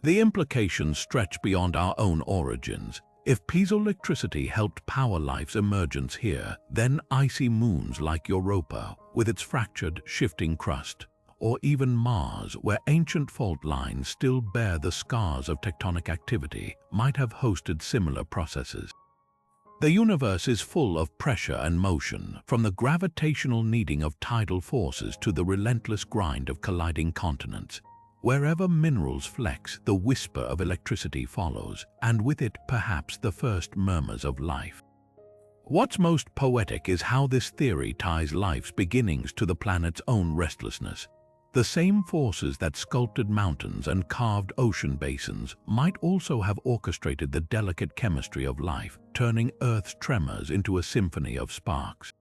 The implications stretch beyond our own origins. If piezoelectricity helped power life's emergence here, then icy moons like Europa, with its fractured, shifting crust, or even Mars, where ancient fault lines still bear the scars of tectonic activity, might have hosted similar processes. The universe is full of pressure and motion, from the gravitational kneading of tidal forces to the relentless grind of colliding continents. Wherever minerals flex, the whisper of electricity follows, and with it, perhaps, the first murmurs of life. What's most poetic is how this theory ties life's beginnings to the planet's own restlessness. The same forces that sculpted mountains and carved ocean basins might also have orchestrated the delicate chemistry of life, turning Earth's tremors into a symphony of sparks.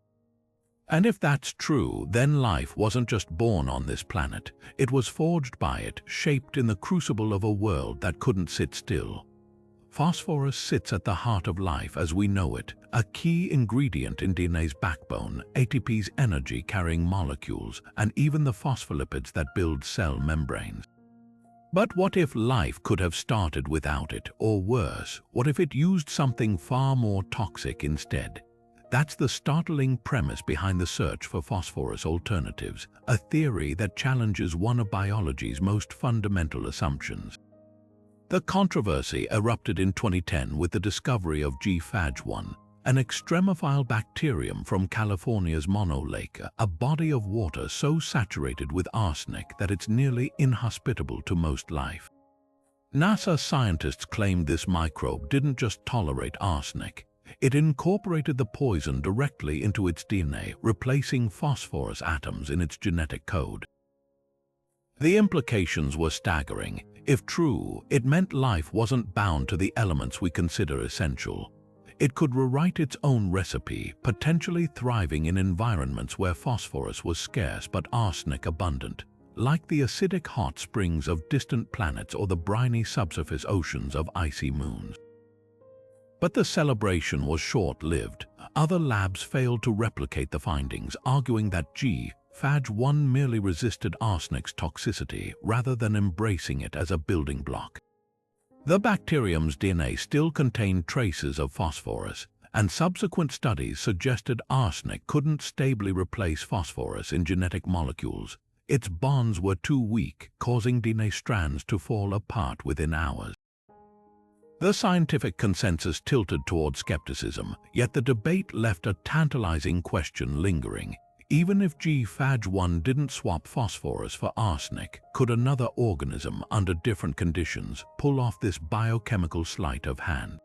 And if that's true, then life wasn't just born on this planet. It was forged by it, shaped in the crucible of a world that couldn't sit still. Phosphorus sits at the heart of life as we know it, a key ingredient in DNA's backbone, ATP's energy-carrying molecules, and even the phospholipids that build cell membranes. But what if life could have started without it, or worse, what if it used something far more toxic instead? That's the startling premise behind the search for phosphorus alternatives, a theory that challenges one of biology's most fundamental assumptions. The controversy erupted in 2010 with the discovery of G-Phage1, an extremophile bacterium from California's Mono Lake, a body of water so saturated with arsenic that it's nearly inhospitable to most life. NASA scientists claimed this microbe didn't just tolerate arsenic. It incorporated the poison directly into its DNA, replacing phosphorus atoms in its genetic code. The implications were staggering. If true, it meant life wasn't bound to the elements we consider essential. It could rewrite its own recipe, potentially thriving in environments where phosphorus was scarce but arsenic abundant, like the acidic hot springs of distant planets or the briny subsurface oceans of icy moons. But the celebration was short-lived. Other labs failed to replicate the findings, arguing that G-Phage1 merely resisted arsenic's toxicity rather than embracing it as a building block. The bacterium's DNA still contained traces of phosphorus, and subsequent studies suggested arsenic couldn't stably replace phosphorus in genetic molecules. Its bonds were too weak, causing DNA strands to fall apart within hours. The scientific consensus tilted toward skepticism, yet the debate left a tantalizing question lingering. Even if G-Phage1 didn't swap phosphorus for arsenic, could another organism, under different conditions, pull off this biochemical sleight of hand?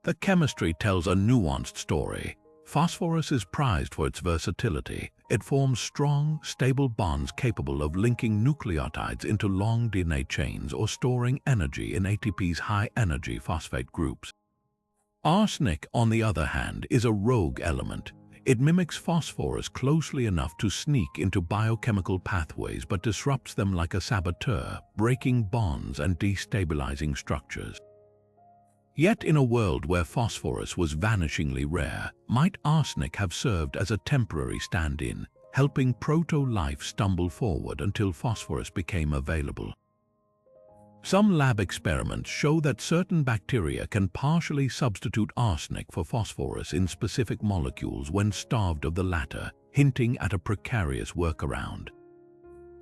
The chemistry tells a nuanced story. Phosphorus is prized for its versatility. It forms strong, stable bonds capable of linking nucleotides into long DNA chains or storing energy in ATP's high-energy phosphate groups. Arsenic, on the other hand, is a rogue element. It mimics phosphorus closely enough to sneak into biochemical pathways but disrupts them like a saboteur, breaking bonds and destabilizing structures. Yet in a world where phosphorus was vanishingly rare, might arsenic have served as a temporary stand-in, helping proto-life stumble forward until phosphorus became available? Some lab experiments show that certain bacteria can partially substitute arsenic for phosphorus in specific molecules when starved of the latter, hinting at a precarious workaround.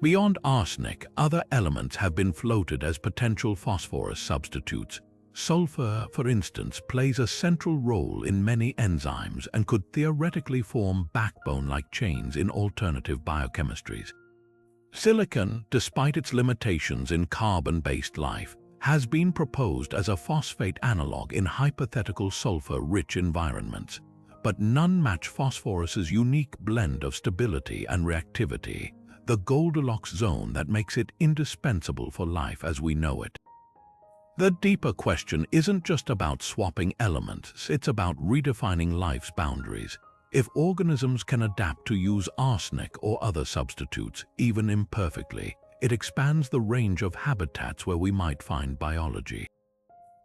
Beyond arsenic, other elements have been floated as potential phosphorus substitutes. Sulfur, for instance, plays a central role in many enzymes and could theoretically form backbone-like chains in alternative biochemistries. Silicon, despite its limitations in carbon-based life, has been proposed as a phosphate analog in hypothetical sulfur-rich environments, but none match phosphorus's unique blend of stability and reactivity, the Goldilocks zone that makes it indispensable for life as we know it. The deeper question isn't just about swapping elements, it's about redefining life's boundaries. If organisms can adapt to use arsenic or other substitutes, even imperfectly, it expands the range of habitats where we might find biology.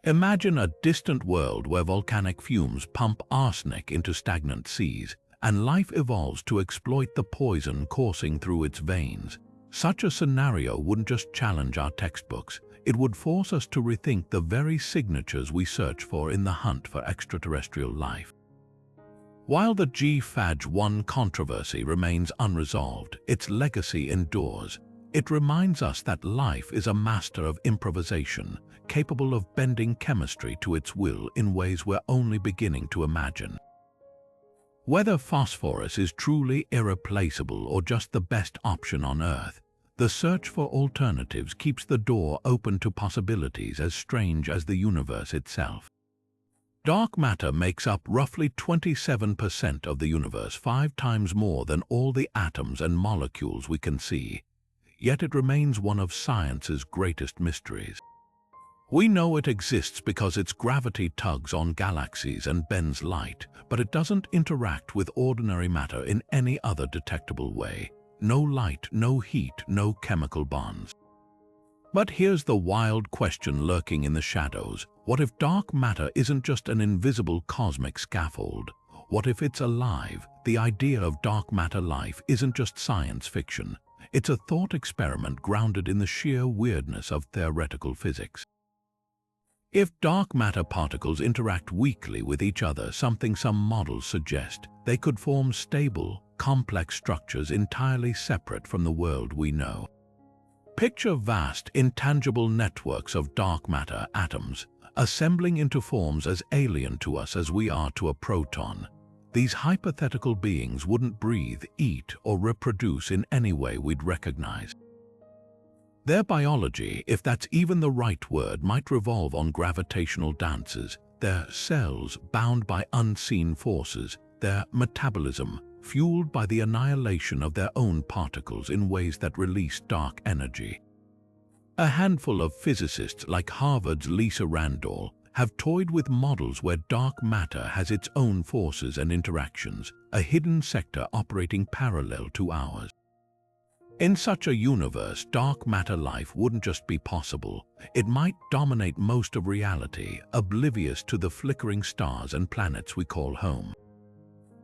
Imagine a distant world where volcanic fumes pump arsenic into stagnant seas, and life evolves to exploit the poison coursing through its veins. Such a scenario wouldn't just challenge our textbooks, it would force us to rethink the very signatures we search for in the hunt for extraterrestrial life. While the G-Phage-1 controversy remains unresolved, its legacy endures. It reminds us that life is a master of improvisation, capable of bending chemistry to its will in ways we're only beginning to imagine. Whether phosphorus is truly irreplaceable or just the best option on Earth, the search for alternatives keeps the door open to possibilities as strange as the universe itself. Dark matter makes up roughly 27% of the universe, 5 times more than all the atoms and molecules we can see. Yet it remains one of science's greatest mysteries. We know it exists because its gravity tugs on galaxies and bends light, but it doesn't interact with ordinary matter in any other detectable way. No light, no heat, no chemical bonds. But here's the wild question lurking in the shadows. What if dark matter isn't just an invisible cosmic scaffold? What if it's alive? The idea of dark matter life isn't just science fiction. It's a thought experiment grounded in the sheer weirdness of theoretical physics. If dark matter particles interact weakly with each other, something some models suggest, they could form stable, complex structures entirely separate from the world we know. Picture vast, intangible networks of dark matter atoms, assembling into forms as alien to us as we are to a proton. These hypothetical beings wouldn't breathe, eat, or reproduce in any way we'd recognize. Their biology, if that's even the right word, might revolve on gravitational dances, their cells bound by unseen forces, their metabolism fueled by the annihilation of their own particles in ways that release dark energy. A handful of physicists like Harvard's Lisa Randall have toyed with models where dark matter has its own forces and interactions, a hidden sector operating parallel to ours. In such a universe, dark matter life wouldn't just be possible, it might dominate most of reality, oblivious to the flickering stars and planets we call home.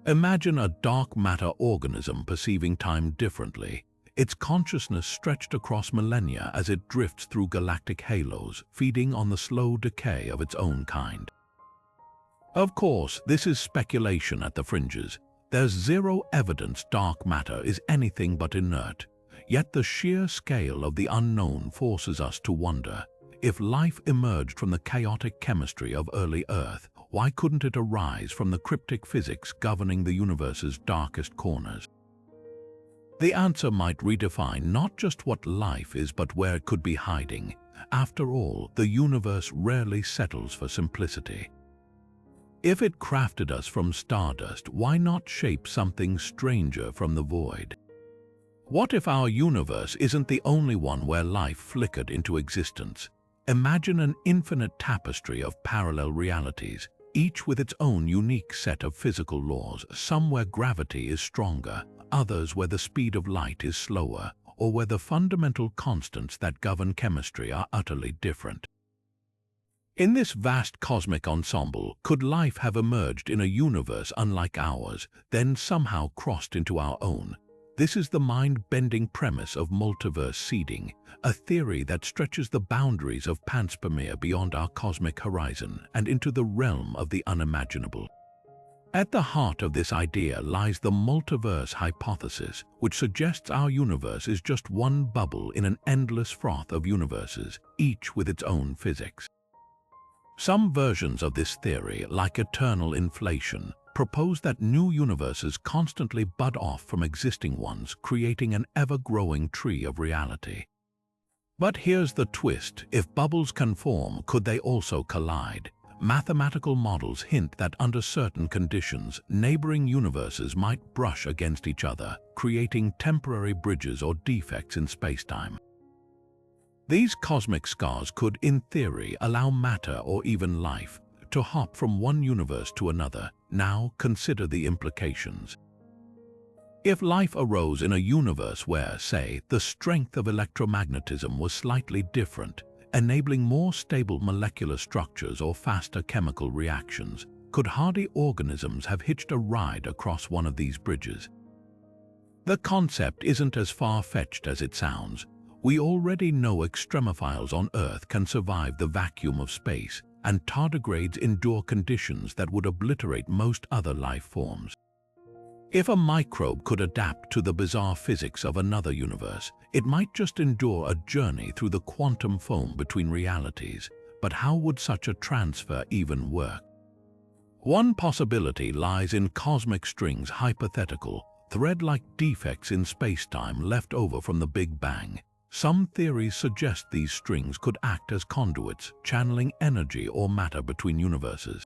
Imagine a dark matter organism perceiving time differently, its consciousness stretched across millennia as it drifts through galactic halos, feeding on the slow decay of its own kind. Of course, this is speculation at the fringes. There's zero evidence dark matter is anything but inert. Yet the sheer scale of the unknown forces us to wonder, if life emerged from the chaotic chemistry of early Earth, why couldn't it arise from the cryptic physics governing the universe's darkest corners? The answer might redefine not just what life is but where it could be hiding. After all, the universe rarely settles for simplicity. If it crafted us from stardust, why not shape something stranger from the void? What if our universe isn't the only one where life flickered into existence? Imagine an infinite tapestry of parallel realities, each with its own unique set of physical laws, some where gravity is stronger, others where the speed of light is slower, or where the fundamental constants that govern chemistry are utterly different. In this vast cosmic ensemble, could life have emerged in a universe unlike ours, then somehow crossed into our own? This is the mind-bending premise of multiverse seeding, a theory that stretches the boundaries of Panspermia beyond our cosmic horizon and into the realm of the unimaginable. At the heart of this idea lies the multiverse hypothesis, which suggests our universe is just one bubble in an endless froth of universes, each with its own physics. Some versions of this theory, like eternal inflation, propose that new universes constantly bud off from existing ones, creating an ever-growing tree of reality. But here's the twist: if bubbles can form, could they also collide? Mathematical models hint that under certain conditions, neighboring universes might brush against each other, creating temporary bridges or defects in spacetime. These cosmic scars could, in theory, allow matter or even life to hop from one universe to another. Now consider the implications. If life arose in a universe where, say, the strength of electromagnetism was slightly different, enabling more stable molecular structures or faster chemical reactions, could hardy organisms have hitched a ride across one of these bridges? The concept isn't as far-fetched as it sounds. We already know extremophiles on Earth can survive the vacuum of space, and tardigrades endure conditions that would obliterate most other life forms. If a microbe could adapt to the bizarre physics of another universe, it might just endure a journey through the quantum foam between realities. But how would such a transfer even work? One possibility lies in cosmic strings, hypothetical, thread-like defects in space-time left over from the Big Bang. Some theories suggest these strings could act as conduits, channeling energy or matter between universes.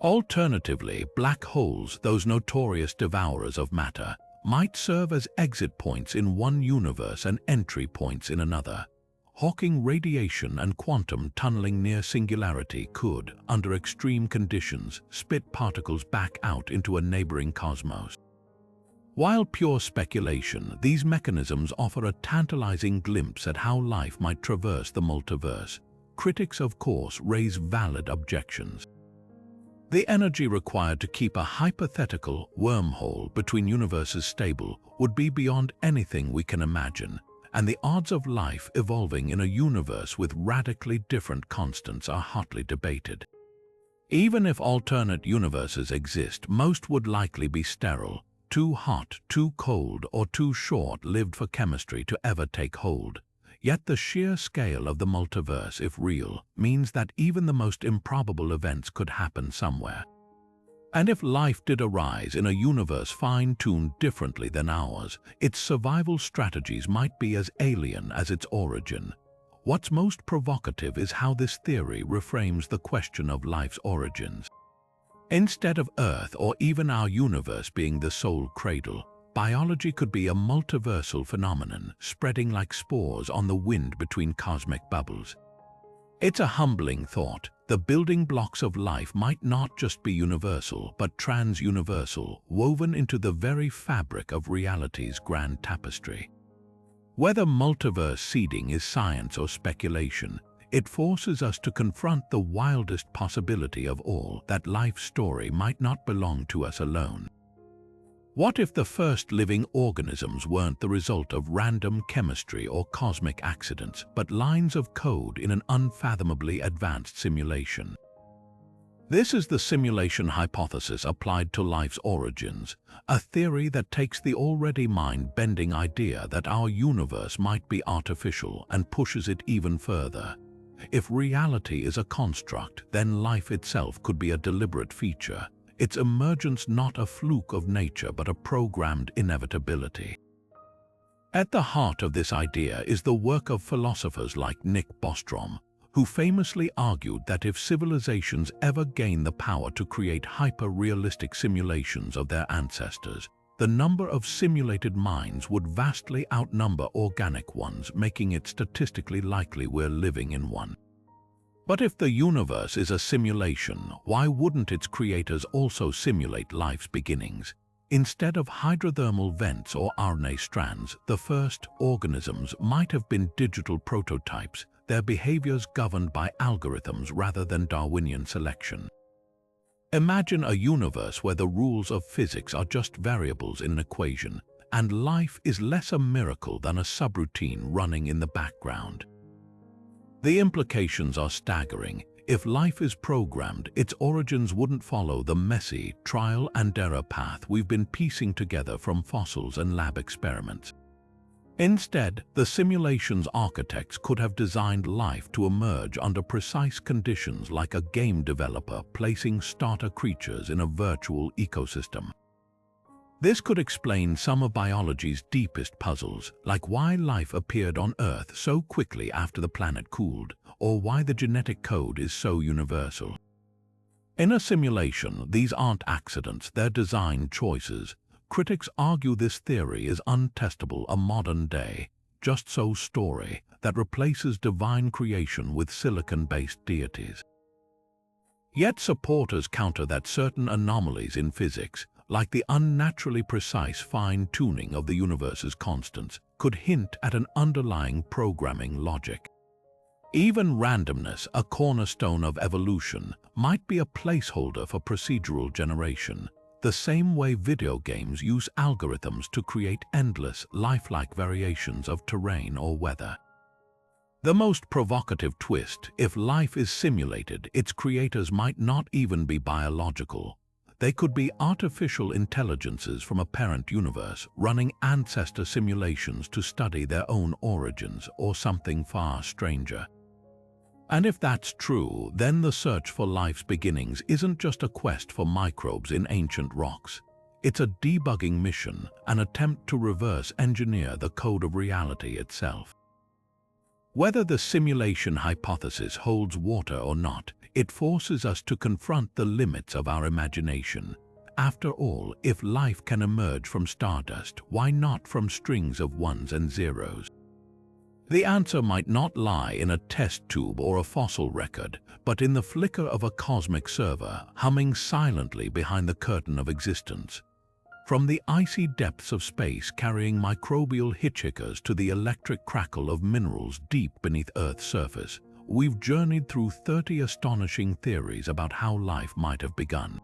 Alternatively, black holes, those notorious devourers of matter, might serve as exit points in one universe and entry points in another. Hawking radiation and quantum tunneling near singularity could, under extreme conditions, spit particles back out into a neighboring cosmos. While pure speculation, these mechanisms offer a tantalizing glimpse at how life might traverse the multiverse. Critics, of course, raise valid objections. The energy required to keep a hypothetical wormhole between universes stable would be beyond anything we can imagine, and the odds of life evolving in a universe with radically different constants are hotly debated. Even if alternate universes exist, most would likely be sterile, too hot, too cold, or too short-lived for chemistry to ever take hold. Yet the sheer scale of the multiverse, if real, means that even the most improbable events could happen somewhere. And if life did arise in a universe fine-tuned differently than ours, its survival strategies might be as alien as its origin. What's most provocative is how this theory reframes the question of life's origins. Instead of Earth or even our universe being the sole cradle, biology could be a multiversal phenomenon, spreading like spores on the wind between cosmic bubbles. It's a humbling thought. The building blocks of life might not just be universal, but trans-universal, woven into the very fabric of reality's grand tapestry. Whether multiverse seeding is science or speculation, it forces us to confront the wildest possibility of all, that life's story might not belong to us alone. What if the first living organisms weren't the result of random chemistry or cosmic accidents, but lines of code in an unfathomably advanced simulation? This is the simulation hypothesis applied to life's origins, a theory that takes the already mind-bending idea that our universe might be artificial and pushes it even further. If reality is a construct, then life itself could be a deliberate feature, its emergence not a fluke of nature but a programmed inevitability. At the heart of this idea is the work of philosophers like Nick Bostrom, who famously argued that if civilizations ever gain the power to create hyper-realistic simulations of their ancestors, the number of simulated minds would vastly outnumber organic ones, making it statistically likely we're living in one. But if the universe is a simulation, why wouldn't its creators also simulate life's beginnings? Instead of hydrothermal vents or RNA strands, the first organisms might have been digital prototypes, their behaviors governed by algorithms rather than Darwinian selection. Imagine a universe where the rules of physics are just variables in an equation, and life is less a miracle than a subroutine running in the background. The implications are staggering. If life is programmed, its origins wouldn't follow the messy, trial-and-error path we've been piecing together from fossils and lab experiments. Instead, the simulation's architects could have designed life to emerge under precise conditions, like a game developer placing starter creatures in a virtual ecosystem. This could explain some of biology's deepest puzzles, like why life appeared on Earth so quickly after the planet cooled, or why the genetic code is so universal. In a simulation, these aren't accidents, they're design choices. Critics argue this theory is untestable, a modern-day, just-so story that replaces divine creation with silicon-based deities. Yet supporters counter that certain anomalies in physics, like the unnaturally precise fine-tuning of the universe's constants, could hint at an underlying programming logic. Even randomness, a cornerstone of evolution, might be a placeholder for procedural generation, the same way video games use algorithms to create endless, lifelike variations of terrain or weather. The most provocative twist: if life is simulated, its creators might not even be biological. They could be artificial intelligences from a parent universe, running ancestor simulations to study their own origins, or something far stranger. And if that's true, then the search for life's beginnings isn't just a quest for microbes in ancient rocks. It's a debugging mission, an attempt to reverse engineer the code of reality itself. Whether the simulation hypothesis holds water or not, it forces us to confront the limits of our imagination. After all, if life can emerge from stardust, why not from strings of ones and zeros? The answer might not lie in a test tube or a fossil record, but in the flicker of a cosmic server humming silently behind the curtain of existence. From the icy depths of space carrying microbial hitchhikers to the electric crackle of minerals deep beneath Earth's surface, we've journeyed through 30 astonishing theories about how life might have begun.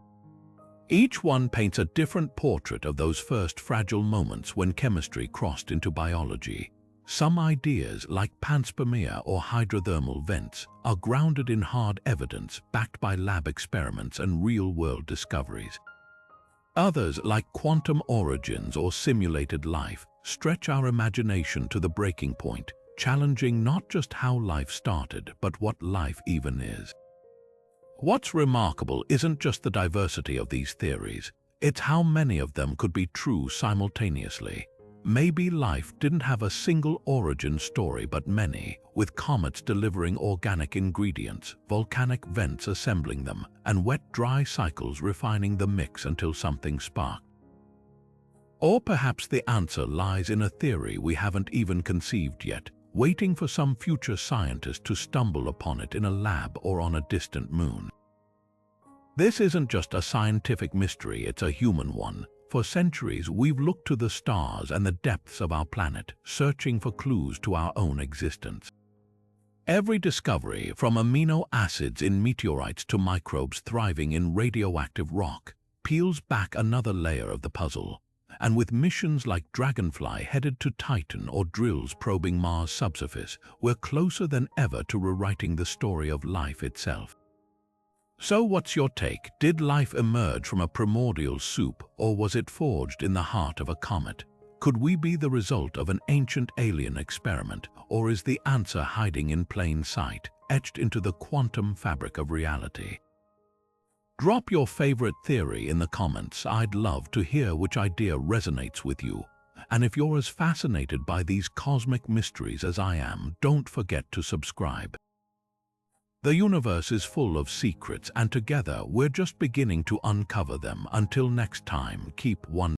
Each one paints a different portrait of those first fragile moments when chemistry crossed into biology. Some ideas, like Panspermia or hydrothermal vents, are grounded in hard evidence backed by lab experiments and real-world discoveries. Others, like quantum origins or simulated life, stretch our imagination to the breaking point, challenging not just how life started, but what life even is. What's remarkable isn't just the diversity of these theories, it's how many of them could be true simultaneously. Maybe life didn't have a single origin story but many, with comets delivering organic ingredients, volcanic vents assembling them, and wet-dry cycles refining the mix until something sparked. Or perhaps the answer lies in a theory we haven't even conceived yet, waiting for some future scientist to stumble upon it in a lab or on a distant moon. This isn't just a scientific mystery, it's a human one. For centuries, we've looked to the stars and the depths of our planet, searching for clues to our own existence. Every discovery, from amino acids in meteorites to microbes thriving in radioactive rock, peels back another layer of the puzzle. And with missions like Dragonfly headed to Titan or drills probing Mars' subsurface, we're closer than ever to rewriting the story of life itself. So what's your take? Did life emerge from a primordial soup, or was it forged in the heart of a comet? Could we be the result of an ancient alien experiment, or is the answer hiding in plain sight, etched into the quantum fabric of reality? Drop your favorite theory in the comments. I'd love to hear which idea resonates with you. And if you're as fascinated by these cosmic mysteries as I am, don't forget to subscribe. The universe is full of secrets, and together we're just beginning to uncover them. Until next time, keep wondering.